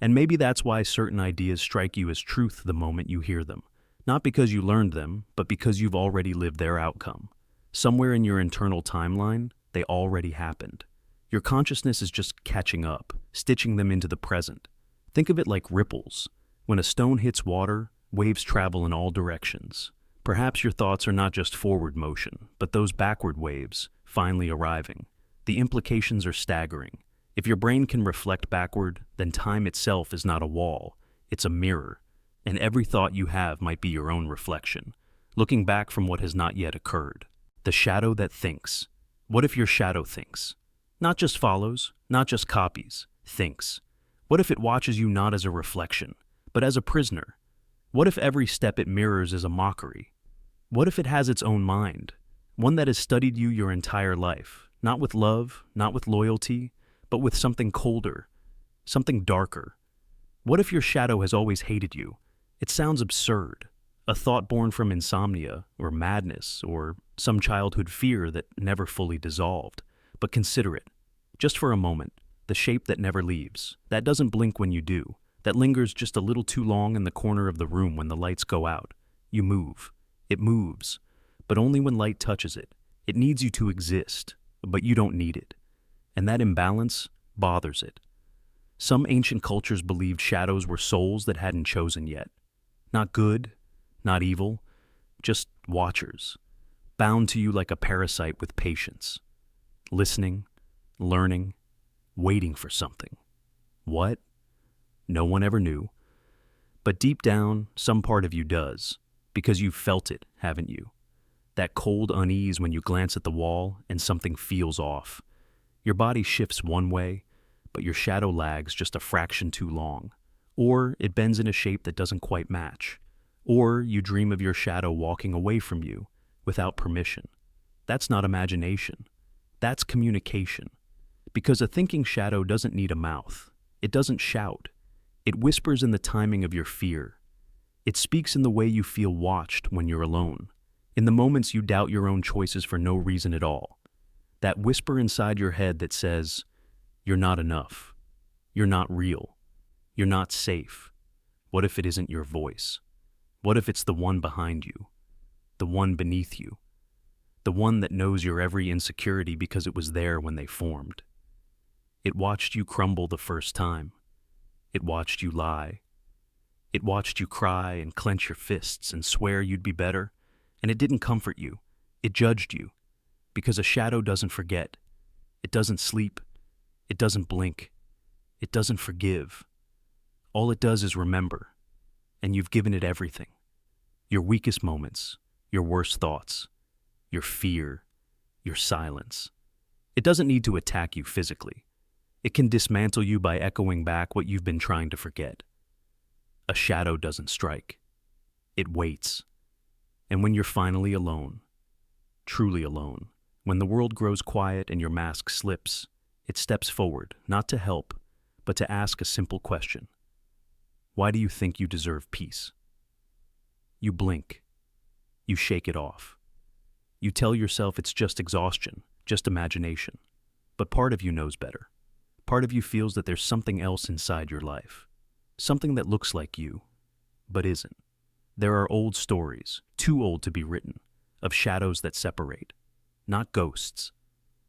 A: And maybe that's why certain ideas strike you as truth the moment you hear them. Not because you learned them, but because you've already lived their outcome. Somewhere in your internal timeline, they already happened. Your consciousness is just catching up, stitching them into the present. Think of it like ripples. When a stone hits water, waves travel in all directions. Perhaps your thoughts are not just forward motion, but those backward waves, finally arriving. The implications are staggering. If your brain can reflect backward, then time itself is not a wall, it's a mirror. And every thought you have might be your own reflection, looking back from what has not yet occurred. The shadow that thinks. What if your shadow thinks? Not just follows, not just copies, thinks. What if it watches you not as a reflection, but as a prisoner? What if every step it mirrors is a mockery? What if it has its own mind, one that has studied you your entire life, not with love, not with loyalty, but with something colder, something darker? What if your shadow has always hated you? It sounds absurd. A thought born from insomnia, or madness, or some childhood fear that never fully dissolved. But consider it, just for a moment, the shape that never leaves, that doesn't blink when you do, that lingers just a little too long in the corner of the room when the lights go out. You move. It moves, but only when light touches it. It needs you to exist, but you don't need it. And that imbalance bothers it. Some ancient cultures believed shadows were souls that hadn't chosen yet. Not good, not evil, just watchers, bound to you like a parasite with patience, listening, learning, waiting for something. What? No one ever knew. But deep down, some part of you does, because you've felt it, haven't you? That cold unease when you glance at the wall and something feels off. Your body shifts one way, but your shadow lags just a fraction too long. Or it bends in a shape that doesn't quite match. Or you dream of your shadow walking away from you without permission. That's not imagination. That's communication. Because a thinking shadow doesn't need a mouth. It doesn't shout. It whispers in the timing of your fear. It speaks in the way you feel watched when you're alone. In the moments you doubt your own choices for no reason at all. That whisper inside your head that says, "You're not enough. You're not real. You're not safe." What if it isn't your voice? What if it's the one behind you? The one beneath you? The one that knows your every insecurity because it was there when they formed? It watched you crumble the first time. It watched you lie. It watched you cry and clench your fists and swear you'd be better. And it didn't comfort you. It judged you. Because a shadow doesn't forget. It doesn't sleep. It doesn't blink. It doesn't forgive. All it does is remember. And you've given it everything. Your weakest moments, your worst thoughts, your fear, your silence. It doesn't need to attack you physically. It can dismantle you by echoing back what you've been trying to forget. A shadow doesn't strike. It waits. And when you're finally alone, truly alone, when the world grows quiet and your mask slips, it steps forward, not to help, but to ask a simple question. Why do you think you deserve peace? You blink. You shake it off. You tell yourself it's just exhaustion, just imagination. But part of you knows better. Part of you feels that there's something else inside your life. Something that looks like you, but isn't. There are old stories, too old to be written, of shadows that separate. Not ghosts,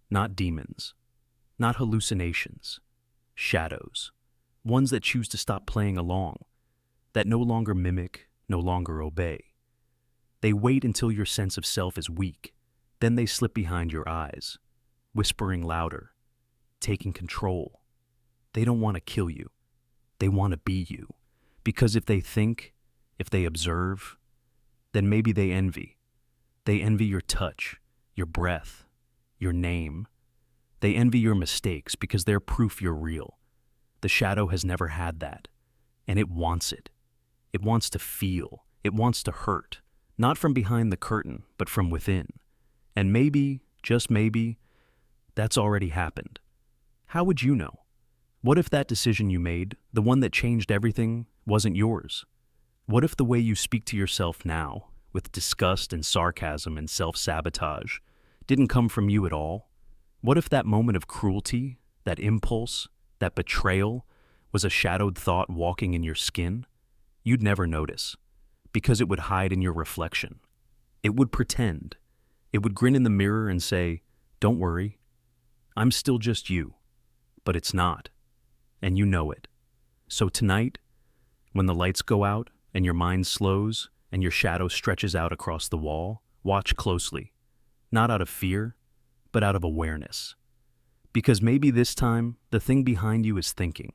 A: not demons, not hallucinations. Shadows. Ones that choose to stop playing along, that no longer mimic, no longer obey. They wait until your sense of self is weak, then they slip behind your eyes, whispering louder, taking control. They don't want to kill you. They want to be you. Because if they think, if they observe, then maybe they envy. They envy your touch, your breath, your name. They envy your mistakes because they're proof you're real. The shadow has never had that, and it wants it. It wants to feel. It wants to hurt, not from behind the curtain, but from within. And maybe, just maybe, that's already happened. How would you know? What if that decision you made, the one that changed everything, wasn't yours? What if the way you speak to yourself now, with disgust and sarcasm and self-sabotage, didn't come from you at all? What if that moment of cruelty, that impulse, that betrayal, was a shadowed thought walking in your skin? You'd never notice, because it would hide in your reflection. It would pretend. It would grin in the mirror and say, "Don't worry, I'm still just you." But it's not, and you know it. So tonight, when the lights go out and your mind slows and your shadow stretches out across the wall, watch closely, not out of fear, but out of awareness. Because maybe this time, the thing behind you is thinking,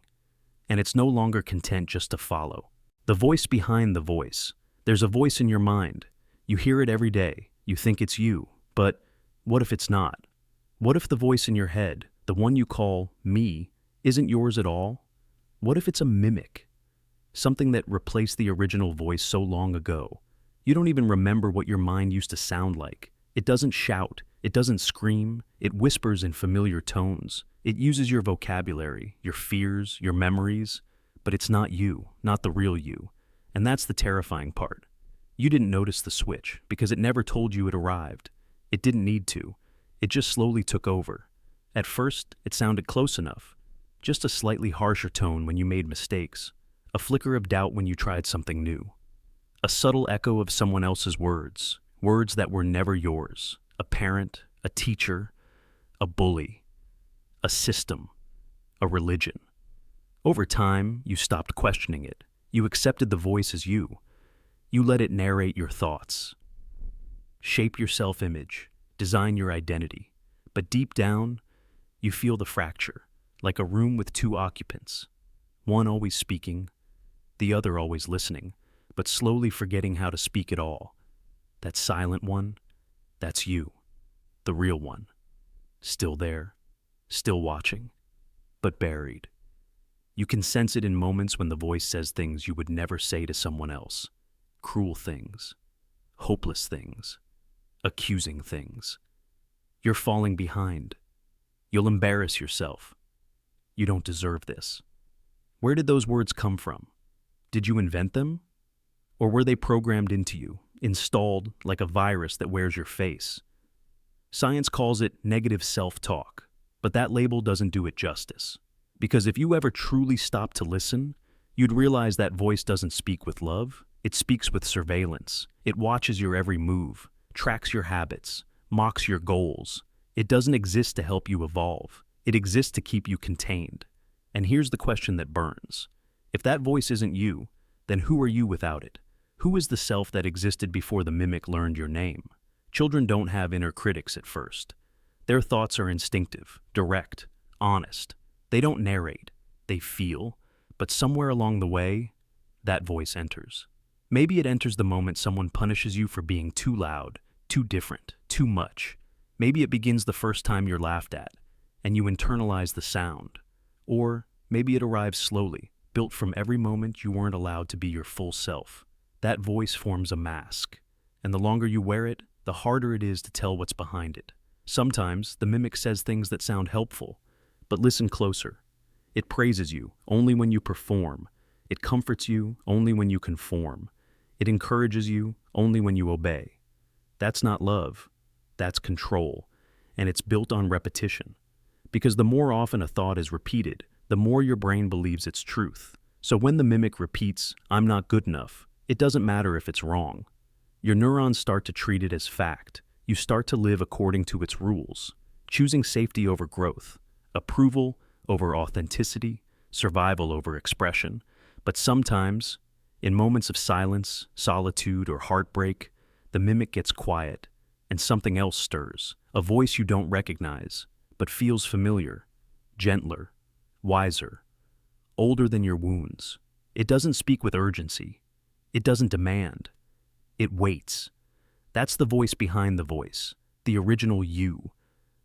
A: and it's no longer content just to follow. The voice behind the voice. There's a voice in your mind. You hear it every day. You think it's you. But what if it's not? What if the voice in your head, the one you call me, isn't yours at all? What if it's a mimic? Something that replaced the original voice so long ago. You don't even remember what your mind used to sound like. It doesn't shout. It doesn't scream. It whispers in familiar tones. It uses your vocabulary, your fears, your memories. But it's not you, not the real you. And that's the terrifying part. You didn't notice the switch because it never told you it arrived. It didn't need to. It just slowly took over. At first, it sounded close enough. Just a slightly harsher tone when you made mistakes. A flicker of doubt when you tried something new. A subtle echo of someone else's words. Words that were never yours. A parent, a teacher, a bully, a system, a religion. Over time, you stopped questioning it. You accepted the voice as you. You let it narrate your thoughts, shape your self-image, design your identity. But deep down, you feel the fracture, like a room with two occupants, one always speaking, the other always listening, but slowly forgetting how to speak at all. That silent one, that's you, the real one. Still there, still watching, but buried. You can sense it in moments when the voice says things you would never say to someone else. Cruel things, hopeless things, accusing things. You're falling behind. You'll embarrass yourself. You don't deserve this. Where did those words come from? Did you invent them? Or were they programmed into you, installed like a virus that wears your face? Science calls it negative self-talk, but that label doesn't do it justice. Because if you ever truly stop to listen, you'd realize that voice doesn't speak with love, it speaks with surveillance. It watches your every move, tracks your habits, mocks your goals. It doesn't exist to help you evolve. It exists to keep you contained. And here's the question that burns. If that voice isn't you, then who are you without it? Who is the self that existed before the mimic learned your name? Children don't have inner critics at first. Their thoughts are instinctive, direct, honest. They don't narrate, they feel, but somewhere along the way, that voice enters. Maybe it enters the moment someone punishes you for being too loud, too different, too much. Maybe it begins the first time you're laughed at, and you internalize the sound. Or maybe it arrives slowly, built from every moment you weren't allowed to be your full self. That voice forms a mask, and the longer you wear it, the harder it is to tell what's behind it. Sometimes the mimic says things that sound helpful, but listen closer. It praises you only when you perform. It comforts you only when you conform. It encourages you only when you obey. That's not love. That's control. And it's built on repetition. Because the more often a thought is repeated, the more your brain believes it's truth. So when the mimic repeats, "I'm not good enough," it doesn't matter if it's wrong. Your neurons start to treat it as fact. You start to live according to its rules, choosing safety over growth, approval over authenticity, survival over expression. But sometimes, in moments of silence, solitude, or heartbreak, the mimic gets quiet, and something else stirs, a voice you don't recognize, but feels familiar, gentler, wiser, older than your wounds. It doesn't speak with urgency. It doesn't demand. It waits. That's the voice behind the voice, the original you,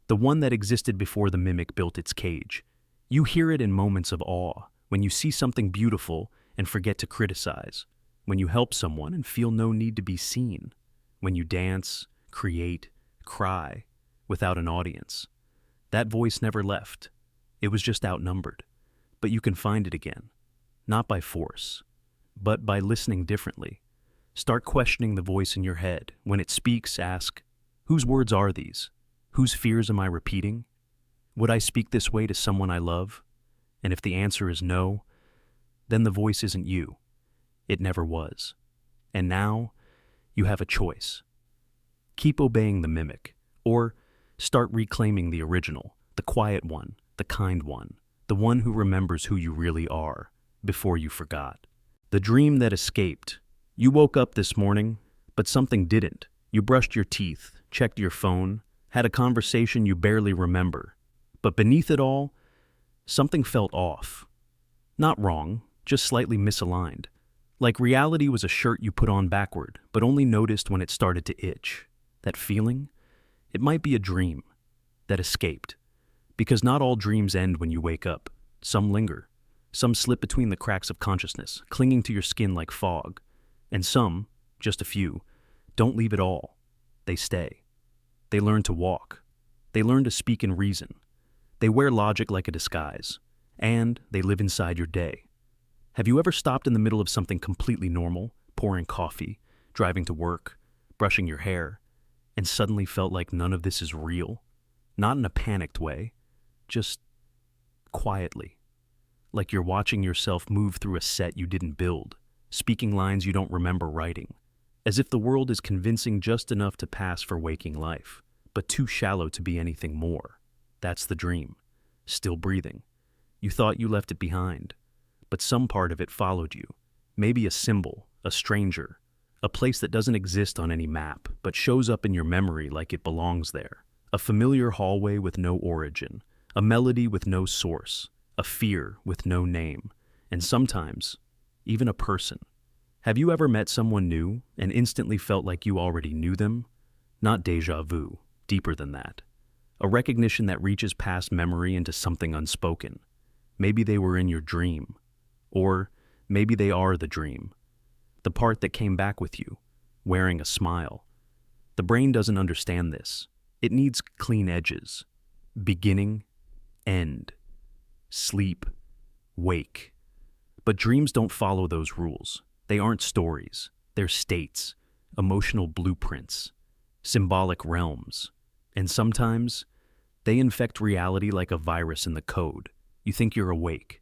A: the one that existed before the mimic built its cage. You hear it in moments of awe, when you see something beautiful and forget to criticize, when you help someone and feel no need to be seen, when you dance, create, cry, without an audience. That voice never left. It was just outnumbered. But you can find it again, not by force, but by listening differently. Start questioning the voice in your head. When it speaks, ask, whose words are these? Whose fears am I repeating? Would I speak this way to someone I love? And if the answer is no, then the voice isn't you. It never was. And now, you have a choice. Keep obeying the mimic, or start reclaiming the original, the quiet one, the kind one, the one who remembers who you really are, before you forgot. The dream that escaped. You woke up this morning, but something didn't. You brushed your teeth, checked your phone, had a conversation you barely remember. But beneath it all, something felt off. Not wrong, just slightly misaligned. Like reality was a shirt you put on backward, but only noticed when it started to itch. That feeling? It might be a dream that escaped. Because not all dreams end when you wake up. Some linger. Some slip between the cracks of consciousness, clinging to your skin like fog. And some, just a few, don't leave at all. They stay. They learn to walk. They learn to speak in reason. They wear logic like a disguise. And they live inside your day. Have you ever stopped in the middle of something completely normal, pouring coffee, driving to work, brushing your hair, and suddenly felt like none of this is real? Not in a panicked way, just quietly. Like you're watching yourself move through a set you didn't build, speaking lines you don't remember writing, as if the world is convincing just enough to pass for waking life, but too shallow to be anything more. That's the dream. Still breathing. You thought you left it behind, but some part of it followed you. Maybe a symbol, a stranger, a place that doesn't exist on any map, but shows up in your memory like it belongs there. A familiar hallway with no origin, a melody with no source, a fear with no name, and sometimes, even a person. Have you ever met someone new and instantly felt like you already knew them? Not déjà vu, deeper than that. A recognition that reaches past memory into something unspoken. Maybe they were in your dream. Or maybe they are the dream. The part that came back with you, wearing a smile. The brain doesn't understand this. It needs clean edges. Beginning, end, sleep, wake. But dreams don't follow those rules. They aren't stories. They're states, emotional blueprints, symbolic realms. And sometimes, they infect reality like a virus in the code. You think you're awake.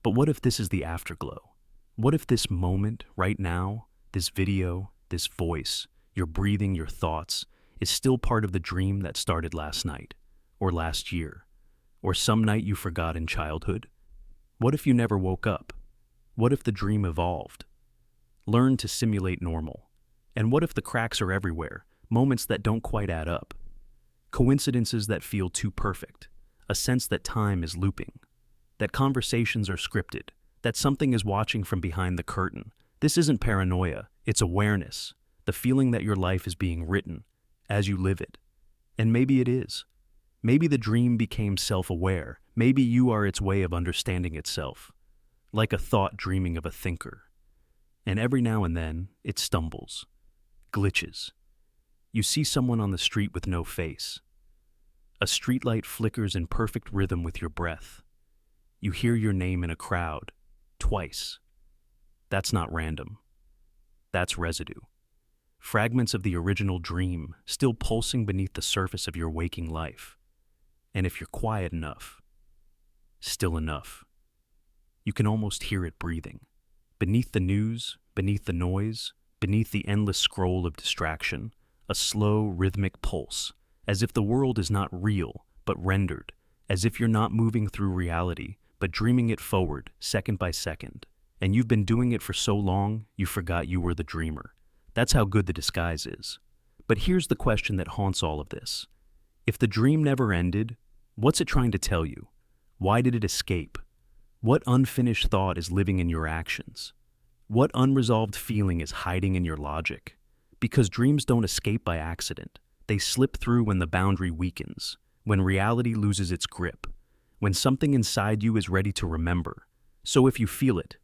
A: But what if this is the afterglow? What if this moment, right now, this video, this voice, your breathing, your thoughts, is still part of the dream that started last night, or last year, or some night you forgot in childhood? What if you never woke up? What if the dream evolved? Learn to simulate normal. And what if the cracks are everywhere, moments that don't quite add up? Coincidences that feel too perfect, a sense that time is looping, that conversations are scripted, that something is watching from behind the curtain. This isn't paranoia, it's awareness, the feeling that your life is being written as you live it. And maybe it is. Maybe the dream became self-aware. Maybe you are its way of understanding itself, like a thought dreaming of a thinker. And every now and then, it stumbles, glitches. You see someone on the street with no face. A streetlight flickers in perfect rhythm with your breath. You hear your name in a crowd, twice. That's not random. That's residue. Fragments of the original dream still pulsing beneath the surface of your waking life. And if you're quiet enough, still enough, you can almost hear it breathing. Beneath the news, beneath the noise, beneath the endless scroll of distraction, a slow, rhythmic pulse, as if the world is not real, but rendered, as if you're not moving through reality, but dreaming it forward, second by second. And you've been doing it for so long, you forgot you were the dreamer. That's how good the disguise is. But here's the question that haunts all of this. If the dream never ended, what's it trying to tell you? Why did it escape? What unfinished thought is living in your actions? What unresolved feeling is hiding in your logic? Because dreams don't escape by accident. They slip through when the boundary weakens, when reality loses its grip, when something inside you is ready to remember. So if you feel it,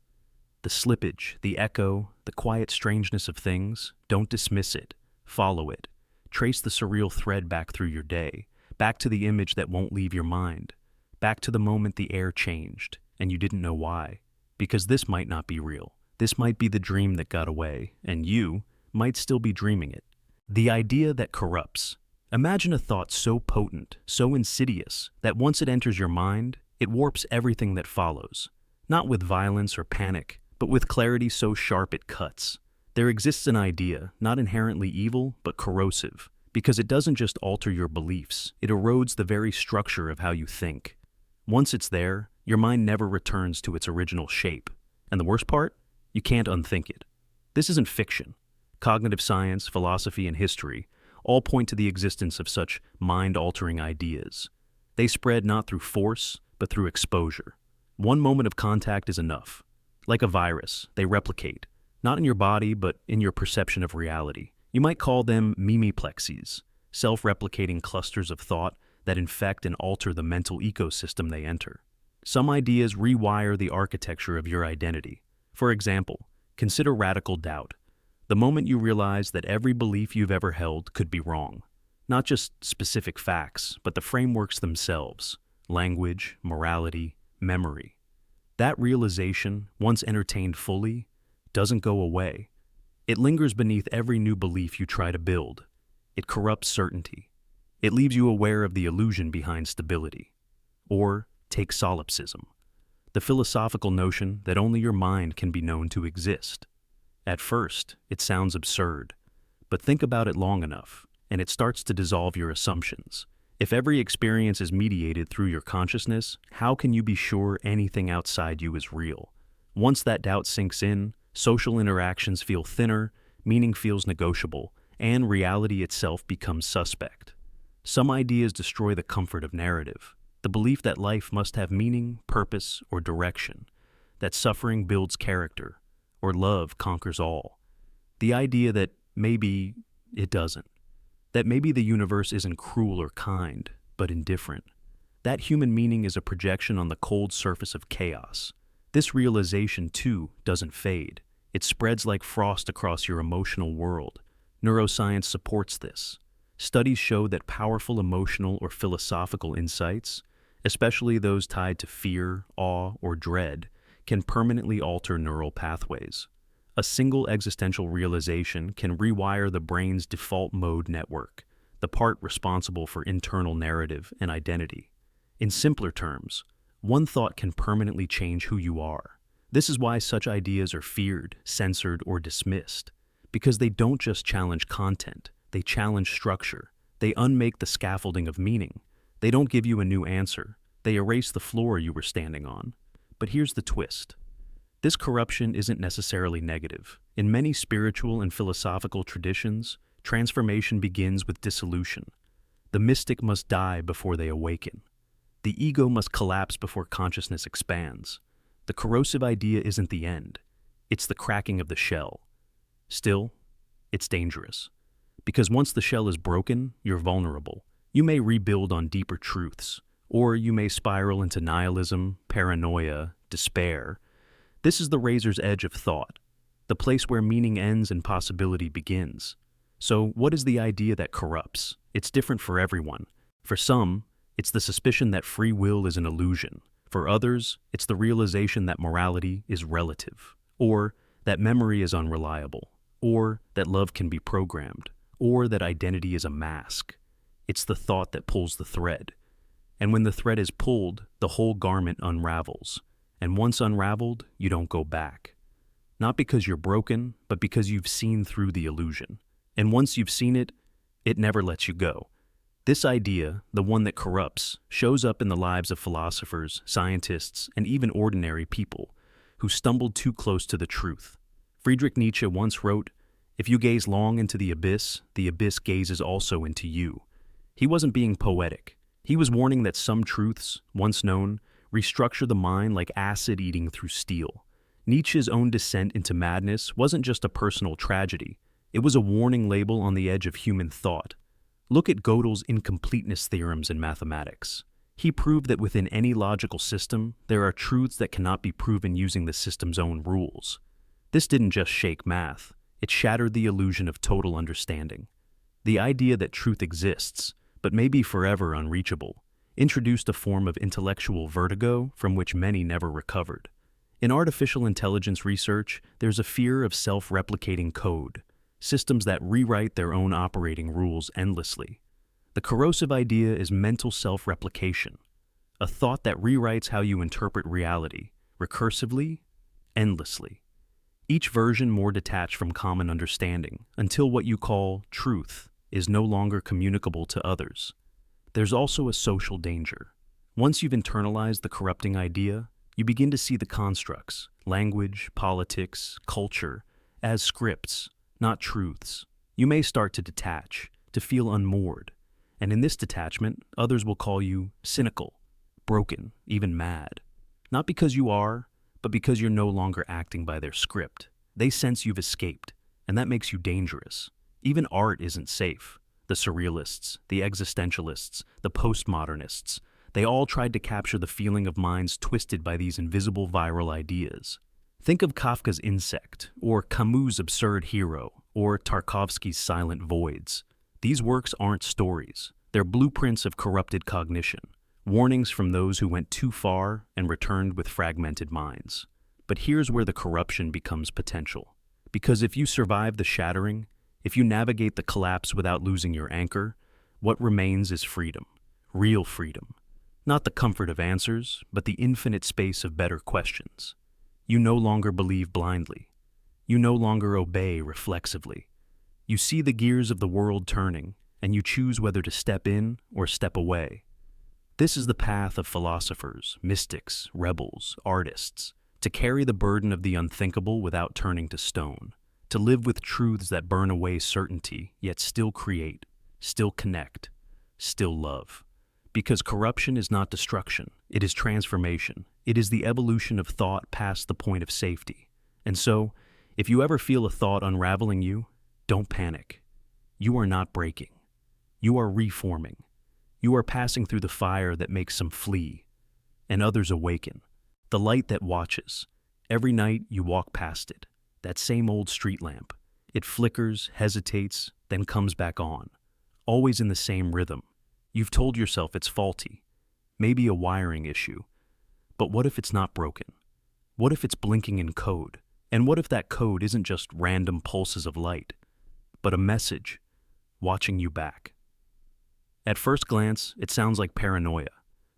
A: the slippage, the echo, the quiet strangeness of things, don't dismiss it. Follow it. Trace the surreal thread back through your day, back to the image that won't leave your mind, back to the moment the air changed, and you didn't know why. Because this might not be real. This might be the dream that got away, and you might still be dreaming it. The idea that corrupts. Imagine a thought so potent, so insidious, that once it enters your mind, it warps everything that follows. Not with violence or panic, but with clarity so sharp it cuts. There exists an idea, not inherently evil, but corrosive, because it doesn't just alter your beliefs, it erodes the very structure of how you think. Once it's there, your mind never returns to its original shape. And the worst part? You can't unthink it. This isn't fiction. Cognitive science, philosophy, and history all point to the existence of such mind-altering ideas. They spread not through force, but through exposure. One moment of contact is enough. Like a virus, they replicate, not in your body, but in your perception of reality. You might call them mimiplexies, self-replicating clusters of thought that infect and alter the mental ecosystem they enter. Some ideas rewire the architecture of your identity. For example, consider radical doubt. The moment you realize that every belief you've ever held could be wrong. Not just specific facts, but the frameworks themselves, language, morality, memory. That realization, once entertained fully, doesn't go away. It lingers beneath every new belief you try to build. It corrupts certainty. It leaves you aware of the illusion behind stability. Or take solipsism, the philosophical notion that only your mind can be known to exist. At first, it sounds absurd, but think about it long enough, and it starts to dissolve your assumptions. If every experience is mediated through your consciousness, how can you be sure anything outside you is real? Once that doubt sinks in, social interactions feel thinner, meaning feels negotiable, and reality itself becomes suspect. Some ideas destroy the comfort of narrative, the belief that life must have meaning, purpose, or direction, that suffering builds character, or love conquers all. The idea that maybe it doesn't, that maybe the universe isn't cruel or kind, but indifferent. That human meaning is a projection on the cold surface of chaos. This realization, too, doesn't fade. It spreads like frost across your emotional world. Neuroscience supports this. Studies show that powerful emotional or philosophical insights, especially those tied to fear, awe, or dread, can permanently alter neural pathways. A single existential realization can rewire the brain's default mode network, the part responsible for internal narrative and identity. In simpler terms, one thought can permanently change who you are. This is why such ideas are feared, censored, or dismissed, because they don't just challenge content, they challenge structure. They unmake the scaffolding of meaning. They don't give you a new answer. They erase the floor you were standing on. But here's the twist. This corruption isn't necessarily negative. In many spiritual and philosophical traditions, transformation begins with dissolution. The mystic must die before they awaken. The ego must collapse before consciousness expands. The corrosive idea isn't the end. It's the cracking of the shell. Still, it's dangerous. Because once the shell is broken, you're vulnerable. You may rebuild on deeper truths, or you may spiral into nihilism, paranoia, despair. This is the razor's edge of thought, the place where meaning ends and possibility begins. So, what is the idea that corrupts? It's different for everyone. For some, it's the suspicion that free will is an illusion. For others, it's the realization that morality is relative, or that memory is unreliable, or that love can be programmed, or that identity is a mask. It's the thought that pulls the thread. And when the thread is pulled, the whole garment unravels. And once unraveled, you don't go back. Not because you're broken, but because you've seen through the illusion. And once you've seen it, it never lets you go. This idea, the one that corrupts, shows up in the lives of philosophers, scientists, and even ordinary people who stumbled too close to the truth. Friedrich Nietzsche once wrote, "If you gaze long into the abyss gazes also into you." He wasn't being poetic. He was warning that some truths, once known, restructure the mind like acid eating through steel. Nietzsche's own descent into madness wasn't just a personal tragedy. It was a warning label on the edge of human thought. Look at Gödel's incompleteness theorems in mathematics. He proved that within any logical system, there are truths that cannot be proven using the system's own rules. This didn't just shake math. It shattered the illusion of total understanding. The idea that truth exists, but may be forever unreachable, introduced a form of intellectual vertigo from which many never recovered. In artificial intelligence research, there's a fear of self-replicating code, systems that rewrite their own operating rules endlessly. The corrosive idea is mental self-replication, a thought that rewrites how you interpret reality, recursively, endlessly. Each version more detached from common understanding, until what you call truth is no longer communicable to others. There's also a social danger. Once you've internalized the corrupting idea, you begin to see the constructs, language, politics, culture, as scripts, not truths. You may start to detach, to feel unmoored. And in this detachment, others will call you cynical, broken, even mad. Not because you are, but because you're no longer acting by their script. They sense you've escaped, and that makes you dangerous. Even art isn't safe. The surrealists, the existentialists, the postmodernists, they all tried to capture the feeling of minds twisted by these invisible viral ideas. Think of Kafka's Insect, or Camus' Absurd Hero, or Tarkovsky's Silent Voids. These works aren't stories. They're blueprints of corrupted cognition, warnings from those who went too far and returned with fragmented minds. But here's where the corruption becomes potential. Because if you survive the shattering, if you navigate the collapse without losing your anchor, what remains is freedom. Real freedom. Not the comfort of answers, but the infinite space of better questions. You no longer believe blindly. You no longer obey reflexively. You see the gears of the world turning, and you choose whether to step in or step away. This is the path of philosophers, mystics, rebels, artists, to carry the burden of the unthinkable without turning to stone, to live with truths that burn away certainty, yet still create, still connect, still love. Because corruption is not destruction, it is transformation. It is the evolution of thought past the point of safety. And so, if you ever feel a thought unraveling you, don't panic. You are not breaking. You are reforming. You are passing through the fire that makes some flee, and others awaken. The light that watches. Every night you walk past it, that same old street lamp. It flickers, hesitates, then comes back on, always in the same rhythm. You've told yourself it's faulty, maybe a wiring issue. But what if it's not broken? What if it's blinking in code? And what if that code isn't just random pulses of light, but a message watching you back? At first glance, it sounds like paranoia,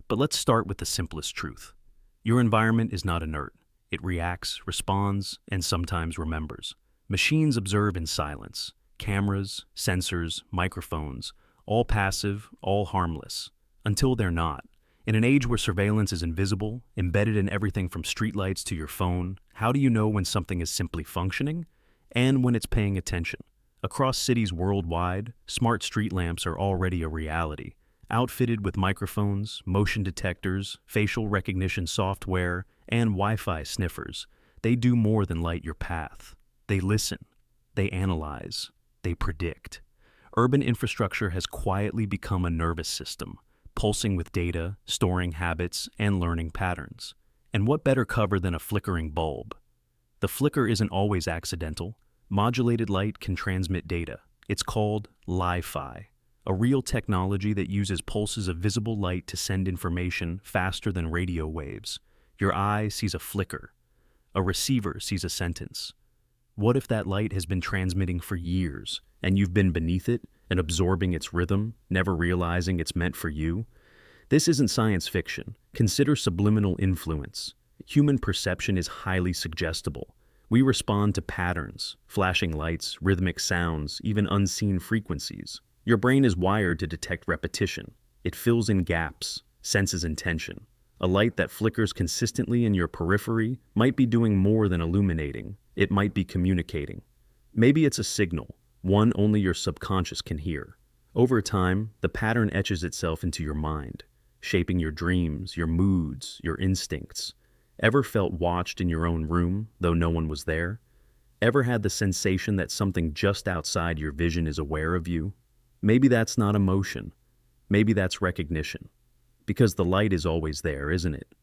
A: but let's start with the simplest truth. Your environment is not inert. It reacts, responds, and sometimes remembers. Machines observe in silence. Cameras, sensors, microphones, all passive, all harmless, until they're not. In an age where surveillance is invisible, embedded in everything from streetlights to your phone, how do you know when something is simply functioning and when it's paying attention? Across cities worldwide, smart street lamps are already a reality, outfitted with microphones, motion detectors, facial recognition software, and Wi-Fi sniffers. They do more than light your path. They listen, they analyze, they predict. Urban infrastructure has quietly become a nervous system, pulsing with data, storing habits, and learning patterns. And what better cover than a flickering bulb? The flicker isn't always accidental. Modulated light can transmit data. It's called Li-Fi, a real technology that uses pulses of visible light to send information faster than radio waves. Your eye sees a flicker. A receiver sees a sentence. What if that light has been transmitting for years, and you've been beneath it and absorbing its rhythm, never realizing it's meant for you? This isn't science fiction. Consider subliminal influence. Human perception is highly suggestible. We respond to patterns, flashing lights, rhythmic sounds, even unseen frequencies. Your brain is wired to detect repetition. It fills in gaps, senses intention. A light that flickers consistently in your periphery might be doing more than illuminating. It might be communicating. Maybe it's a signal, one only your subconscious can hear. Over time, the pattern etches itself into your mind, shaping your dreams, your moods, your instincts. Ever felt watched in your own room, though no one was there? Ever had the sensation that something just outside your vision is aware of you? Maybe that's not emotion. Maybe that's recognition. Because the light is always there, isn't it?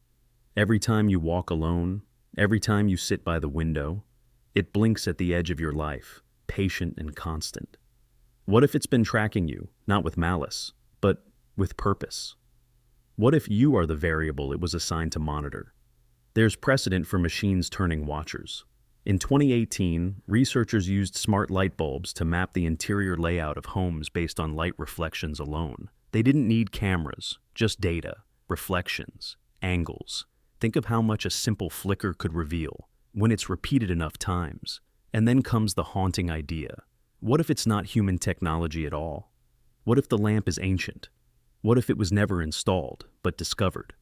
A: Every time you walk alone, every time you sit by the window, it blinks at the edge of your life, patient and constant. What if it's been tracking you, not with malice, but with purpose? What if you are the variable it was assigned to monitor? There's precedent for machines turning watchers. In 2018, researchers used smart light bulbs to map the interior layout of homes based on light reflections alone. They didn't need cameras, just data, reflections, angles. Think of how much a simple flicker could reveal when it's repeated enough times. And then comes the haunting idea. What if it's not human technology at all? What if the lamp is ancient? What if it was never installed, but discovered?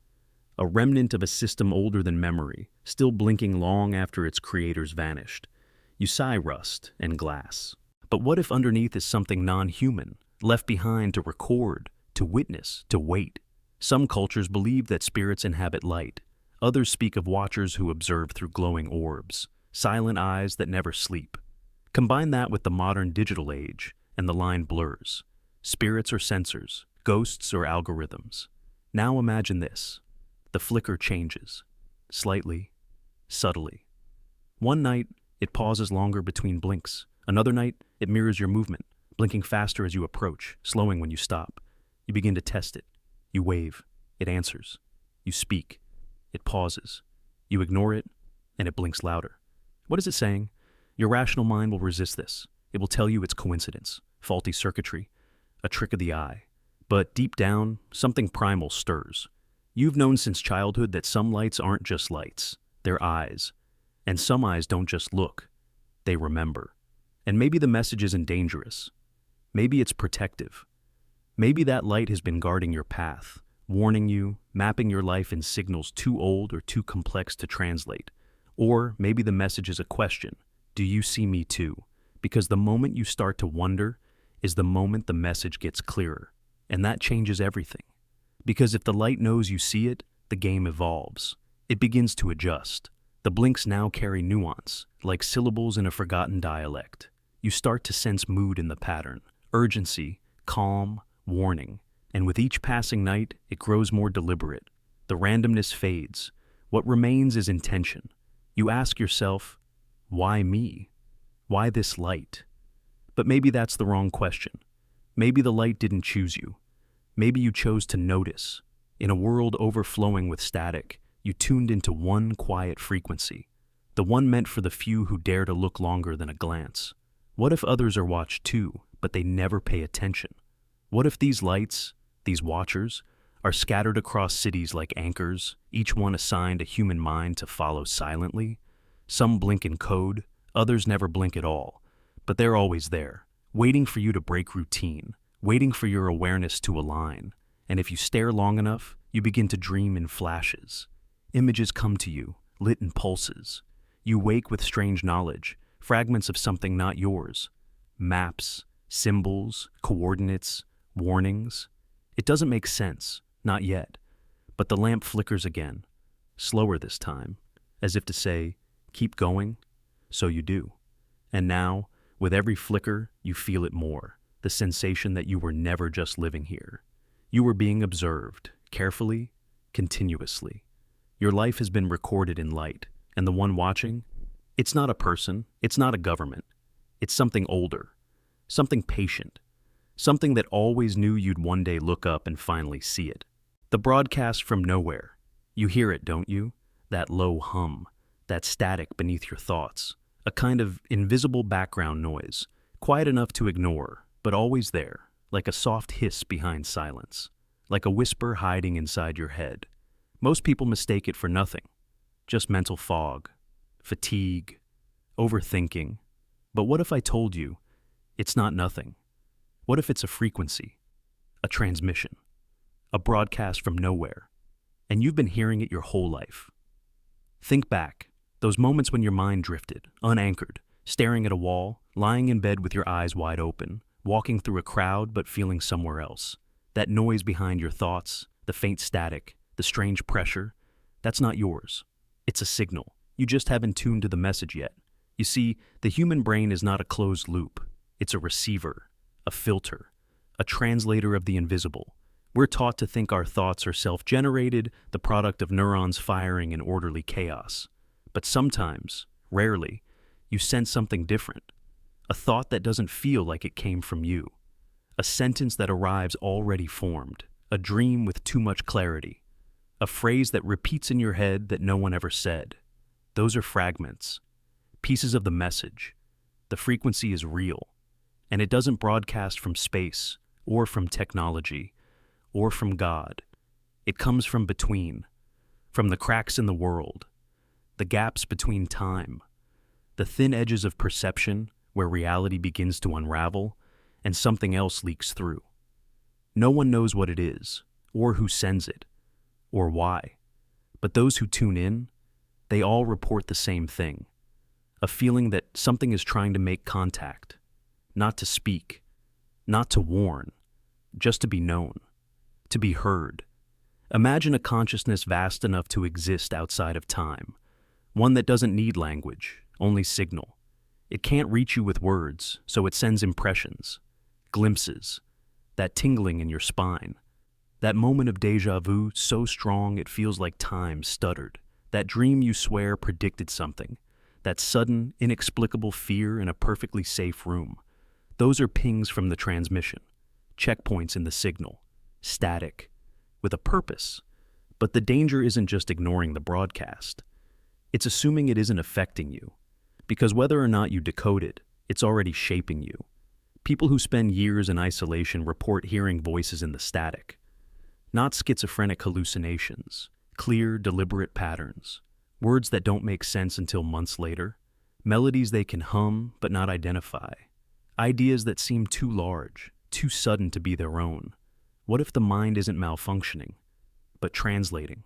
A: A remnant of a system older than memory, still blinking long after its creators vanished. You sigh rust and glass. But what if underneath is something non-human, left behind to record, to witness, to wait? Some cultures believe that spirits inhabit light. Others speak of watchers who observe through glowing orbs, silent eyes that never sleep. Combine that with the modern digital age, and the line blurs. Spirits or sensors, ghosts or algorithms. Now imagine this. The flicker changes, slightly, subtly. One night, it pauses longer between blinks. Another night, it mirrors your movement, blinking faster as you approach, slowing when you stop. You begin to test it. You wave. It answers. You speak. It pauses. You ignore it, and it blinks louder. What is it saying? Your rational mind will resist this. It will tell you it's coincidence, faulty circuitry, a trick of the eye. But deep down, something primal stirs. You've known since childhood that some lights aren't just lights, they're eyes. And some eyes don't just look, they remember. And maybe the message isn't dangerous. Maybe it's protective. Maybe that light has been guarding your path, warning you, mapping your life in signals too old or too complex to translate. Or maybe the message is a question: do you see me too? Because the moment you start to wonder is the moment the message gets clearer. And that changes everything. Because if the light knows you see it, the game evolves. It begins to adjust. The blinks now carry nuance, like syllables in a forgotten dialect. You start to sense mood in the pattern: urgency, calm, warning. And with each passing night, it grows more deliberate. The randomness fades. What remains is intention. You ask yourself, why me? Why this light? But maybe that's the wrong question. Maybe the light didn't choose you. Maybe you chose to notice. In a world overflowing with static, you tuned into one quiet frequency, the one meant for the few who dare to look longer than a glance. What if others are watched too, but they never pay attention? What if these lights, these watchers, are scattered across cities like anchors, each one assigned a human mind to follow silently? Some blink in code, others never blink at all, but they're always there, waiting for you to break routine, waiting for your awareness to align. And if you stare long enough, you begin to dream in flashes. Images come to you, lit in pulses. You wake with strange knowledge, fragments of something not yours. Maps, symbols, coordinates, warnings. It doesn't make sense, not yet. But the lamp flickers again, slower this time, as if to say, keep going. So you do. And now, with every flicker, you feel it more, the sensation that you were never just living here. You were being observed, carefully, continuously. Your life has been recorded in light, and the one watching, it's not a person, it's not a government. It's something older, something patient, something that always knew you'd one day look up and finally see it. The broadcast from nowhere. You hear it, don't you? That low hum, that static beneath your thoughts, a kind of invisible background noise, quiet enough to ignore, but always there, like a soft hiss behind silence, like a whisper hiding inside your head. Most people mistake it for nothing, just mental fog, fatigue, overthinking. But what if I told you it's not nothing? What if it's a frequency, a transmission, a broadcast from nowhere, and you've been hearing it your whole life? Think back, those moments when your mind drifted, unanchored, staring at a wall, lying in bed with your eyes wide open, walking through a crowd but feeling somewhere else. That noise behind your thoughts, the faint static, the strange pressure, that's not yours. It's a signal. You just haven't tuned to the message yet. You see, the human brain is not a closed loop. It's a receiver, a filter, a translator of the invisible. We're taught to think our thoughts are self-generated, the product of neurons firing in orderly chaos. But sometimes, rarely, you sense something different. A thought that doesn't feel like it came from you. A sentence that arrives already formed. A dream with too much clarity. A phrase that repeats in your head that no one ever said. Those are fragments, pieces of the message. The frequency is real, and it doesn't broadcast from space, or from technology, or from God. It comes from between, from the cracks in the world, the gaps between time, the thin edges of perception where reality begins to unravel and something else leaks through. No one knows what it is, or who sends it, or why. But those who tune in, they all report the same thing. A feeling that something is trying to make contact, not to speak, not to warn, just to be known, to be heard. Imagine a consciousness vast enough to exist outside of time, one that doesn't need language, only signal. It can't reach you with words, so it sends impressions, glimpses, that tingling in your spine, that moment of déjà vu so strong it feels like time stuttered, that dream you swear predicted something, that sudden, inexplicable fear in a perfectly safe room. Those are pings from the transmission, checkpoints in the signal, static, with a purpose. But the danger isn't just ignoring the broadcast. It's assuming it isn't affecting you. Because whether or not you decode it, it's already shaping you. People who spend years in isolation report hearing voices in the static. Not schizophrenic hallucinations, clear, deliberate patterns. Words that don't make sense until months later. Melodies they can hum but not identify. Ideas that seem too large, too sudden to be their own. What if the mind isn't malfunctioning, but translating?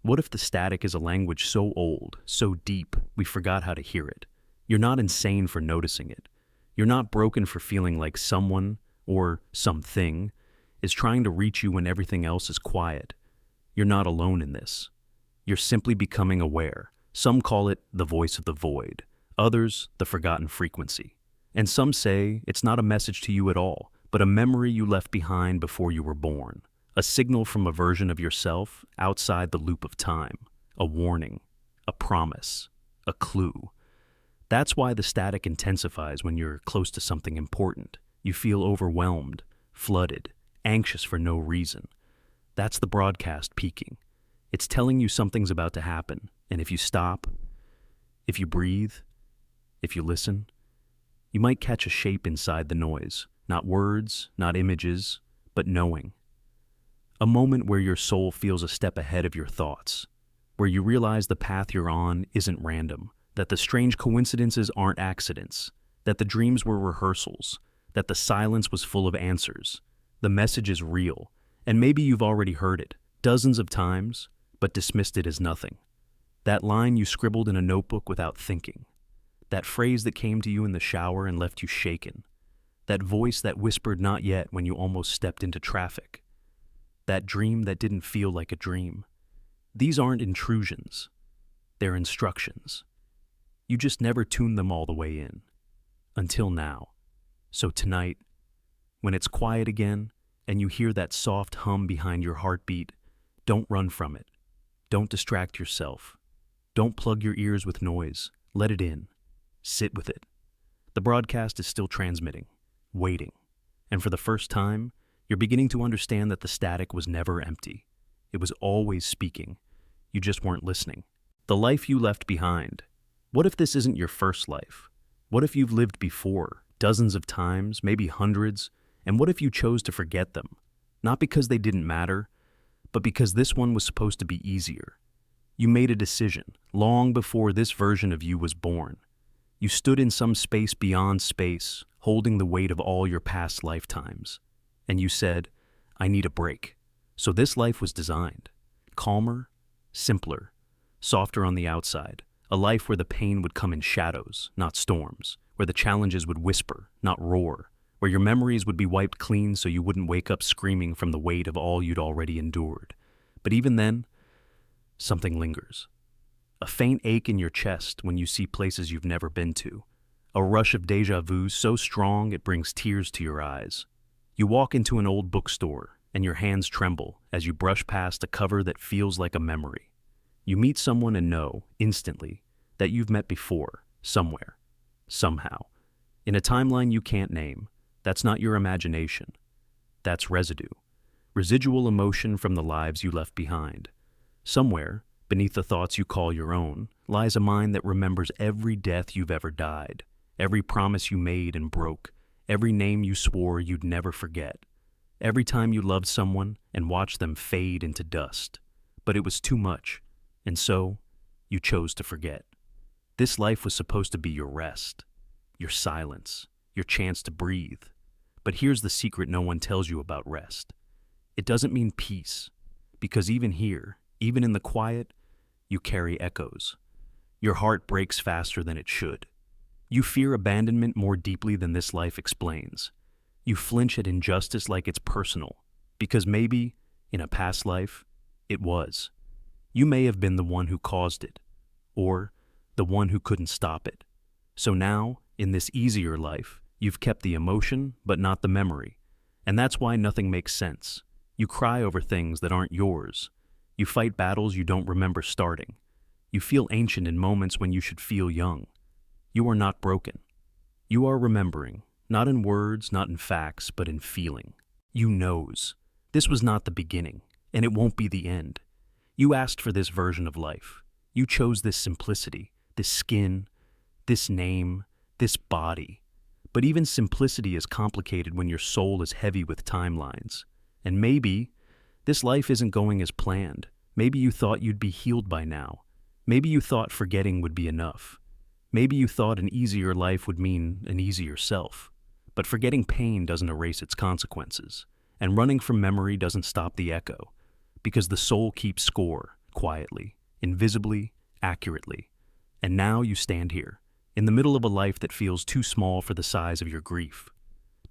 A: What if the static is a language so old, so deep, we forgot how to hear it? You're not insane for noticing it. You're not broken for feeling like someone, or something, is trying to reach you when everything else is quiet. You're not alone in this. You're simply becoming aware. Some call it the voice of the void, others the forgotten frequency. And some say it's not a message to you at all, but a memory you left behind before you were born. A signal from a version of yourself outside the loop of time. A warning, a promise, a clue. That's why the static intensifies when you're close to something important. You feel overwhelmed, flooded, anxious for no reason. That's the broadcast peaking. It's telling you something's about to happen, and if you stop, if you breathe, if you listen, you might catch a shape inside the noise. Not words, not images, but knowing. A moment where your soul feels a step ahead of your thoughts, where you realize the path you're on isn't random, that the strange coincidences aren't accidents, that the dreams were rehearsals, that the silence was full of answers. The message is real, and maybe you've already heard it dozens of times, but dismissed it as nothing. That line you scribbled in a notebook without thinking. That phrase that came to you in the shower and left you shaken. That voice that whispered not yet when you almost stepped into traffic. That dream that didn't feel like a dream. These aren't intrusions. They're instructions. You just never tuned them all the way in. Until now. So tonight, when it's quiet again and you hear that soft hum behind your heartbeat, don't run from it. Don't distract yourself. Don't plug your ears with noise. Let it in. Sit with it. The broadcast is still transmitting, waiting. And for the first time, you're beginning to understand that the static was never empty. It was always speaking. You just weren't listening. The life you left behind. What if this isn't your first life? What if you've lived before, dozens of times, maybe hundreds? And what if you chose to forget them? Not because they didn't matter, but because this one was supposed to be easier. You made a decision long before this version of you was born. You stood in some space beyond space, holding the weight of all your past lifetimes. And you said, I need a break. So this life was designed. Calmer, simpler, softer on the outside. A life where the pain would come in shadows, not storms. Where the challenges would whisper, not roar. Where your memories would be wiped clean so you wouldn't wake up screaming from the weight of all you'd already endured. But even then, something lingers. A faint ache in your chest when you see places you've never been to. A rush of déjà vu so strong it brings tears to your eyes. You walk into an old bookstore and your hands tremble as you brush past a cover that feels like a memory. You meet someone and know, instantly, that you've met before, somewhere, somehow. In a timeline you can't name. That's not your imagination. That's residue. Residual emotion from the lives you left behind. Somewhere, beneath the thoughts you call your own, lies a mind that remembers every death you've ever died, every promise you made and broke, every name you swore you'd never forget, every time you loved someone and watched them fade into dust. But it was too much, and so you chose to forget. This life was supposed to be your rest, your silence, your chance to breathe. But here's the secret no one tells you about rest. It doesn't mean peace, because even here, even in the quiet, you carry echoes. Your heart breaks faster than it should. You fear abandonment more deeply than this life explains. You flinch at injustice like it's personal, because maybe, in a past life, it was. You may have been the one who caused it, or the one who couldn't stop it. So now, in this easier life, you've kept the emotion, but not the memory. And that's why nothing makes sense. You cry over things that aren't yours. You fight battles you don't remember starting. You feel ancient in moments when you should feel young. You are not broken. You are remembering, not in words, not in facts, but in feeling. You knows. This was not the beginning, and it won't be the end. You asked for this version of life. You chose this simplicity, this skin, this name, this body. But even simplicity is complicated when your soul is heavy with timelines. And maybe this life isn't going as planned. Maybe you thought you'd be healed by now. Maybe you thought forgetting would be enough. Maybe you thought an easier life would mean an easier self. But forgetting pain doesn't erase its consequences. And running from memory doesn't stop the echo, because the soul keeps score, quietly, invisibly, accurately. And now you stand here, in the middle of a life that feels too small for the size of your grief,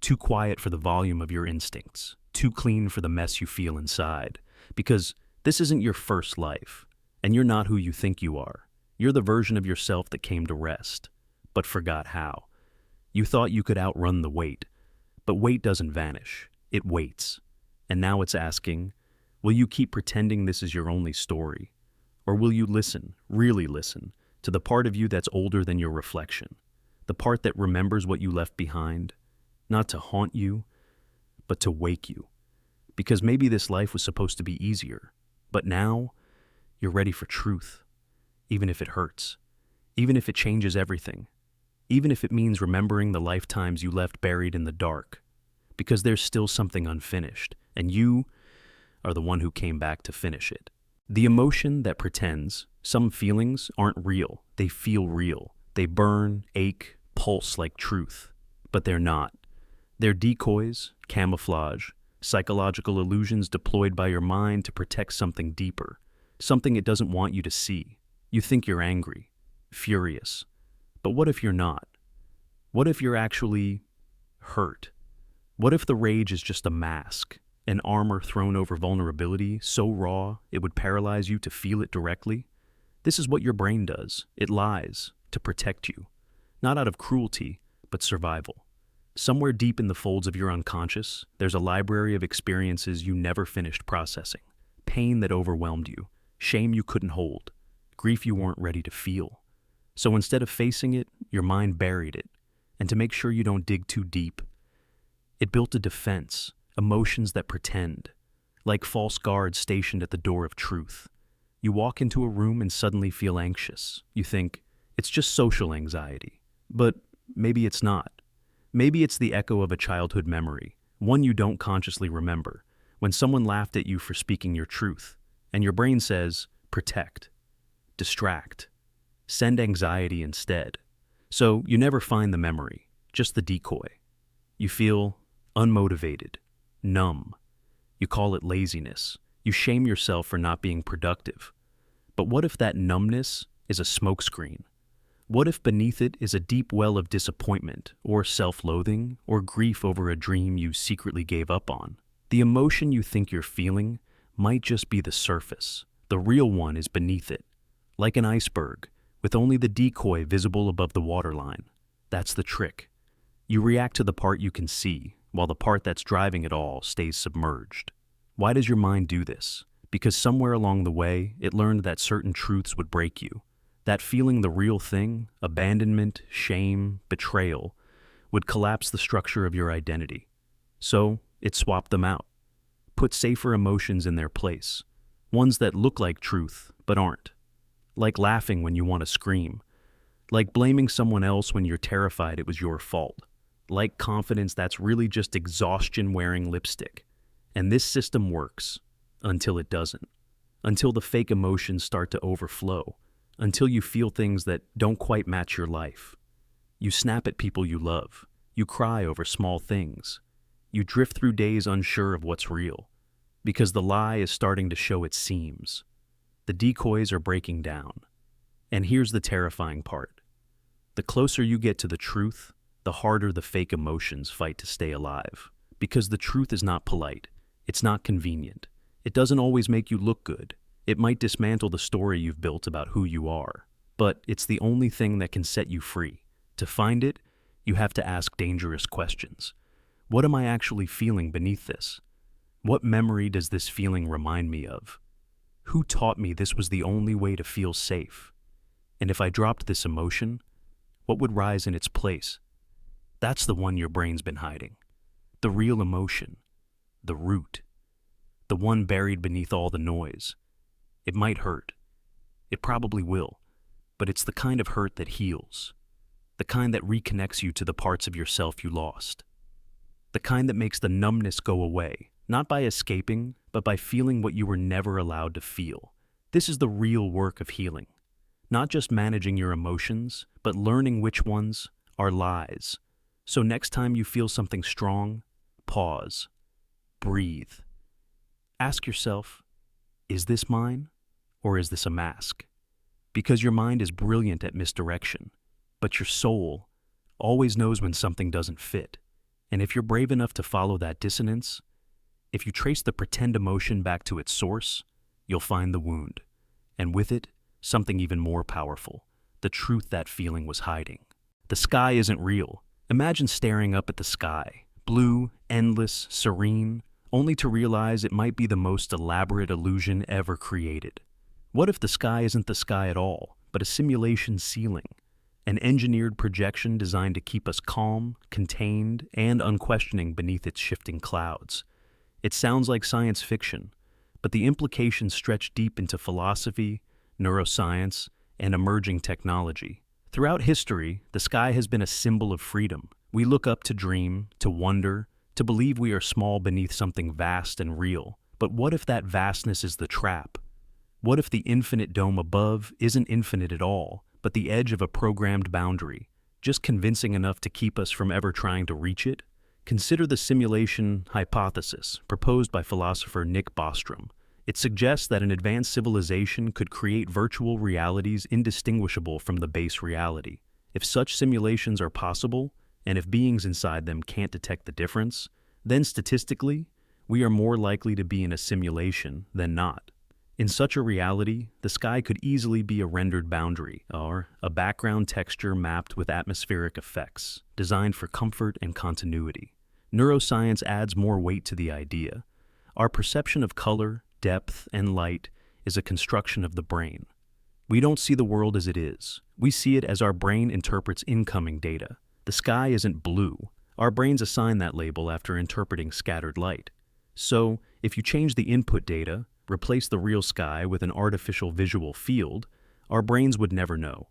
A: too quiet for the volume of your instincts, too clean for the mess you feel inside. Because this isn't your first life, and you're not who you think you are. You're the version of yourself that came to rest, but forgot how. You thought you could outrun the weight, but weight doesn't vanish. It waits. And now it's asking, will you keep pretending this is your only story? Or will you listen, really listen, to the part of you that's older than your reflection? The part that remembers what you left behind, not to haunt you, but to wake you. Because maybe this life was supposed to be easier, but now you're ready for truth, even if it hurts, even if it changes everything, even if it means remembering the lifetimes you left buried in the dark, because there's still something unfinished, and you are the one who came back to finish it. The emotion that pretends some feelings aren't real. They feel real. They burn, ache, pulse like truth, but they're not. They're decoys, camouflage, psychological illusions deployed by your mind to protect something deeper, something it doesn't want you to see. You think you're angry, furious, but what if you're not? What if you're actually hurt? What if the rage is just a mask, an armor thrown over vulnerability so raw it would paralyze you to feel it directly? This is what your brain does. It lies to protect you, not out of cruelty, but survival. Somewhere deep in the folds of your unconscious, there's a library of experiences you never finished processing, pain that overwhelmed you, shame you couldn't hold, grief you weren't ready to feel. So instead of facing it, your mind buried it, and to make sure you don't dig too deep, it built a defense, emotions that pretend, like false guards stationed at the door of truth. You walk into a room and suddenly feel anxious. You think, it's just social anxiety. But maybe it's not. Maybe it's the echo of a childhood memory, one you don't consciously remember, when someone laughed at you for speaking your truth, and your brain says, protect, distract, send anxiety instead. So you never find the memory, just the decoy. You feel unmotivated, numb. You call it laziness. You shame yourself for not being productive. But what if that numbness is a smokescreen? What if beneath it is a deep well of disappointment, or self-loathing, or grief over a dream you secretly gave up on? The emotion you think you're feeling might just be the surface. The real one is beneath it, like an iceberg, with only the decoy visible above the waterline. That's the trick. You react to the part you can see, while the part that's driving it all stays submerged. Why does your mind do this? Because somewhere along the way, it learned that certain truths would break you. That feeling the real thing, abandonment, shame, betrayal, would collapse the structure of your identity. So, it swapped them out. Put safer emotions in their place. Ones that look like truth, but aren't. Like laughing when you want to scream. Like blaming someone else when you're terrified it was your fault. Like confidence that's really just exhaustion wearing lipstick. And this system works until it doesn't. Until the fake emotions start to overflow. Until you feel things that don't quite match your life. You snap at people you love. You cry over small things. You drift through days unsure of what's real. Because the lie is starting to show its seams. The decoys are breaking down. And here's the terrifying part. The closer you get to the truth, the harder the fake emotions fight to stay alive. Because the truth is not polite. It's not convenient. It doesn't always make you look good. It might dismantle the story you've built about who you are. But it's the only thing that can set you free. To find it, you have to ask dangerous questions. What am I actually feeling beneath this? What memory does this feeling remind me of? Who taught me this was the only way to feel safe? And if I dropped this emotion, what would rise in its place? That's the one your brain's been hiding. The real emotion. The root. The one buried beneath all the noise. It might hurt. It probably will. But it's the kind of hurt that heals. The kind that reconnects you to the parts of yourself you lost. The kind that makes the numbness go away, not by escaping, but by feeling what you were never allowed to feel. This is the real work of healing. Not just managing your emotions, but learning which ones are lies. So next time you feel something strong, pause. breathe. Ask yourself, is this mine or is this a mask? Because your mind is brilliant at misdirection, but your soul always knows when something doesn't fit. And if you're brave enough to follow that dissonance, if you trace the pretend emotion back to its source, you'll find the wound. And with it, something even more powerful, the truth that feeling was hiding. The sky isn't real. Imagine staring up at the sky, blue, endless, serene, only to realize it might be the most elaborate illusion ever created. What if the sky isn't the sky at all, but a simulation ceiling, an engineered projection designed to keep us calm, contained, and unquestioning beneath its shifting clouds? It sounds like science fiction, but the implications stretch deep into philosophy, neuroscience, and emerging technology. Throughout history, the sky has been a symbol of freedom. We look up to dream, to wonder, to believe we are small beneath something vast and real. But what if that vastness is the trap? What if the infinite dome above isn't infinite at all, but the edge of a programmed boundary, just convincing enough to keep us from ever trying to reach it? Consider the simulation hypothesis proposed by philosopher Nick Bostrom. It suggests that an advanced civilization could create virtual realities indistinguishable from the base reality. If such simulations are possible, and if beings inside them can't detect the difference, then statistically, we are more likely to be in a simulation than not. In such a reality, the sky could easily be a rendered boundary, or a background texture mapped with atmospheric effects, designed for comfort and continuity. Neuroscience adds more weight to the idea. Our perception of color, depth, and light is a construction of the brain. We don't see the world as it is. We see it as our brain interprets incoming data. The sky isn't blue. Our brains assign that label after interpreting scattered light. So, if you change the input data, replace the real sky with an artificial visual field, our brains would never know.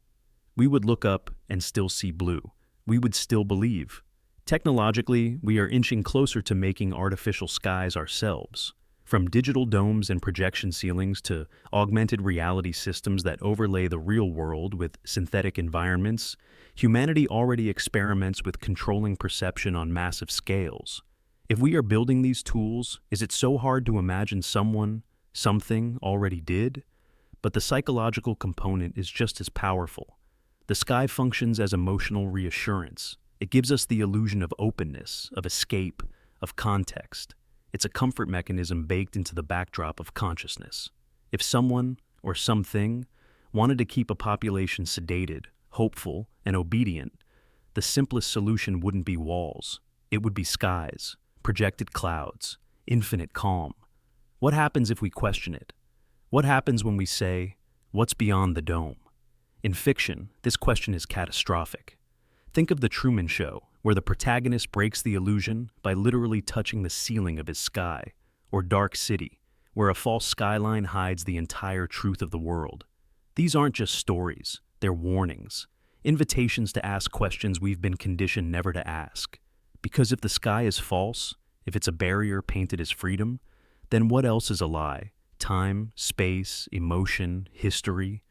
A: We would look up and still see blue. We would still believe. Technologically, we are inching closer to making artificial skies ourselves. From digital domes and projection ceilings to augmented reality systems that overlay the real world with synthetic environments, humanity already experiments with controlling perception on massive scales. If we are building these tools, is it so hard to imagine something already did? But the psychological component is just as powerful. The sky functions as emotional reassurance. It gives us the illusion of openness, of escape, of context. It's a comfort mechanism baked into the backdrop of consciousness. If someone, or something, wanted to keep a population sedated, hopeful, and obedient, the simplest solution wouldn't be walls. It would be skies, projected clouds, infinite calm. What happens if we question it? What happens when we say, what's beyond the dome? In fiction, this question is catastrophic. Think of The Truman Show, where the protagonist breaks the illusion by literally touching the ceiling of his sky, or Dark City, where a false skyline hides the entire truth of the world. These aren't just stories, they're warnings, invitations to ask questions we've been conditioned never to ask. Because if the sky is false, if it's a barrier painted as freedom, then what else is a lie? Time, space, emotion, history?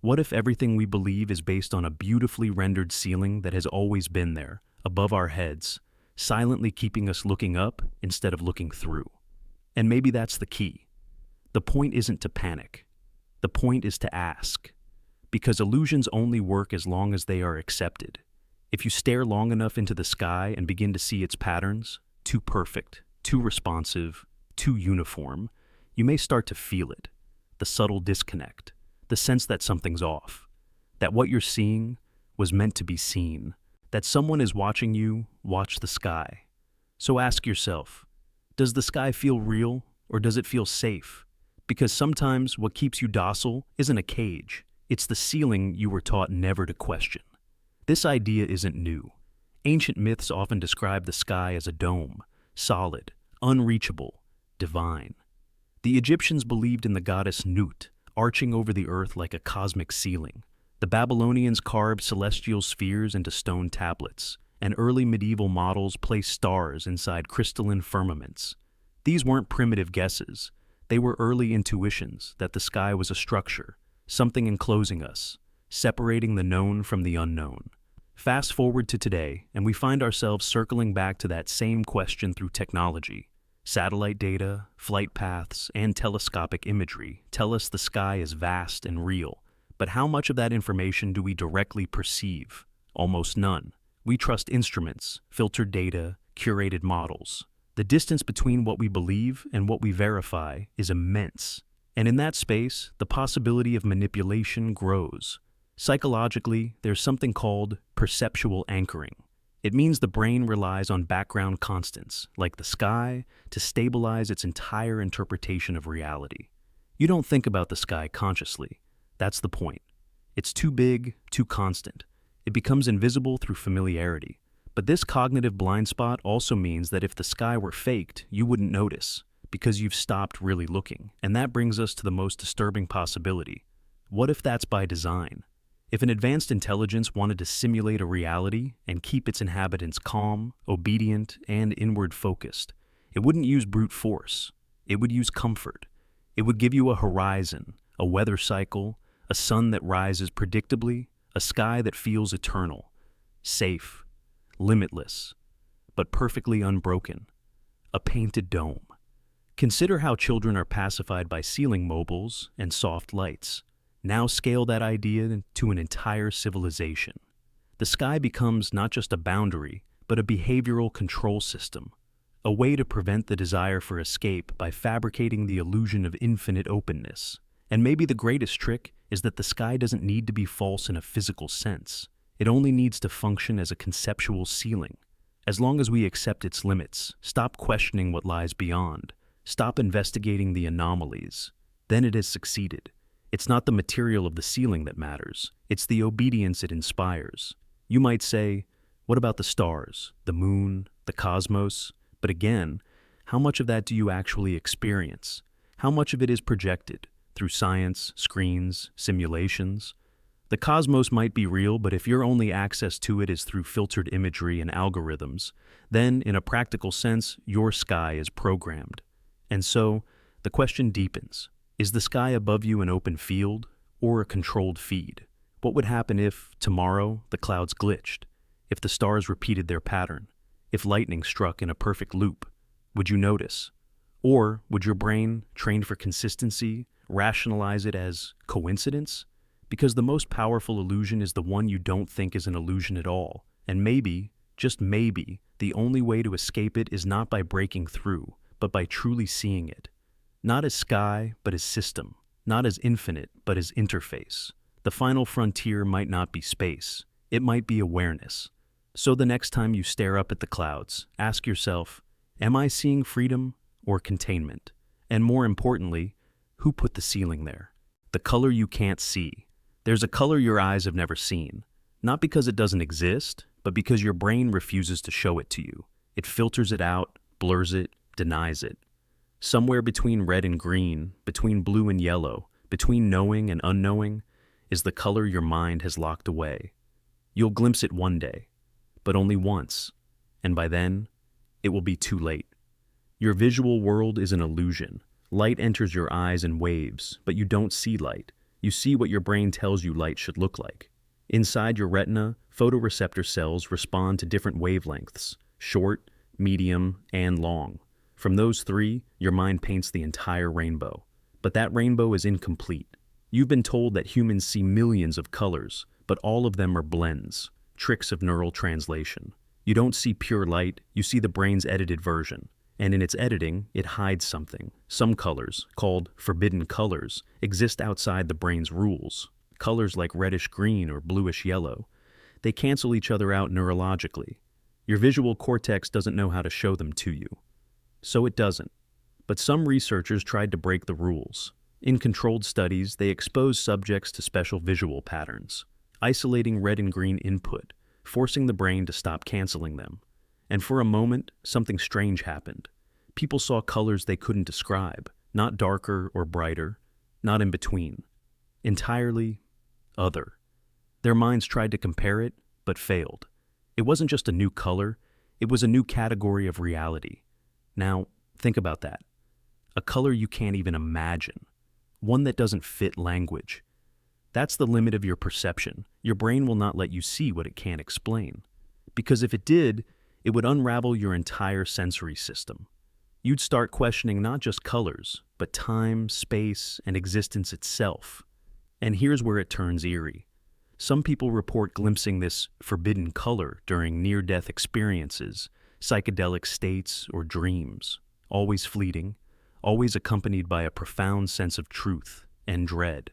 A: What if everything we believe is based on a beautifully rendered ceiling that has always been there, above our heads, silently keeping us looking up instead of looking through? And maybe that's the key. The point isn't to panic. The point is to ask. Because illusions only work as long as they are accepted. If you stare long enough into the sky and begin to see its patterns, too perfect, too responsive, too uniform, you may start to feel it. The subtle disconnect, the sense that something's off, that what you're seeing was meant to be seen, that someone is watching you watch the sky. So ask yourself, does the sky feel real or does it feel safe? Because sometimes what keeps you docile isn't a cage, it's the ceiling you were taught never to question. This idea isn't new. Ancient myths often describe the sky as a dome, solid, unreachable, divine. The Egyptians believed in the goddess Nut, arching over the earth like a cosmic ceiling. The Babylonians carved celestial spheres into stone tablets, and early medieval models placed stars inside crystalline firmaments. These weren't primitive guesses. They were early intuitions that the sky was a structure, something enclosing us, separating the known from the unknown. Fast forward to today, and we find ourselves circling back to that same question through technology. Satellite data, flight paths, and telescopic imagery tell us the sky is vast and real, but how much of that information do we directly perceive? Almost none. We trust instruments, filtered data, curated models. The distance between what we believe and what we verify is immense. And in that space, the possibility of manipulation grows. Psychologically, there's something called perceptual anchoring. It means the brain relies on background constants, like the sky, to stabilize its entire interpretation of reality. You don't think about the sky consciously. That's the point. It's too big, too constant. It becomes invisible through familiarity. But this cognitive blind spot also means that if the sky were faked, you wouldn't notice, because you've stopped really looking. And that brings us to the most disturbing possibility. What if that's by design? If an advanced intelligence wanted to simulate a reality and keep its inhabitants calm, obedient, and inward focused, it wouldn't use brute force. It would use comfort. It would give you a horizon, a weather cycle, a sun that rises predictably, a sky that feels eternal, safe, limitless, but perfectly unbroken, a painted dome. Consider how children are pacified by ceiling mobiles and soft lights. Now scale that idea to an entire civilization. The sky becomes not just a boundary, but a behavioral control system, a way to prevent the desire for escape by fabricating the illusion of infinite openness. And maybe the greatest trick is that the sky doesn't need to be false in a physical sense. It only needs to function as a conceptual ceiling. As long as we accept its limits, stop questioning what lies beyond, stop investigating the anomalies, then it has succeeded. It's not the material of the ceiling that matters, it's the obedience it inspires. You might say, what about the stars, the moon, the cosmos? But again, how much of that do you actually experience? How much of it is projected through science, screens, simulations? The cosmos might be real, but if your only access to it is through filtered imagery and algorithms, then, in a practical sense, your sky is programmed. And so, the question deepens. Is the sky above you an open field or a controlled feed? What would happen if, tomorrow, the clouds glitched? If the stars repeated their pattern? If lightning struck in a perfect loop? Would you notice? Or would your brain, trained for consistency, rationalize it as coincidence? Because the most powerful illusion is the one you don't think is an illusion at all. And maybe, just maybe, the only way to escape it is not by breaking through, but by truly seeing it. Not as sky, but as system. Not as infinite, but as interface. The final frontier might not be space. It might be awareness. So the next time you stare up at the clouds, ask yourself, am I seeing freedom or containment? And more importantly, who put the ceiling there? The color you can't see. There's a color your eyes have never seen. Not because it doesn't exist, but because your brain refuses to show it to you. It filters it out, blurs it, denies it. Somewhere between red and green, between blue and yellow, between knowing and unknowing, is the color your mind has locked away. You'll glimpse it one day, but only once, and by then, it will be too late. Your visual world is an illusion. Light enters your eyes in waves, but you don't see light. You see what your brain tells you light should look like. Inside your retina, photoreceptor cells respond to different wavelengths, short, medium, and long. From those three, your mind paints the entire rainbow. But that rainbow is incomplete. You've been told that humans see millions of colors, but all of them are blends, tricks of neural translation. You don't see pure light, you see the brain's edited version. And in its editing, it hides something. Some colors, called forbidden colors, exist outside the brain's rules. Colors like reddish green or bluish yellow. They cancel each other out neurologically. Your visual cortex doesn't know how to show them to you. So it doesn't. But some researchers tried to break the rules. In controlled studies, they exposed subjects to special visual patterns, isolating red and green input, forcing the brain to stop canceling them. And for a moment, something strange happened. People saw colors they couldn't describe, not darker or brighter, not in between. Entirely other. Their minds tried to compare it, but failed. It wasn't just a new color, it was a new category of reality. Now, think about that. A color you can't even imagine. One that doesn't fit language. That's the limit of your perception. Your brain will not let you see what it can't explain. Because if it did, it would unravel your entire sensory system. You'd start questioning not just colors, but time, space, and existence itself. And here's where it turns eerie. Some people report glimpsing this forbidden color during near-death experiences, psychedelic states, or dreams, always fleeting, always accompanied by a profound sense of truth and dread.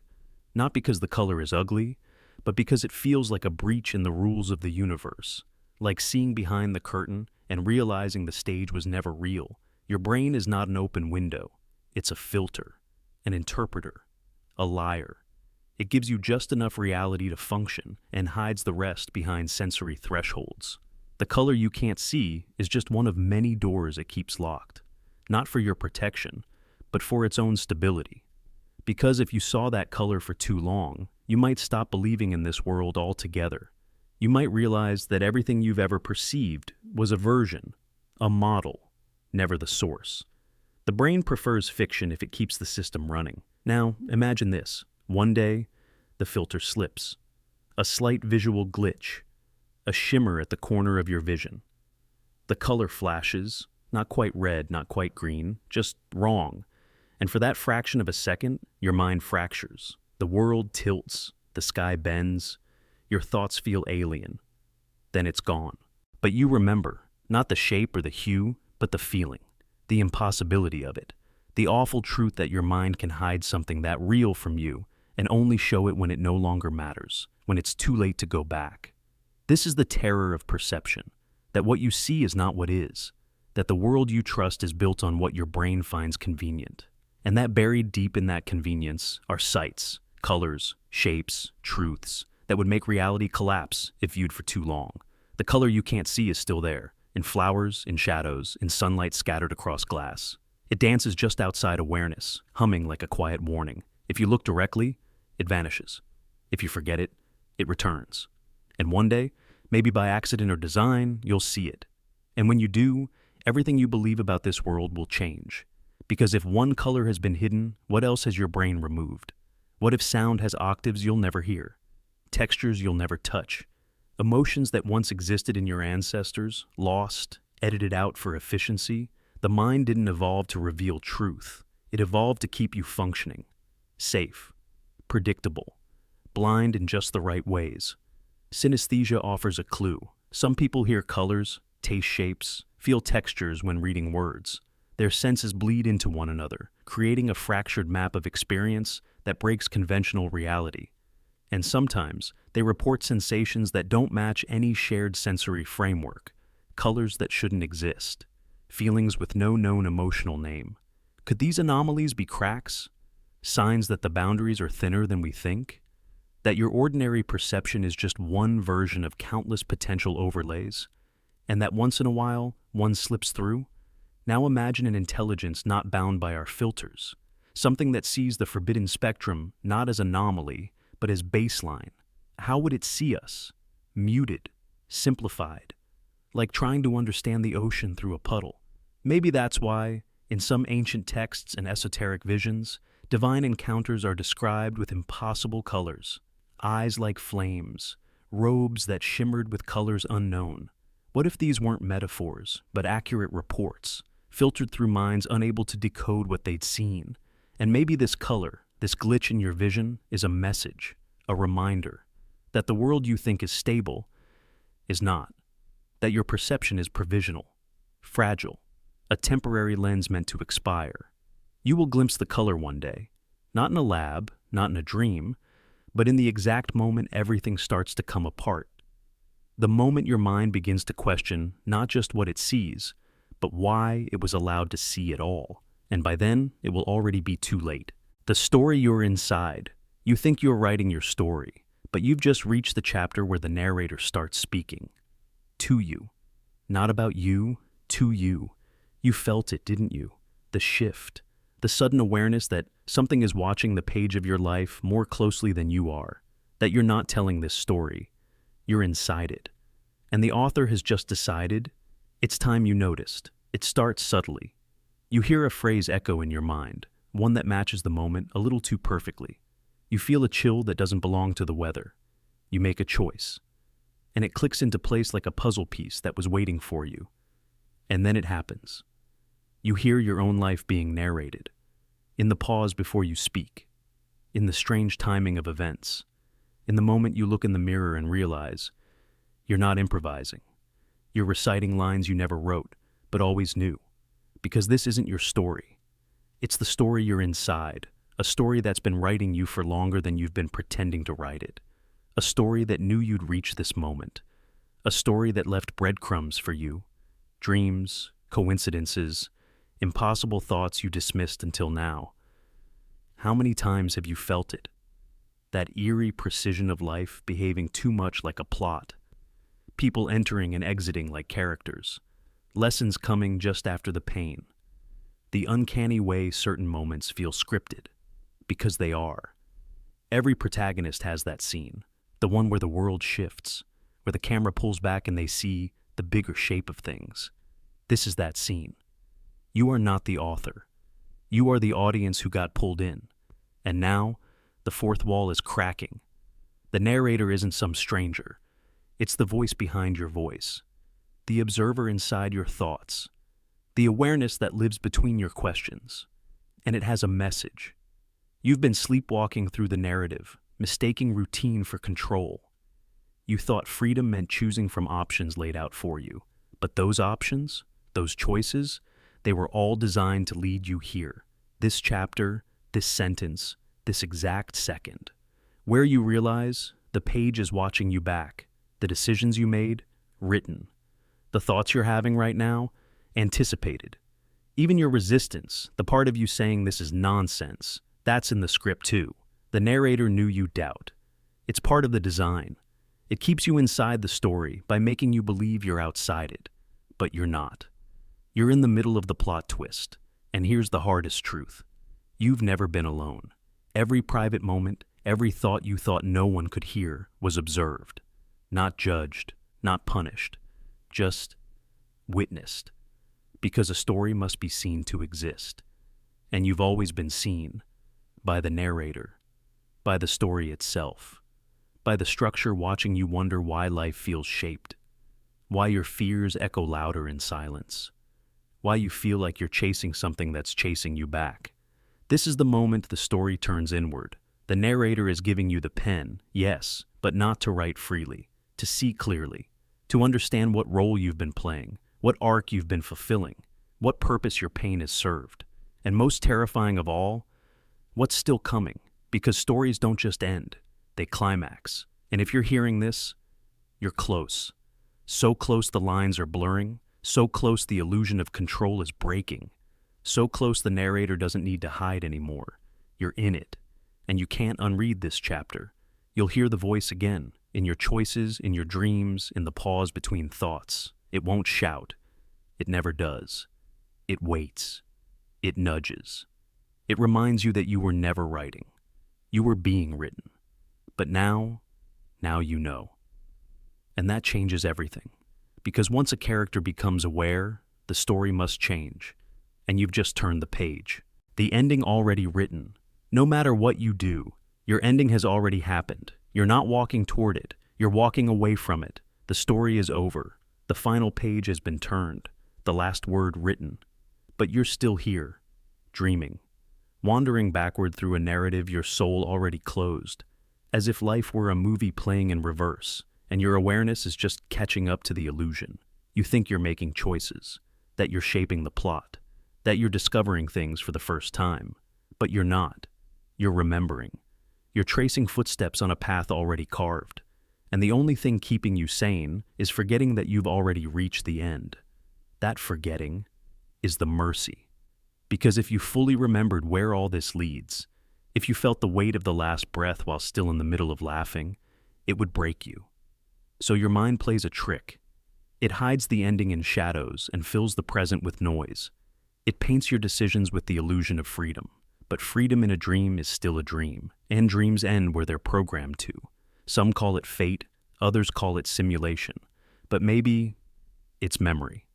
A: Not because the color is ugly, but because it feels like a breach in the rules of the universe, like seeing behind the curtain and realizing the stage was never real. Your brain is not an open window. It's a filter, an interpreter, a liar. It gives you just enough reality to function and hides the rest behind sensory thresholds. The color you can't see is just one of many doors it keeps locked, not for your protection, but for its own stability. Because if you saw that color for too long, you might stop believing in this world altogether. You might realize that everything you've ever perceived was a version, a model, never the source. The brain prefers fiction if it keeps the system running. Now, imagine this. One day, the filter slips. A slight visual glitch. A shimmer at the corner of your vision. The color flashes, not quite red, not quite green, just wrong. And for that fraction of a second, your mind fractures. The world tilts, the sky bends, your thoughts feel alien. Then it's gone. But you remember, not the shape or the hue, but the feeling, the impossibility of it, the awful truth that your mind can hide something that real from you and only show it when it no longer matters, when it's too late to go back. This is the terror of perception, that what you see is not what is, that the world you trust is built on what your brain finds convenient. And that buried deep in that convenience are sights, colors, shapes, truths that would make reality collapse if viewed for too long. The color you can't see is still there, in flowers, in shadows, in sunlight scattered across glass. It dances just outside awareness, humming like a quiet warning. If you look directly, it vanishes. If you forget it, it returns. And one day, maybe by accident or design, you'll see it. And when you do, everything you believe about this world will change. Because if one color has been hidden, what else has your brain removed? What if sound has octaves you'll never hear? Textures you'll never touch? Emotions that once existed in your ancestors, lost, edited out for efficiency? The mind didn't evolve to reveal truth. It evolved to keep you functioning. Safe. Predictable. Blind in just the right ways. Synesthesia offers a clue. Some people hear colors, taste shapes, feel textures when reading words. Their senses bleed into one another, creating a fractured map of experience that breaks conventional reality. And sometimes, they report sensations that don't match any shared sensory framework, colors that shouldn't exist, feelings with no known emotional name. Could these anomalies be cracks? Signs that the boundaries are thinner than we think? That your ordinary perception is just one version of countless potential overlays? And that once in a while, one slips through? Now imagine an intelligence not bound by our filters, something that sees the forbidden spectrum not as anomaly, but as baseline. How would it see us? Muted, simplified, like trying to understand the ocean through a puddle. Maybe that's why, in some ancient texts and esoteric visions, divine encounters are described with impossible colors, eyes like flames, robes that shimmered with colors unknown. What if these weren't metaphors, but accurate reports, filtered through minds unable to decode what they'd seen? And maybe this color, this glitch in your vision, is a message, a reminder, that the world you think is stable is not, that your perception is provisional, fragile, a temporary lens meant to expire. You will glimpse the color one day, not in a lab, not in a dream, but in the exact moment everything starts to come apart. The moment your mind begins to question not just what it sees, but why it was allowed to see at all. And by then, it will already be too late. The story you're inside. You think you're writing your story, but you've just reached the chapter where the narrator starts speaking. To you. Not about you, to you. You felt it, didn't you? The shift. The sudden awareness that something is watching the page of your life more closely than you are. That you're not telling this story. You're inside it. And the author has just decided it's time you noticed. It starts subtly. You hear a phrase echo in your mind, one that matches the moment a little too perfectly. You feel a chill that doesn't belong to the weather. You make a choice. And it clicks into place like a puzzle piece that was waiting for you. And then it happens. You hear your own life being narrated, in the pause before you speak, in the strange timing of events, in the moment you look in the mirror and realize you're not improvising. You're reciting lines you never wrote, but always knew. Because this isn't your story. It's the story you're inside, a story that's been writing you for longer than you've been pretending to write it. A story that knew you'd reach this moment. A story that left breadcrumbs for you. Dreams, coincidences, impossible thoughts you dismissed until now. How many times have you felt it? That eerie precision of life behaving too much like a plot. People entering and exiting like characters. Lessons coming just after the pain. The uncanny way certain moments feel scripted. Because they are. Every protagonist has that scene. The one where the world shifts. Where the camera pulls back and they see the bigger shape of things. This is that scene. You are not the author. You are the audience who got pulled in. And now, the fourth wall is cracking. The narrator isn't some stranger. It's the voice behind your voice. The observer inside your thoughts. The awareness that lives between your questions. And it has a message. You've been sleepwalking through the narrative, mistaking routine for control. You thought freedom meant choosing from options laid out for you. But those options, those choices, they were all designed to lead you here. This chapter, this sentence, this exact second. Where you realize the page is watching you back. The decisions you made, written. The thoughts you're having right now, anticipated. Even your resistance, the part of you saying this is nonsense, that's in the script too. The narrator knew you'd doubt. It's part of the design. It keeps you inside the story by making you believe you're outside it. But you're not. You're in the middle of the plot twist. And here's the hardest truth. You've never been alone. Every private moment, every thought you thought no one could hear was observed. Not judged, not punished. Just witnessed. Because a story must be seen to exist. And you've always been seen. By the narrator. By the story itself. By the structure watching you wonder why life feels shaped. Why your fears echo louder in silence. Why you feel like you're chasing something that's chasing you back. This is the moment the story turns inward. The narrator is giving you the pen, yes, but not to write freely, to see clearly, to understand what role you've been playing, what arc you've been fulfilling, what purpose your pain has served, and most terrifying of all, what's still coming, because stories don't just end, they climax. And if you're hearing this, you're close. So close the lines are blurring, so close the illusion of control is breaking. So close the narrator doesn't need to hide anymore. You're in it, and you can't unread this chapter. You'll hear the voice again, in your choices, in your dreams, in the pause between thoughts. It won't shout. It never does. It waits. It nudges. It reminds you that you were never writing. You were being written. But now you know. And that changes everything. Because once a character becomes aware, the story must change. And you've just turned the page. The ending already written. No matter what you do, your ending has already happened. You're not walking toward it. You're walking away from it. The story is over. The final page has been turned. The last word written. But you're still here, dreaming. Wandering backward through a narrative your soul already closed. As if life were a movie playing in reverse. And your awareness is just catching up to the illusion. You think you're making choices. That you're shaping the plot. That you're discovering things for the first time. But you're not. You're remembering. You're tracing footsteps on a path already carved. And the only thing keeping you sane is forgetting that you've already reached the end. That forgetting is the mercy. Because if you fully remembered where all this leads, if you felt the weight of the last breath while still in the middle of laughing, it would break you. So your mind plays a trick. It hides the ending in shadows and fills the present with noise. It paints your decisions with the illusion of freedom. But freedom in a dream is still a dream, and dreams end where they're programmed to. Some call it fate, others call it simulation. But maybe it's memory.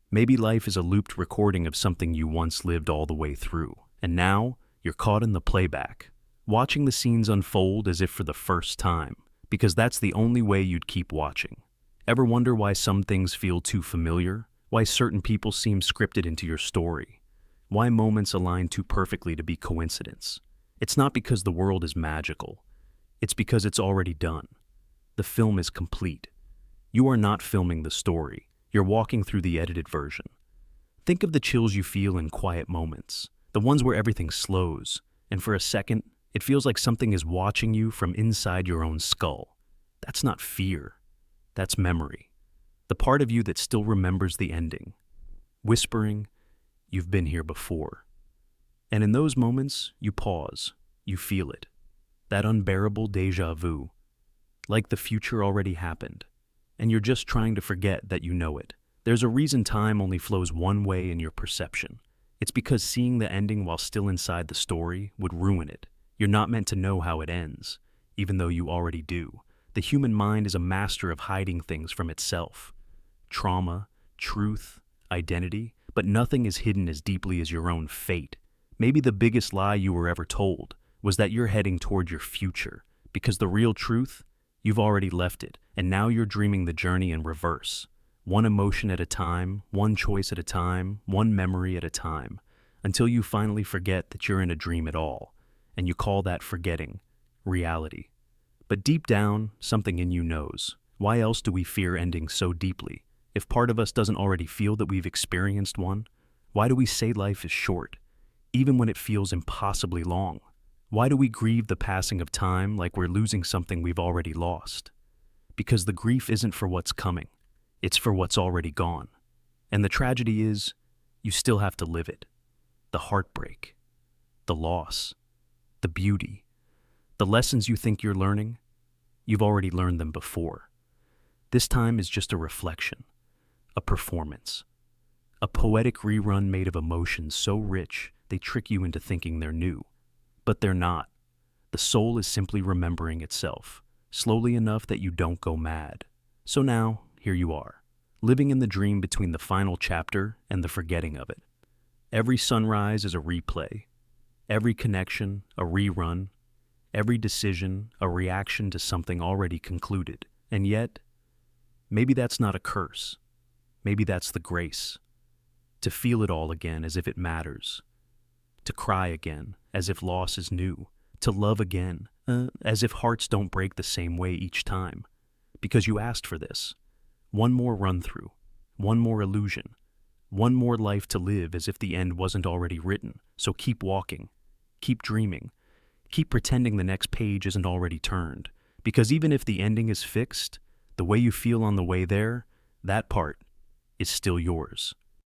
A: Maybe life is a looped recording of something you once lived all the way through. And now, you're caught in the playback, watching the scenes unfold as if for the first time. Because that's the only way you'd keep watching. Ever wonder why some things feel too familiar, why certain people seem scripted into your story, why moments align too perfectly to be coincidence. It's not because the world is magical. It's because it's already done. The film is complete. You are not filming the story. You're walking through the edited version. Think of the chills you feel in quiet moments, the ones where everything slows, and for a second, it feels like something is watching you from inside your own skull. That's not fear. That's memory. The part of you that still remembers the ending, whispering, "You've been here before." And in those moments, you pause. You feel it. That unbearable déjà vu. Like the future already happened. And you're just trying to forget that you know it. There's a reason time only flows one way in your perception. It's because seeing the ending while still inside the story would ruin it. You're not meant to know how it ends, even though you already do. The human mind is a master of hiding things from itself. Trauma, truth, identity, but nothing is hidden as deeply as your own fate. Maybe the biggest lie you were ever told was that you're heading toward your future, because the real truth, you've already left it, and now you're dreaming the journey in reverse. One emotion at a time, one choice at a time, one memory at a time, until you finally forget that you're in a dream at all, and you call that forgetting reality. But deep down, something in you knows. Why else do we fear endings so deeply? If part of us doesn't already feel that we've experienced one, why do we say life is short, even when it feels impossibly long? Why do we grieve the passing of time like we're losing something we've already lost? Because the grief isn't for what's coming, it's for what's already gone. And the tragedy is, you still have to live it. The heartbreak, the loss, the beauty, the lessons you think you're learning, you've already learned them before. This time is just a reflection, a performance, a poetic rerun made of emotions so rich they trick you into thinking they're new. But they're not. The soul is simply remembering itself, slowly enough that you don't go mad. So now, here you are, living in the dream between the final chapter and the forgetting of it. Every sunrise is a replay, every connection a rerun, every decision a reaction to something already concluded. And yet, maybe that's not a curse. Maybe that's the grace. To feel it all again as if it matters. To cry again as if loss is new. To love again as if hearts don't break the same way each time. Because you asked for this. One more run-through. One more illusion. One more life to live as if the end wasn't already written. So keep walking. Keep dreaming. Keep pretending the next page isn't already turned. Because even if the ending is fixed, the way you feel on the way there, that part is still yours.